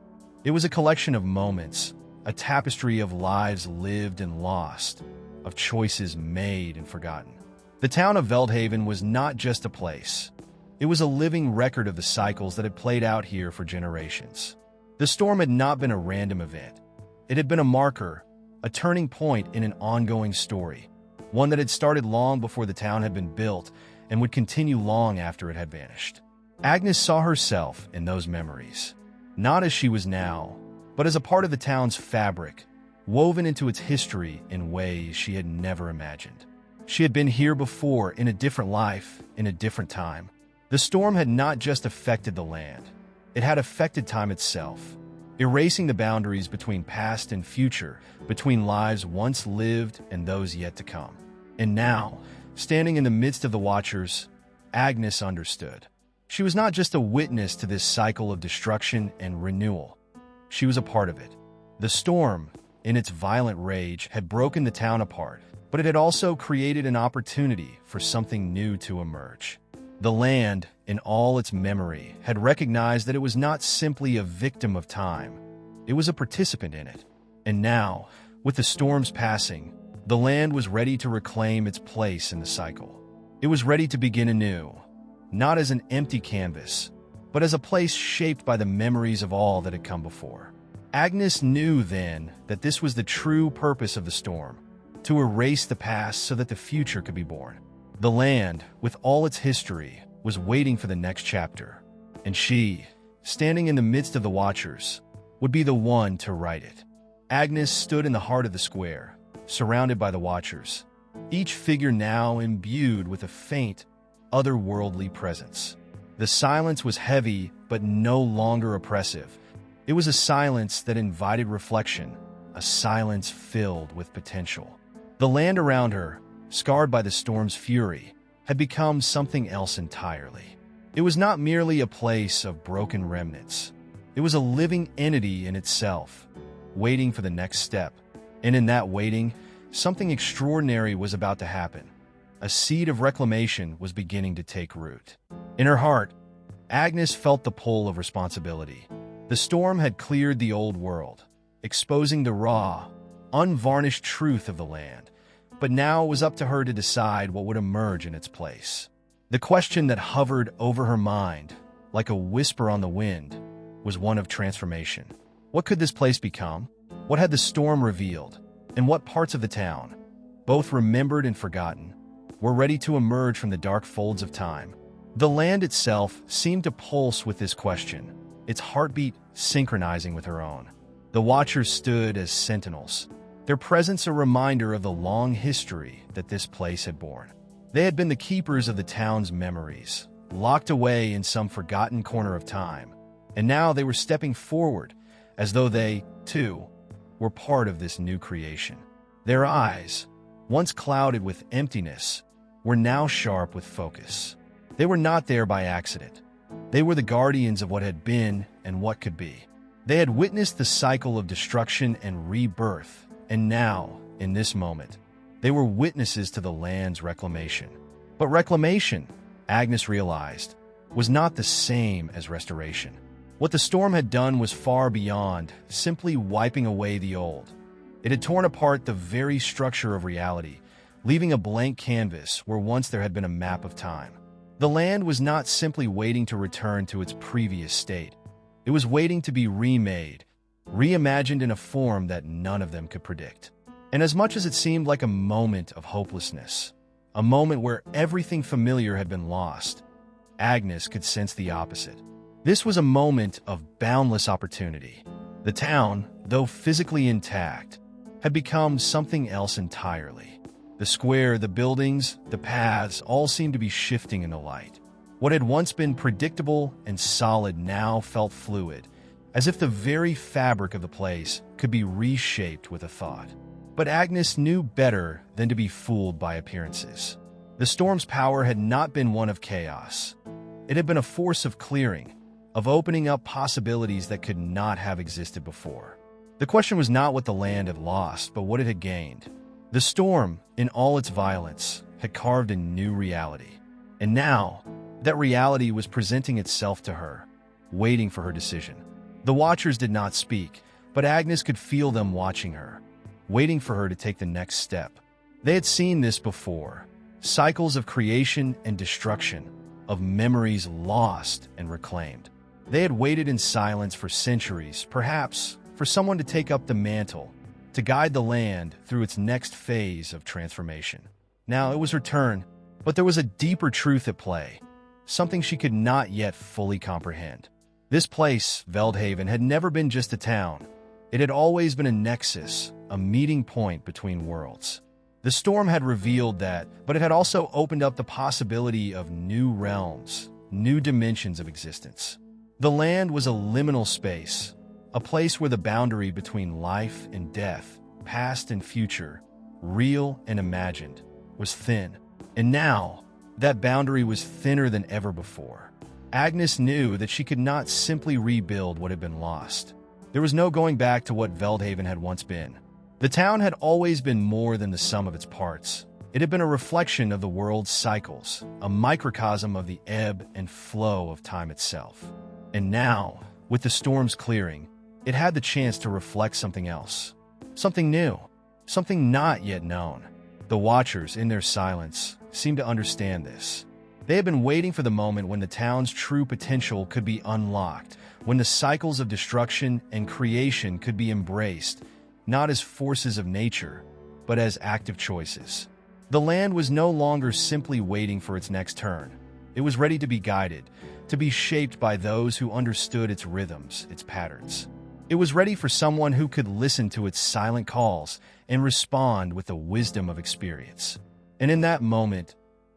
It was a collection of moments, a tapestry of lives lived and lost, of choices made and forgotten. The town of Veldhaven was not just a place. It was a living record of the cycles that had played out here for generations. The storm had not been a random event. It had been a marker, a turning point in an ongoing story, one that had started long before the town had been built and would continue long after it had vanished. Agnes saw herself in those memories, not as she was now, but as a part of the town's fabric, woven into its history in ways she had never imagined. She had been here before in a different life, in a different time. The storm had not just affected the land. It had affected time itself, erasing the boundaries between past and future, between lives once lived and those yet to come. And now, standing in the midst of the watchers, Agnes understood. She was not just a witness to this cycle of destruction and renewal. She was a part of it. The storm, in its violent rage, had broken the town apart, but it had also created an opportunity for something new to emerge. The land, in all its memory, had recognized that it was not simply a victim of time. It was a participant in it. And now, with the storm's passing, the land was ready to reclaim its place in the cycle. It was ready to begin anew, not as an empty canvas, but as a place shaped by the memories of all that had come before. Agnes knew then that this was the true purpose of the storm, to erase the past so that the future could be born. The land, with all its history, was waiting for the next chapter, and she, standing in the midst of the watchers, would be the one to write it. Agnes stood in the heart of the square, surrounded by the watchers, each figure now imbued with a faint, otherworldly presence. The silence was heavy, but no longer oppressive. It was a silence that invited reflection, a silence filled with potential. The land around her, scarred by the storm's fury, had become something else entirely. It was not merely a place of broken remnants. It was a living entity in itself, waiting for the next step. And in that waiting, something extraordinary was about to happen. A seed of reclamation was beginning to take root. In her heart, Agnes felt the pull of responsibility. The storm had cleared the old world, exposing the raw, unvarnished truth of the land. But now it was up to her to decide what would emerge in its place. The question that hovered over her mind, like a whisper on the wind, was one of transformation. What could this place become? What had the storm revealed? And what parts of the town, both remembered and forgotten, were ready to emerge from the dark folds of time? The land itself seemed to pulse with this question, its heartbeat synchronizing with her own. The watchers stood as sentinels, their presence a reminder of the long history that this place had borne. They had been the keepers of the town's memories, locked away in some forgotten corner of time, and now they were stepping forward as though they, too, were part of this new creation. Their eyes, once clouded with emptiness, were now sharp with focus. They were not there by accident. They were the guardians of what had been and what could be. They had witnessed the cycle of destruction and rebirth, and now, in this moment, they were witnesses to the land's reclamation. But reclamation, Agnes realized, was not the same as restoration. What the storm had done was far beyond simply wiping away the old. It had torn apart the very structure of reality, leaving a blank canvas where once there had been a map of time. The land was not simply waiting to return to its previous state. It was waiting to be remade, reimagined in a form that none of them could predict. And as much as it seemed like a moment of hopelessness, a moment where everything familiar had been lost, Agnes could sense the opposite. This was a moment of boundless opportunity. The town, though physically intact, had become something else entirely. The square, the buildings, the paths all seemed to be shifting in the light. What had once been predictable and solid now felt fluid, as if the very fabric of the place could be reshaped with a thought. But Agnes knew better than to be fooled by appearances. The storm's power had not been one of chaos. It had been a force of clearing, of opening up possibilities that could not have existed before. The question was not what the land had lost, but what it had gained. The storm, in all its violence, had carved a new reality. And now, that reality was presenting itself to her, waiting for her decision. The watchers did not speak, but Agnes could feel them watching her, waiting for her to take the next step. They had seen this before. Cycles of creation and destruction, of memories lost and reclaimed. They had waited in silence for centuries, perhaps for someone to take up the mantle, to guide the land through its next phase of transformation. Now it was her turn, but there was a deeper truth at play, something she could not yet fully comprehend. This place, Veldhaven, had never been just a town. It had always been a nexus, a meeting point between worlds. The storm had revealed that, but it had also opened up the possibility of new realms, new dimensions of existence. The land was a liminal space, a place where the boundary between life and death, past and future, real and imagined, was thin. And now, that boundary was thinner than ever before. Agnes knew that she could not simply rebuild what had been lost. There was no going back to what Veldhaven had once been. The town had always been more than the sum of its parts. It had been a reflection of the world's cycles, a microcosm of the ebb and flow of time itself. And now, with the storm's clearing, it had the chance to reflect something else. Something new. Something not yet known. The watchers, in their silence, seemed to understand this. They had been waiting for the moment when the town's true potential could be unlocked, when the cycles of destruction and creation could be embraced, not as forces of nature, but as active choices. The land was no longer simply waiting for its next turn. It was ready to be guided, to be shaped by those who understood its rhythms, its patterns. It was ready for someone who could listen to its silent calls and respond with the wisdom of experience. And in that moment,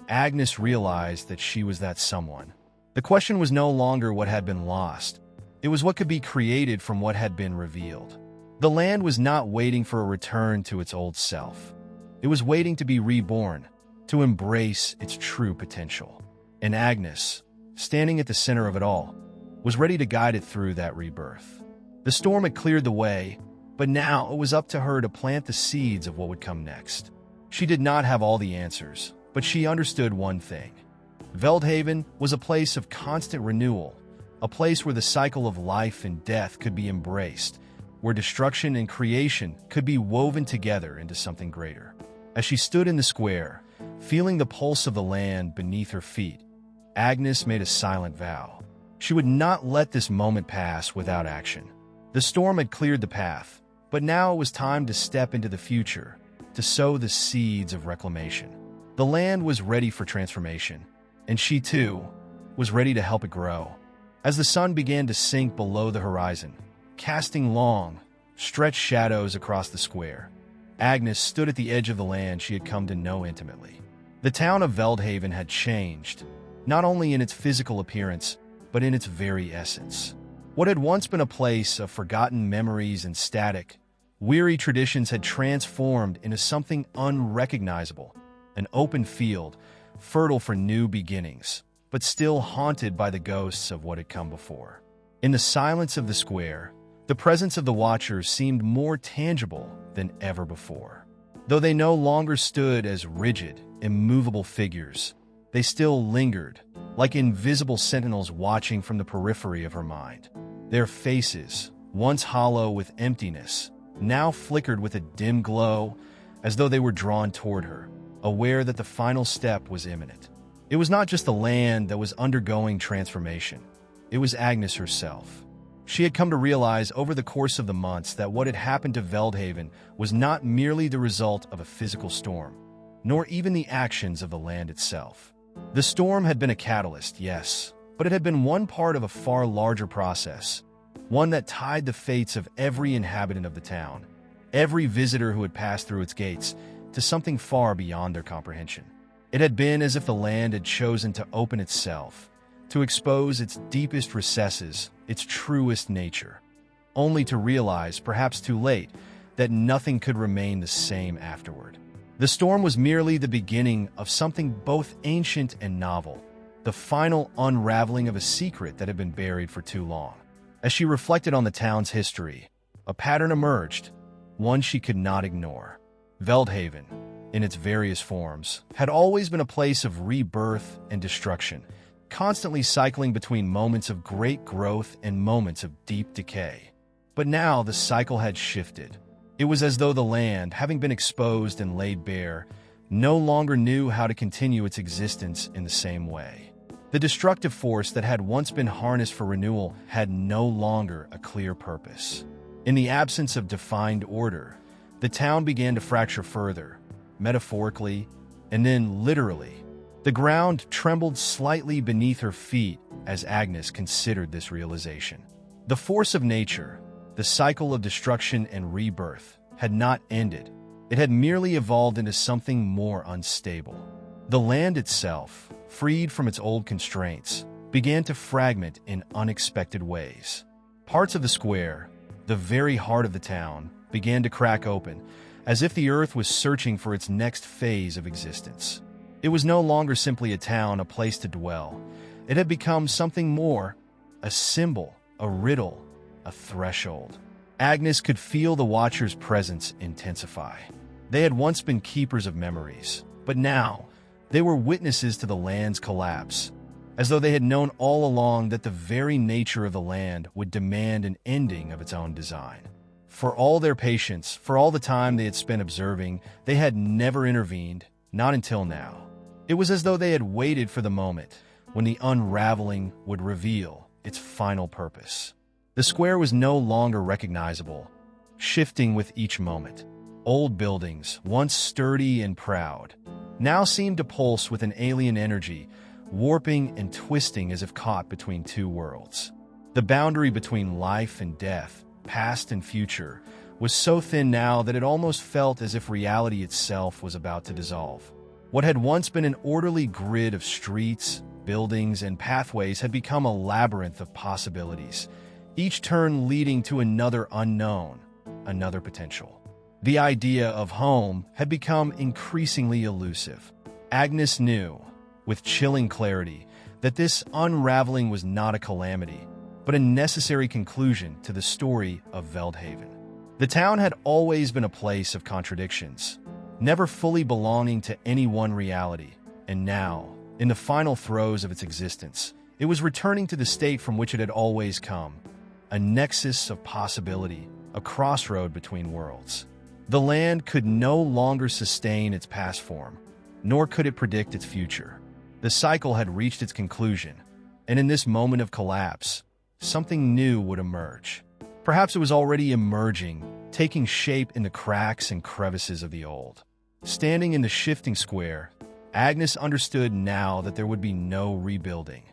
Agnes realized that she was that someone. The question was no longer what had been lost. It was what could be created from what had been revealed. The land was not waiting for a return to its old self. It was waiting to be reborn, to embrace its true potential. And Agnes, standing at the center of it all, was ready to guide it through that rebirth. The storm had cleared the way, but now it was up to her to plant the seeds of what would come next. She did not have all the answers, but she understood one thing. Veldhaven was a place of constant renewal, a place where the cycle of life and death could be embraced, where destruction and creation could be woven together into something greater. As she stood in the square, feeling the pulse of the land beneath her feet, Agnes made a silent vow. She would not let this moment pass without action. The storm had cleared the path, but now it was time to step into the future, to sow the seeds of reclamation. The land was ready for transformation, and she too was ready to help it grow. As the sun began to sink below the horizon, casting long, stretched shadows across the square, Agnes stood at the edge of the land she had come to know intimately. The town of Veldhaven had changed, not only in its physical appearance, but in its very essence. What had once been a place of forgotten memories and static, weary traditions had transformed into something unrecognizable, an open field, fertile for new beginnings, but still haunted by the ghosts of what had come before. In the silence of the square, the presence of the watchers seemed more tangible than ever before. Though they no longer stood as rigid, immovable figures, they still lingered, like invisible sentinels watching from the periphery of her mind. Their faces, once hollow with emptiness, now flickered with a dim glow, as though they were drawn toward her, aware that the final step was imminent. It was not just the land that was undergoing transformation. It was Agnes herself. She had come to realize over the course of the months that what had happened to Veldhaven was not merely the result of a physical storm, nor even the actions of the land itself. The storm had been a catalyst, yes, but it had been one part of a far larger process, one that tied the fates of every inhabitant of the town, every visitor who had passed through its gates, to something far beyond their comprehension. It had been as if the land had chosen to open itself, to expose its deepest recesses, its truest nature, only to realize, perhaps too late, that nothing could remain the same afterward. The storm was merely the beginning of something both ancient and novel, the final unraveling of a secret that had been buried for too long. As she reflected on the town's history, a pattern emerged, one she could not ignore. Veldhaven, in its various forms, had always been a place of rebirth and destruction, constantly cycling between moments of great growth and moments of deep decay. But now the cycle had shifted. It was as though the land, having been exposed and laid bare, no longer knew how to continue its existence in the same way. The destructive force that had once been harnessed for renewal had no longer a clear purpose. In the absence of defined order, the town began to fracture further, metaphorically, and then literally. The ground trembled slightly beneath her feet as Agnes considered this realization. The force of nature, the cycle of destruction and rebirth, had not ended. It had merely evolved into something more unstable. The land itself, freed from its old constraints, began to fragment in unexpected ways. Parts of the square, the very heart of the town, began to crack open, as if the earth was searching for its next phase of existence. It was no longer simply a town, a place to dwell. It had become something more, a symbol, a riddle, a threshold. Agnes could feel the Watchers' presence intensify. They had once been keepers of memories, but now they were witnesses to the land's collapse, as though they had known all along that the very nature of the land would demand an ending of its own design. For all their patience, for all the time they had spent observing, they had never intervened, not until now. It was as though they had waited for the moment when the unraveling would reveal its final purpose. The square was no longer recognizable, shifting with each moment. Old buildings, once sturdy and proud, now seemed to pulse with an alien energy, warping and twisting as if caught between two worlds. The boundary between life and death, past and future, was so thin now that it almost felt as if reality itself was about to dissolve. What had once been an orderly grid of streets, buildings, and pathways had become a labyrinth of possibilities, each turn leading to another unknown, another potential. The idea of home had become increasingly elusive. Agnes knew, with chilling clarity, that this unraveling was not a calamity, but a necessary conclusion to the story of Veldhaven. The town had always been a place of contradictions, never fully belonging to any one reality, and now, in the final throes of its existence, it was returning to the state from which it had always come, a nexus of possibility, a crossroad between worlds. The land could no longer sustain its past form, nor could it predict its future. The cycle had reached its conclusion, and in this moment of collapse, something new would emerge. Perhaps it was already emerging, taking shape in the cracks and crevices of the old. Standing in the shifting square, Agnes understood now that there would be no rebuilding.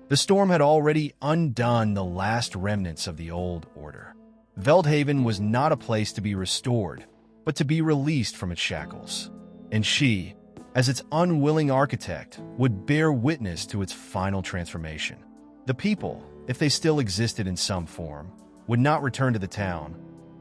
The storm had already undone the last remnants of the old order. Veldhaven was not a place to be restored, but to be released from its shackles. And she, as its unwilling architect, would bear witness to its final transformation. The people, if they still existed in some form, would not return to the town.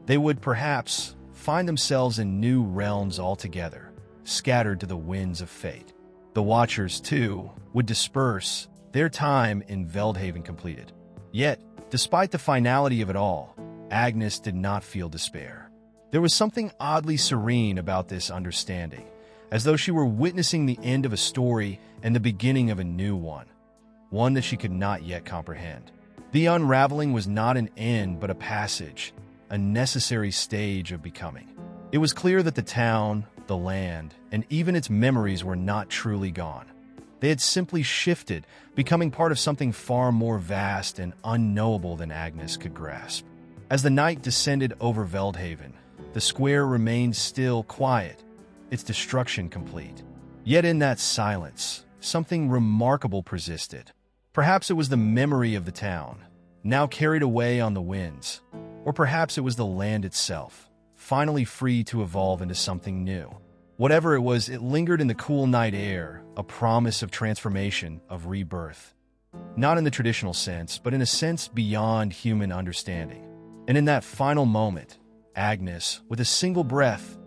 They would perhaps find themselves in new realms altogether, scattered to the winds of fate. The Watchers, too, would disperse, their time in Veldhaven completed. Yet, despite the finality of it all, Agnes did not feel despair. There was something oddly serene about this understanding, as though she were witnessing the end of a story and the beginning of a new one that she could not yet comprehend. The unraveling was not an end but a passage, a necessary stage of becoming. It was clear that the town, the land, and even its memories were not truly gone. They had simply shifted, becoming part of something far more vast and unknowable than Agnes could grasp. As the night descended over Veldhaven, the square remained still, quiet, its destruction complete. Yet in that silence, something remarkable persisted. Perhaps it was the memory of the town, now carried away on the winds, or perhaps it was the land itself, finally free to evolve into something new. Whatever it was, it lingered in the cool night air, a promise of transformation, of rebirth. Not in the traditional sense, but in a sense beyond human understanding. And in that final moment, Agnes, with a single breath,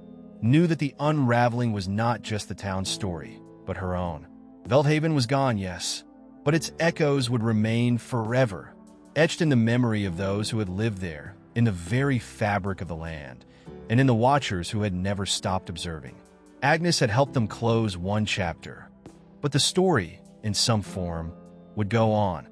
knew that the unraveling was not just the town's story, but her own. Veldhaven was gone, yes, but its echoes would remain forever, etched in the memory of those who had lived there, in the very fabric of the land, and in the watchers who had never stopped observing. Agnes had helped them close one chapter, but the story, in some form, would go on.